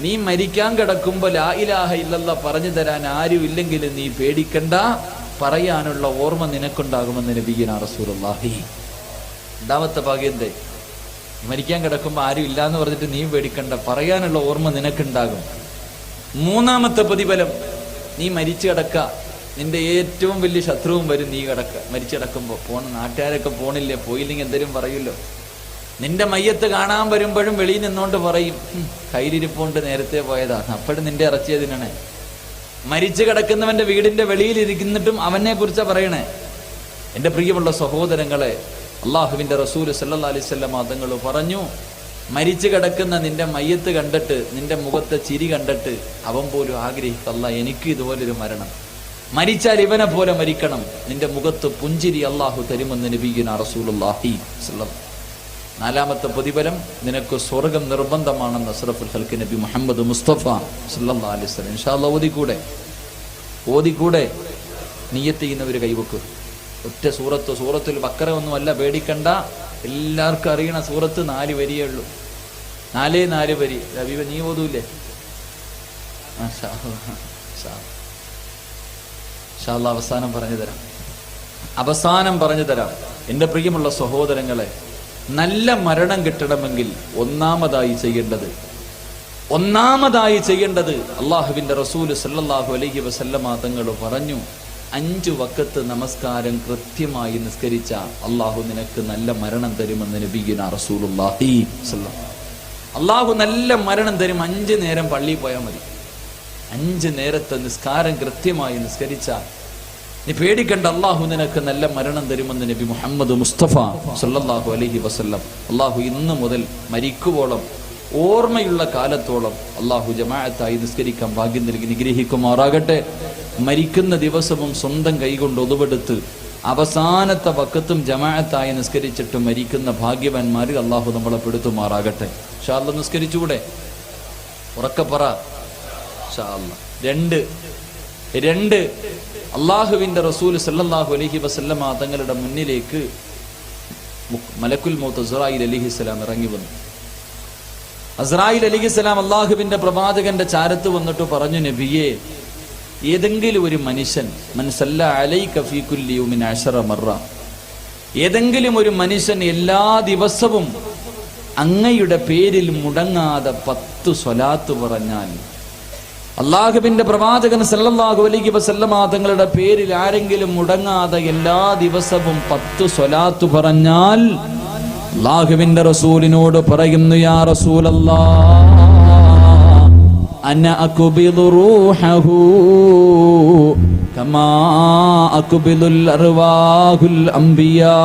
നീ മരിക്കാൻ കിടക്കുമ്പോൾ ലാ ഇലാഹ ഇല്ലല്ലാഹ് പറഞ്ഞു തരാൻ ആരും ഇല്ലെങ്കിൽ നീ പേടിക്കണ്ട, പറയാനുള്ള ഓർമ്മ നിനക്കുണ്ടാകുമെന്ന് നബിയുനാ റസൂലുള്ളാഹി. രണ്ടാമത്തെ ഭാഗ്യന്തേ, മരിക്കാൻ കിടക്കുമ്പോൾ ആരും ഇല്ലാന്ന് പറഞ്ഞിട്ട് നീ പേടിക്കണ്ട, പറയാനുള്ള ഓർമ്മ നിനക്കുണ്ടാകും. മൂന്നാമത്തെ പ്രതിഫലം, നീ മരിച്ചു കിടക്ക, നിന്റെ ഏറ്റവും വലിയ ശത്രുവും വരും. നീ മരിച്ചു കിടക്കുമ്പോൾ നാട്ടുകാരൊക്കെ പോണില്ലേ, പോയില്ലെങ്കിൽ എന്തേലും പറയുമല്ലോ. നിന്റെ മയ്യത്ത് കാണാൻ വരുമ്പോഴും വെളിയിൽ നിന്നോണ്ട് പറയും, കയ്യിലിരിപ്പോണ്ട് നേരത്തെ പോയതാണ്. അപ്പോഴും നിന്റെ ഇറച്ചിയതിനാണ്. മരിച്ചു കിടക്കുന്നവന്റെ വീടിന്റെ വെളിയിൽ ഇരിക്കുന്നിട്ടും അവനെ കുറിച്ചാ പറയണേ. എൻ്റെ പ്രിയമുള്ള സഹോദരങ്ങളെ, അള്ളാഹുവിന്റെ റസൂൽ സല്ലല്ലാഹു അലൈഹി വസല്ലം തങ്ങൾ പറഞ്ഞു, മരിച്ചു കിടക്കുന്ന നിന്റെ മയ്യത്ത് കണ്ടിട്ട്, നിന്റെ മുഖത്തെ ചിരി കണ്ടിട്ട് അവൻ പോലും ആഗ്രഹിക്കും, അല്ലാഹ് എനിക്ക് ഇതുപോലൊരു മരണം, മരിച്ചാൽ ഇവനെ പോലെ മരിക്കണം. നിന്റെ മുഖത്ത് പുഞ്ചിരി അള്ളാഹു തരുമെന്ന് നബിയുനാ റസൂലുള്ളാഹി സ്വല്ലല്ലാഹു. നാലാമത്തെ പ്രതിഫലം, നിനക്ക് സ്വർഗം നിർബന്ധമാണെന്ന് അഷ്റഫുൽ ഖൽഖ് നബി മുഹമ്മദ് മുസ്തഫ സല്ലല്ലാഹു അലൈഹി വസല്ലം. ഇൻഷാ അല്ലാഹ് ഓതിക്കൂടെ നിയ്യത്ത് ചെയ്യുന്നവർ കൈവെക്കും. ഒറ്റ സൂറത്തുൽ ബഖറ ഒന്നുമല്ല, പേടിക്കണ്ട. എല്ലാവർക്കും അറിയണ സൂറത്ത് 4 വരിയേ ഉള്ളൂ. 4 വരി. ഹബീബ, നീ ഓതൂല്ലേ? മാഷാ അല്ലാഹ്. അവസാനം പറഞ്ഞു തരാം. എൻ്റെ പ്രിയമുള്ള സഹോദരങ്ങളെ, നല്ല മരണം കിട്ടണമെങ്കിൽ ഒന്നാമതായി ചെയ്യേണ്ടത് അള്ളാഹുവിന്റെ റസൂൽ സല്ലല്ലാഹു അലൈഹി വസല്ലമ തങ്ങൾ പറഞ്ഞു, 5 വഖത്ത് നമസ്കാരം കൃത്യമായി നിസ്കരിച്ച അള്ളാഹു നിനക്ക് നല്ല മരണം തരുമെന്ന് നബിയുനാ റസൂലുള്ളാഹി സ്വല്ലല്ലാഹു. അള്ളാഹു നല്ല മരണം തരും. 5 നേരം പള്ളിയിൽ പോയാൽ മതി. 5 നേരത്തെ നിസ്കാരം കൃത്യമായി നിസ്കരിച്ച നീ പേടിക്കണ്ട, അള്ളാഹു നിനക്ക് നല്ല മരണം തരുമെന്ന് നബി മുഹമ്മദ് മുസ്തഫ സല്ലല്ലാഹു അലൈഹി വസല്ലം. അള്ളാഹു ഇന്ന് മുതൽ മരിക്കുവോളം, ഓർമ്മയുള്ള കാലത്തോളം അള്ളാഹു ജമാഅത്തായി നിസ്കരിക്കാൻ ഭാഗ്യം നൽകി നിഗ്രഹിക്കുമാറാകട്ടെ. മരിക്കുന്ന ദിവസവും സ്വന്തം കൈകൊണ്ട് ഒതുവെടുത്ത് അവസാനത്തെ വഖത്തും ജമാഅത്തായി നിസ്കരിച്ചിട്ട് മരിക്കുന്ന ഭാഗ്യവാന്മാരിൽ അള്ളാഹു നമ്മളെ പെടുത്തുമാറാകട്ടെ. ഇൻഷാ അല്ലാഹ് നിസ്കരിച്ചുകൂടെ? ഉറക്കെ പറ. ഇൻഷാ അല്ലാഹ്. 2 അള്ളാഹുവിന്റെ റസൂൽ സല്ലല്ലാഹു അലൈഹി വസല്ലമ തങ്ങളുടെ മുന്നിലേക്ക് മലക്കുൽ മൗത്ത് അസ്റായിൽ അലൈഹിസ്സലാം ഇറങ്ങി വന്നു. അസ്റായിൽ അലൈഹിസ്സലാം അള്ളാഹുവിന്റെ പ്രവാചകന്റെ ചാരത്ത് വന്നിട്ട് പറഞ്ഞു, നബിയേ, ഏതെങ്കിലും ഒരു മനുഷ്യൻ, മൻ സല്ല അലൈക ഫീ കുല്ലി യൗമിൻ 10 മറ, ഏതെങ്കിലും ഒരു മനുഷ്യൻ എല്ലാ ദിവസവും അങ്ങയുടെ പേരിൽ മുടങ്ങാതെ 10 സ്വലാത്ത് പറഞ്ഞാൽ, അള്ളാഹുവിന്റെ പ്രവാചകൻ സല്ലല്ലാഹു അലൈഹി വസല്ലമ തങ്ങളുടെ പേരിൽ ആരെങ്കിലും മുടങ്ങാതെ എല്ലാ ദിവസവും 10 സ്വലാത്ത് പറഞ്ഞാൽ, അള്ളാഹുവിന്റെ റസൂലിനോട് പറയുന്നു, യാ റസൂലല്ലാഹ്, അന അഖ്ബിദു റൂഹഹു കമാ അഖ്ബിദുൽ അർവാഹുൽ അംബിയാ.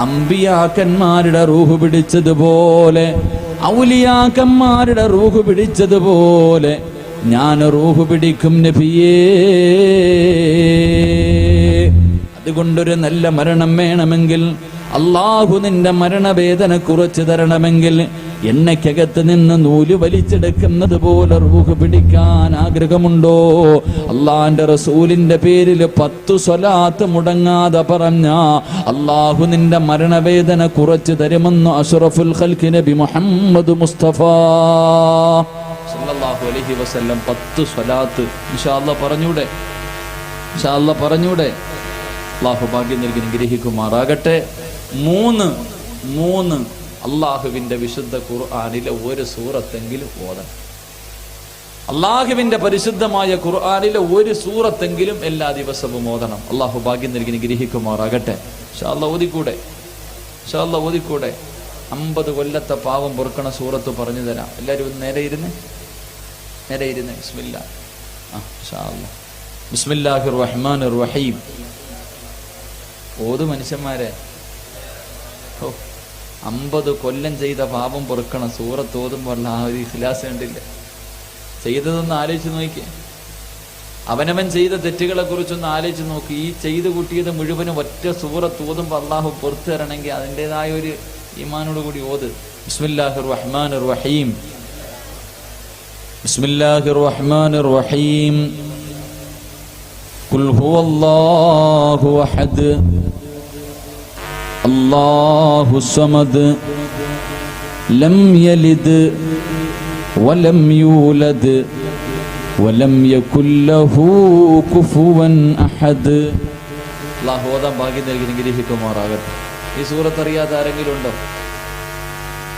അംബിയാക്കന്മാരുടെ റൂഹ് പിടിച്ചതുപോലെ, ഔലിയാക്കന്മാരുടെ റൂഹ് പിടിച്ചതുപോലെ ഞാൻ റൂഹ് പിടിക്കും നബിയേ. അതുകൊണ്ടൊരു നല്ല മരണം വേണമെങ്കിൽ, അള്ളാഹു നിന്റെ മരണവേദന കുറച്ചു തരണമെങ്കിൽ, എണ്ണയ്ക്കകത്ത് നിന്ന് നൂല് വലിച്ചെടുക്കുന്നത് പോലെ റൂഹ് പിടിക്കാൻ ആഗ്രഹമുണ്ടോ? അള്ളാന്റെ റസൂലിന്റെ പേരിൽ 10 സ്വലാത്ത് മുടങ്ങാതെ പറഞ്ഞ അള്ളാഹു നിന്റെ മരണവേദന കുറച്ചു തരുമെന്ന് അഷ്റഫുൽ ഖൽഖ് നബി മുഹമ്മദ് മുസ്തഫ സല്ലല്ലാഹു അലൈഹി വസല്ലം 10 സ്വലാത്ത് ഇൻഷാ അല്ലാഹ് പറഞ്ഞൂടെ? ഇൻഷാ അല്ലാഹ് പറഞ്ഞൂടെ? അള്ളാഹു ഭാഗ്യം നൽകി അനുഗ്രഹിക്കുമാറാകട്ടെ. 3 അള്ളാഹുവിന്റെ വിശുദ്ധ ഖുർആനിലെ ഒരു സൂറത്തെങ്കിലും ഓതണം. അള്ളാഹുവിന്റെ പരിശുദ്ധമായ ഖുർആനിലെ ഒരു സൂറത്തെങ്കിലും എല്ലാ ദിവസവും ഓതണം. അള്ളാഹു ഭാഗ്യം നൽകി അനുഗ്രഹിക്കുമാറാകട്ടെ. ഇൻഷാ അല്ലാഹ് ഓതിക്കൂടെ? ഇൻഷാ അല്ലാഹ് ഓതിക്കൂടെ? 50 കൊല്ലത്തെ പാവം പൊറുക്കണ സൂറത്ത് പറഞ്ഞു തരാം. എല്ലാവരും ഒന്ന് നേരെ ഇരുന്ന് ബിസ്മില്ലാ. ഇൻഷാ അല്ലാഹ്. ബിസ്മില്ലാഹിർ റഹ്മാനിർ റഹീം. ഓതു മനുഷ്യന്മാരെ. 50 കൊല്ലം ചെയ്ത പാപം പൊറുക്കണ സൂറത്ത് ഓതുമ്പോൾ ആ ഒരു ഇഖ്ലാസ് കണ്ടില്ല. ചെയ്തതൊന്ന് ആലോചിച്ച് നോക്കി. അവനവൻ ചെയ്ത തെറ്റുകളെ കുറിച്ചൊന്ന് ആലോചിച്ച് നോക്കി. ഈ ചെയ്തു കൂട്ടിയത് മുഴുവനും ഒറ്റ സൂറത്ത് ഓതുമ്പോൾ അള്ളാഹു പുറത്തു തരണമെങ്കിൽ അതിൻ്റെതായ ഒരു ഈമാനോട് കൂടി ഓത്. ബിസ്മില്ലാഹിർ റഹ്മാനിർ റഹീം. ബിസ്മില്ലാഹിർ റഹ്മാനിർ റഹീം. ഖുൽ ഹുവല്ലാഹു അഹദ് അല്ലാഹു സമദ് ലം യലിദ് വലം യൂലദ് വലം യകുൽ ലഹു കുഫുവൻ അഹദ്. അല്ലാഹു ഓതാൻ ഭാഗ്യം നൽകി അനുഗ്രഹിക്കുമാറാകട്ടെ. ഈ സൂറത്ത് അറിയാത്ത ആരെങ്കിലും ഉണ്ടോ?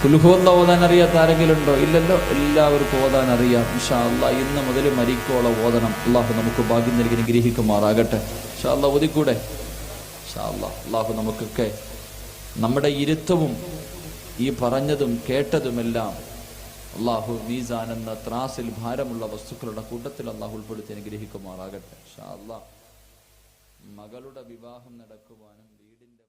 ഖുൽ ഹുവല്ലാഹു ഓതാൻ അറിയാത്ത ആരെങ്കിലും ഉണ്ടോ? ഇല്ലല്ലോ, എല്ലാവർക്കും ഓതാൻ അറിയാം. ഇൻഷാ അല്ലാഹ് ഇന്ന് മുതൽ മരിക്കോളം ഓതണം. അല്ലാഹു നമുക്ക് ഭാഗ്യം നൽകി അനുഗ്രഹിക്കുമാറാകട്ടെ. ഇൻഷാ അല്ലാഹ് ഓതിക്കൂടെ? ഇൻഷാ അല്ലാഹ്. അല്ലാഹു നമുക്കൊക്കെ നമ്മുടെ ഇരുത്തവും ഈ പറഞ്ഞതും കേട്ടതുമെല്ലാം അള്ളാഹു മീസാൻ എന്ന ത്രാസിൽ ഭാരമുള്ള വസ്തുക്കളുടെ കൂട്ടത്തിൽ അള്ളാഹു ഉൾപ്പെടുത്തി അനുഗ്രഹിക്കുമാറാകട്ടെ. ഇൻഷാ അല്ലാഹ്. മകളുടെ വിവാഹം നടക്കുവാനും വീടിന്റെ